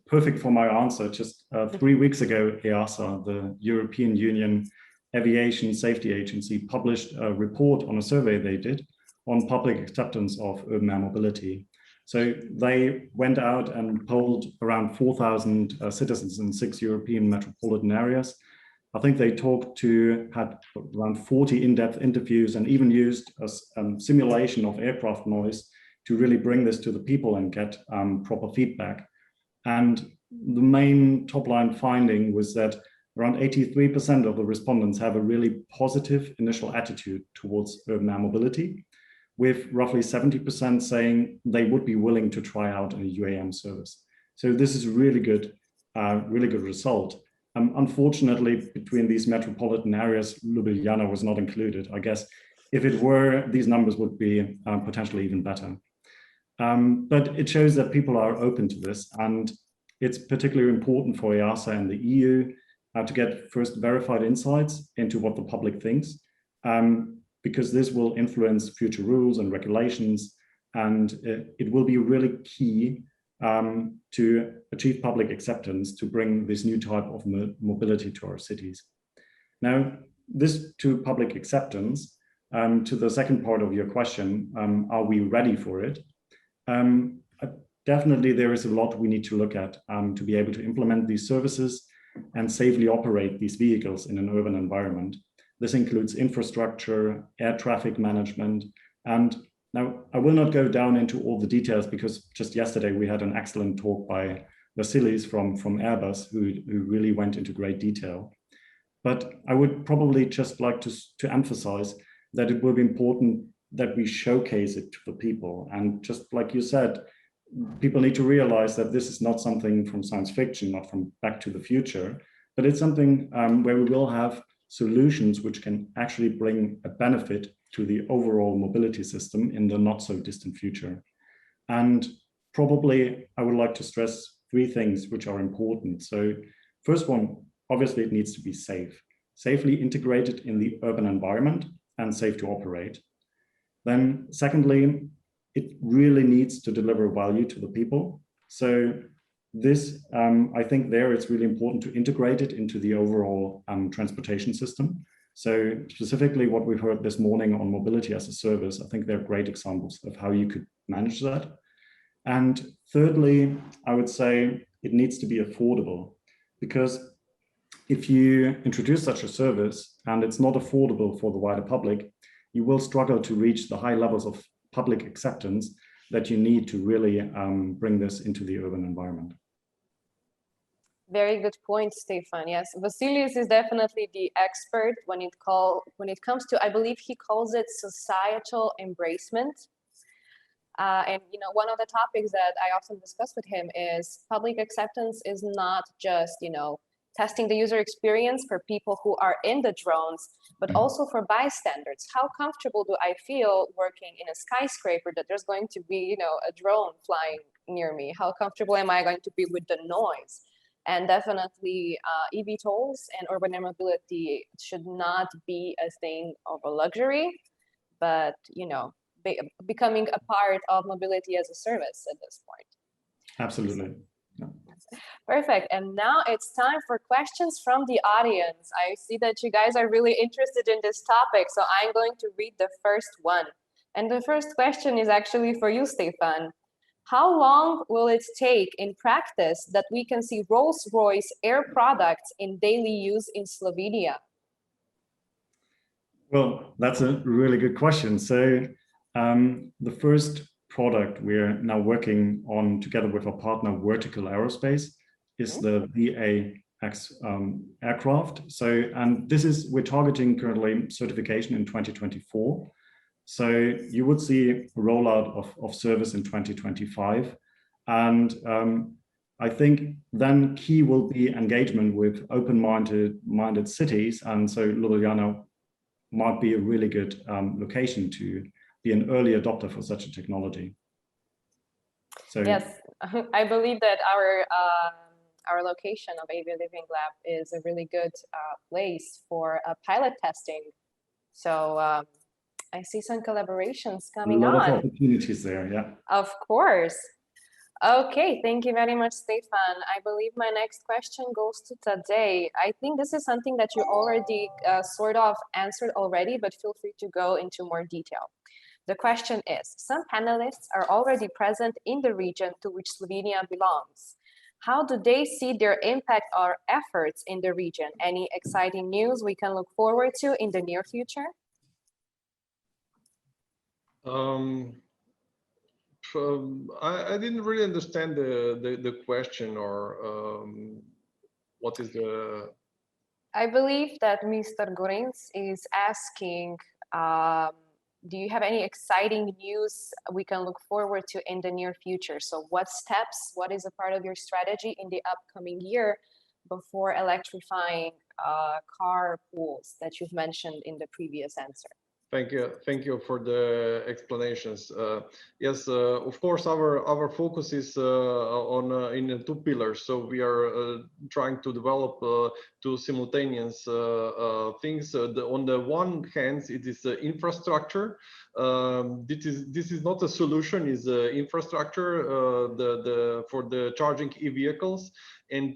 perfect for my answer. Just 3 weeks ago, EASA, the European Union Aviation Safety Agency, published a report on a survey they did on public acceptance of urban air mobility. So they went out and polled around 4,000 citizens in 6 European metropolitan areas. I think they had around 40 in-depth interviews and even used a simulation of aircraft noise to really bring this to the people and get proper feedback. And the main top-line finding was that around 83% of the respondents have a really positive initial attitude towards urban air mobility, with roughly 70% saying they would be willing to try out a UAM service. So this is really good result. Unfortunately, between these metropolitan areas, Ljubljana was not included. I guess if it were, these numbers would be potentially even better. But it shows that people are open to this, and it's particularly important for EASA and the EU to get first verified insights into what the public thinks, because this will influence future rules and regulations, and it will be really key to achieve public acceptance to bring this new type of mobility to our cities. Now, this to public acceptance, to the second part of your question, are we ready for it? Definitely there is a lot we need to look at to be able to implement these services and safely operate these vehicles in an urban environment. This includes infrastructure, air traffic management, and now I will not go down into all the details because just yesterday we had an excellent talk by Vasilis from Airbus who really went into great detail. But I would probably just like to emphasize that it will be important that we showcase it to the people. And just like you said, people need to realize that this is not something from science fiction, not from Back to the Future, but it's something where we will have solutions which can actually bring a benefit to the overall mobility system in the not so distant future. And probably I would like to stress three things which are important. So first one, obviously it needs to be safe, safely integrated in the urban environment and safe to operate. Then secondly, it really needs to deliver value to the people. So this, I think there it's really important to integrate it into the overall transportation system. So specifically what we've heard this morning on mobility as a service, I think they're great examples of how you could manage that. And thirdly, I would say it needs to be affordable, because if you introduce such a service and it's not affordable for the wider public, you will struggle to reach the high levels of public acceptance that you need to really bring this into the urban environment. Very good point, Stefan. Yes, Vasilis is definitely the expert when it comes to, I believe he calls it societal embracement. And you know, one of the topics that I often discuss with him is public acceptance is not just, you know, testing the user experience for people who are in the drones, but also for bystanders. How comfortable do I feel working in a skyscraper that there's going to be, you know, a drone flying near me? How comfortable am I going to be with the noise? And definitely eVTOLs and urban air mobility should not be a thing of a luxury, but, you know, becoming a part of mobility as a service at this point. Absolutely. Yeah. Perfect. And now it's time for questions from the audience. I see that you guys are really interested in this topic, so I'm going to read the first one. And the first question is actually for you, Stefan. How long will it take in practice that we can see Rolls-Royce Air products in daily use in Slovenia? Well, that's a really good question. So the first product we're now working on together with our partner Vertical Aerospace is the VAX aircraft. So, and this is, we're targeting currently certification in 2024. So you would see a rollout of service in 2025. And I think then key will be engagement with open-minded cities. And so Ljubljana might be a really good location to be an early adopter for such a technology. So yes, I believe that our location of AV Living Lab is a really good place for pilot testing. So I see some collaborations coming on. A lot of opportunities there, yeah. Of course. Okay, thank you very much, Stefan. I believe my next question goes to Tadej. I think this is something that you already sort of answered already, but feel free to go into more detail. The question is, some panelists are already present in the region to which Slovenia belongs. How do they see their impact or efforts in the region? Any exciting news we can look forward to in the near future? I didn't really understand the question, or what is the... I believe that Mr. Gorins is asking, do you have any exciting news we can look forward to in the near future? So what steps, what is a part of your strategy in the upcoming year before electrifying car pools that you've mentioned in the previous answer? Thank you for the explanations. Yes, of course, our focus is on in two pillars. So we are trying to develop two simultaneous things. On the one hand, it is infrastructure. This is not a solution; is infrastructure for the charging e-vehicles, and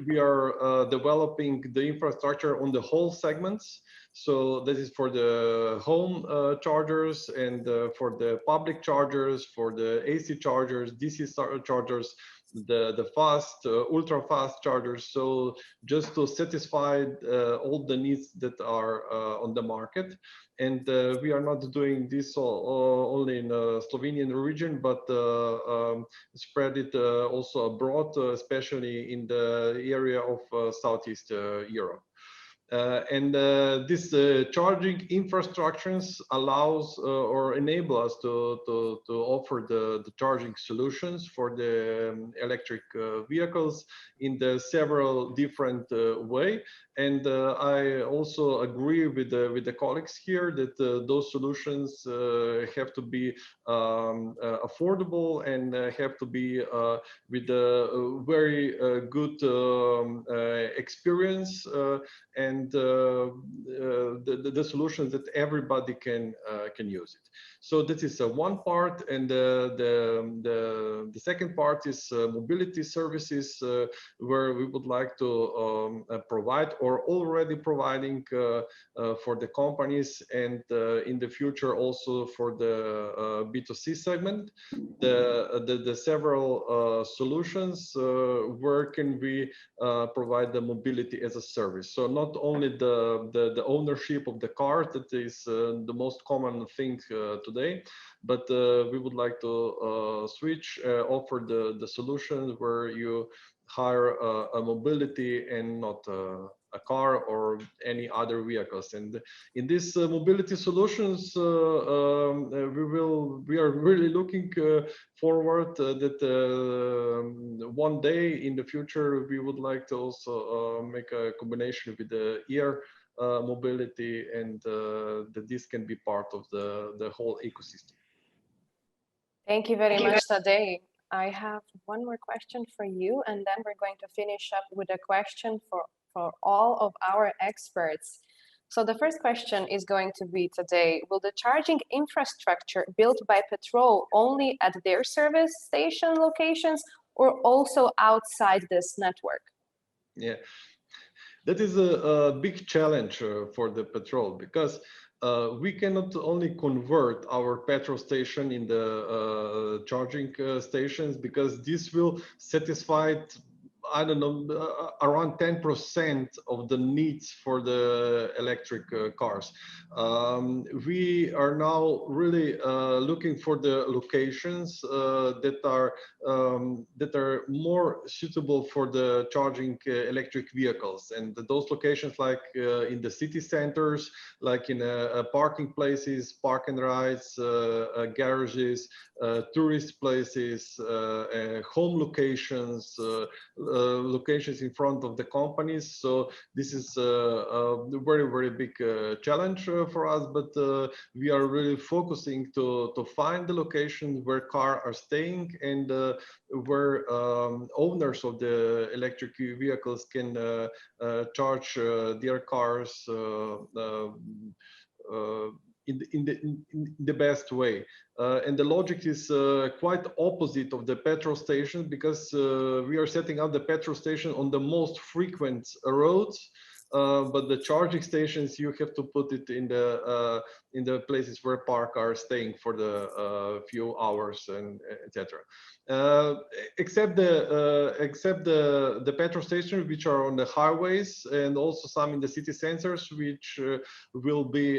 we are developing the infrastructure on the whole segments. So this is for the home chargers and for the public chargers, for the AC chargers, DC chargers, the fast, ultra fast chargers. So just to satisfy all the needs that are on the market. And we are not doing this only in the Slovenian region, but spread it also abroad, especially in the area of Southeast Europe. This charging infrastructures allows or enable us to offer the charging solutions for the electric vehicles in the several different way. And I also agree with the colleagues here that those solutions have to be affordable and have to be with a very good experience and the solutions that everybody can use it. So that is one part, and the second part is mobility services, where we would like to provide or already providing for the companies, and in the future also for the B2C segment, the several solutions where can we provide the mobility as a service. So not only the ownership of the car, that is the most common thing today, but we would like to switch, offer the solution where you hire a mobility and not a car or any other vehicles. And in these mobility solutions, we are really looking forward that one day in the future we would like to also make a combination with the air mobility, and that this can be part of the whole ecosystem. Thank you very much, Tadej. I have one more question for you, and then we're going to finish up with a question for all of our experts. So the first question is going to be today, will the charging infrastructure built by Petrol only at their service station locations or also outside this network? Yeah, that is a big challenge for the Petrol, because we cannot only convert our petrol station in the charging stations, because this will satisfy, I don't know, around 10% of the needs for the electric cars. We are now really looking for the locations that are more suitable for the charging electric vehicles, and those locations, like in the city centers, like in parking places, park and rides, garages, tourist places, home locations, locations in front of the companies. So this is a very, very big challenge for us, but we are really focusing to find the location where cars are staying, and where owners of the electric vehicles can charge their cars in the best way. And the logic is quite opposite of the petrol station, because we are setting up the petrol station on the most frequent roads, but the charging stations, you have to put it in the places where park are staying for the few hours, and etc. Except the petrol stations which are on the highways, and also some in the city centers, which will be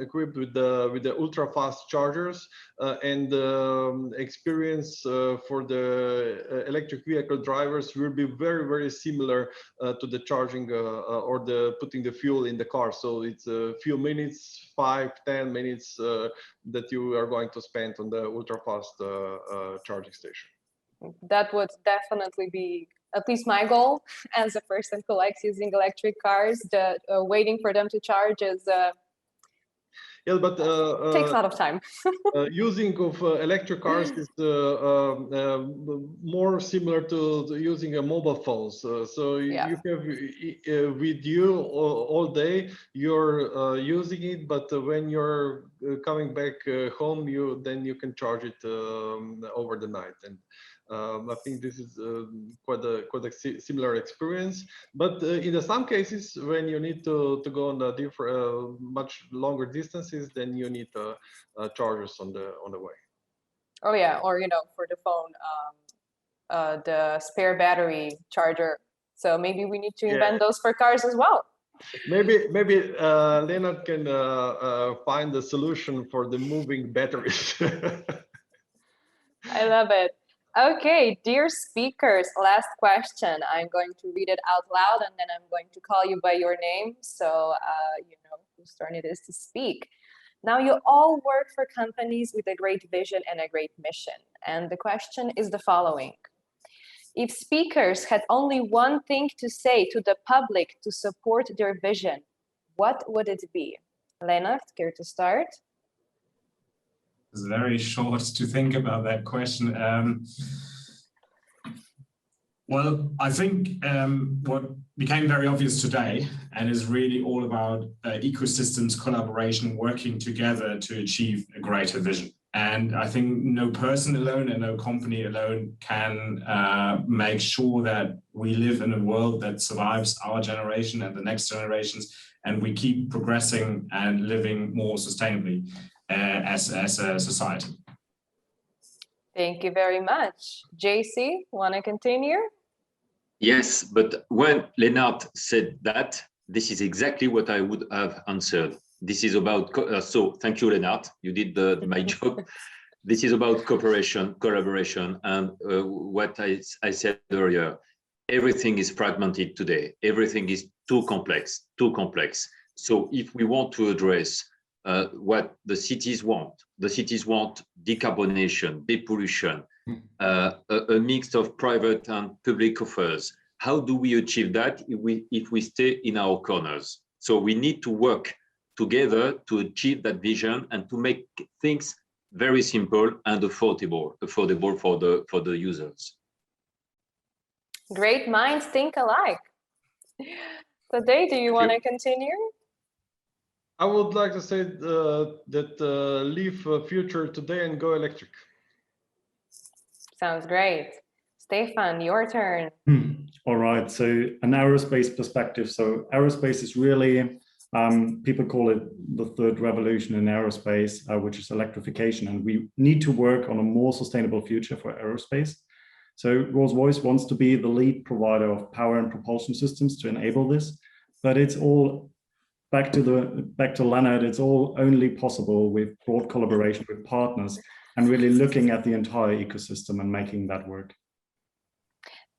equipped with the ultra fast chargers, and experience for the electric vehicle drivers will be very, very similar to the charging or the putting the fuel in the car. So it's a few minutes, 5-10 minutes that you are going to spend on the ultra fast charging station. That would definitely be at least my goal as a person who likes using electric cars. Waiting for them to charge is Yeah, but takes a lot of time. Using of electric cars is more similar to using a mobile phones. So you have with you all day. You're using it, but when you're coming back home, then you can charge it over the night. And I think this is quite a similar experience. But in some cases, when you need to go on a different, much longer distances, then you need chargers on the way. Oh yeah, or for the phone, the spare battery charger. So maybe we need to invent those for cars as well. Maybe Lennart can find a solution for the moving batteries. I love it. Okay, dear speakers, last question. I'm going to read it out loud and then I'm going to call you by your name so you know whose turn it is to speak. Now, you all work for companies with a great vision and a great mission. And the question is the following. If speakers had only one thing to say to the public to support their vision, what would it be? Lennart, care to start? It's very short to think about that question. Well, I think what became very obvious today and is really all about ecosystems, collaboration, working together to achieve a greater vision. And I think no person alone and no company alone can make sure that we live in a world that survives our generation and the next generations, and we keep progressing and living more sustainably as a society. Thank you very much. JC, want to continue? Yes, but when Lennart said that, this is exactly what I would have answered. This is about, so thank you, Lennart, you did my job. This is about cooperation, collaboration, and what I said earlier, everything is fragmented today. Everything is too complex. So if we want to address what the cities want decarbonation, depollution, a mix of private and public offers. How do we achieve that if we stay in our corners? So we need to work together to achieve that vision and to make things very simple and affordable for the users. Great minds think alike. Today, do you want to continue? I would like to say that leave future today and go electric. Sounds great. Stefan, your turn. All right, so an aerospace perspective. So aerospace is really, people call it the third revolution in aerospace, which is electrification. And we need to work on a more sustainable future for aerospace. So Rolls-Royce wants to be the lead provider of power and propulsion systems to enable this, but it's all back to Lennart, it's all only possible with broad collaboration with partners and really looking at the entire ecosystem and making that work.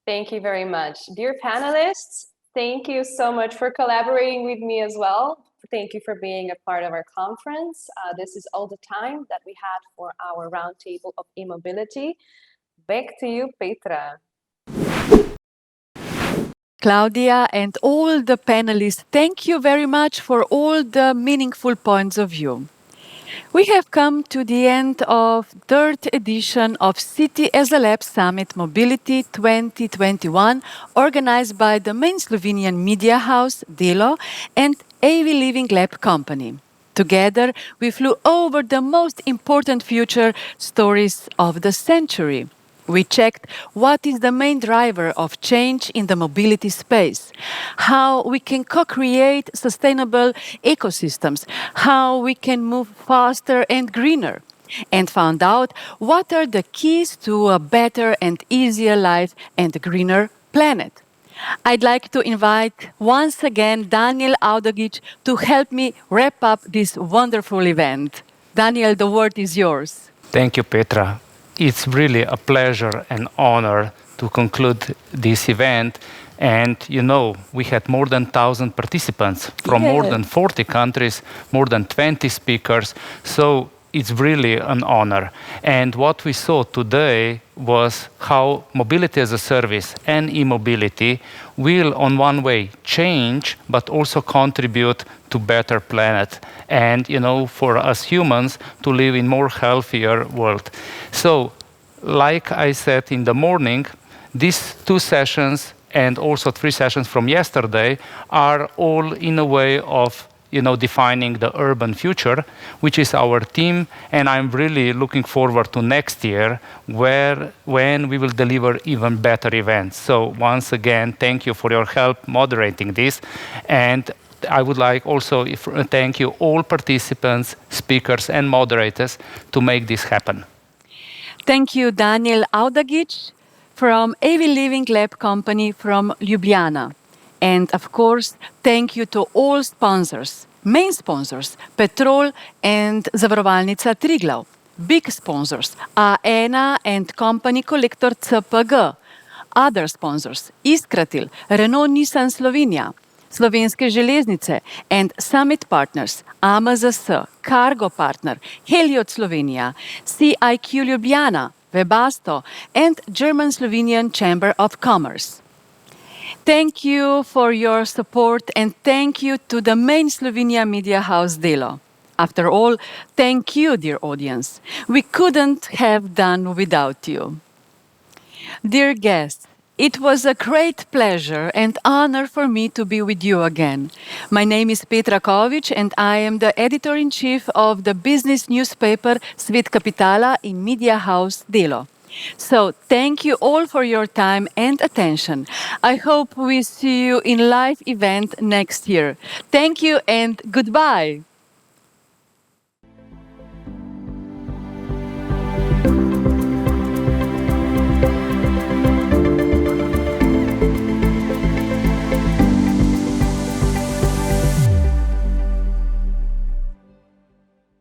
Thank you very much. Dear panelists, thank you so much for collaborating with me as well. Thank you for being a part of our conference. This is all the time that we had for our roundtable of e-mobility. Back to you, Petra. Claudia and all the panelists, thank you very much for all the meaningful points of view. We have come to the end of third edition of City as a Lab Summit Mobility 2021, organized by the main Slovenian media house, Delion, and AV Living Lab company. Together, we flew over the most important future stories of the century. We checked what is the main driver of change in the mobility space, how we can co-create sustainable ecosystems, how we can move faster and greener, and found out what are the keys to a better and easier life and a greener planet. I'd like to invite once again Daniel Audagic to help me wrap up this wonderful event. Daniel, the word is yours. Thank you, Petra. It's really a pleasure and honor to conclude this event. And, you know, we had more than 1,000 participants from more than 40 countries, more than 20 speakers. So it's really an honor. And what we saw today was how mobility as a service and e-mobility will, on one way, change, but also contribute to better planet and, for us humans to live in more healthier world. So, like I said in the morning, these 2 sessions and also 3 sessions from yesterday are all in a way of defining the urban future, which is our theme, and I'm really looking forward to next year when we will deliver even better events. So once again, thank you for your help moderating this, and I would like also to thank you all participants, speakers and moderators to make this happen. Thank you, Daniel Audagic from AV Living Lab Company from Ljubljana. And of course, thank you to all sponsors, main sponsors, Petrol and Zavarovalnica Triglav, big sponsors, A1 and Company Collector CPG, other sponsors, Iskratil, Renault Nissan Slovenia, Slovenske železnice and summit partners, AMZS, Cargo Partner, Heliot Slovenia, CIQ Ljubljana, Webasto and German-Slovenian Chamber of Commerce. Thank you for your support and thank you to the main Slovenia media house Delo. After all, thank you, dear audience. We couldn't have done without you. Dear guests, it was a great pleasure and honor for me to be with you again. My name is Petra Kovic and I am the editor-in-chief of the business newspaper Svet Kapitala in media house Delo. So thank you all for your time and attention. I hope we see you in live event next year. Thank you and goodbye.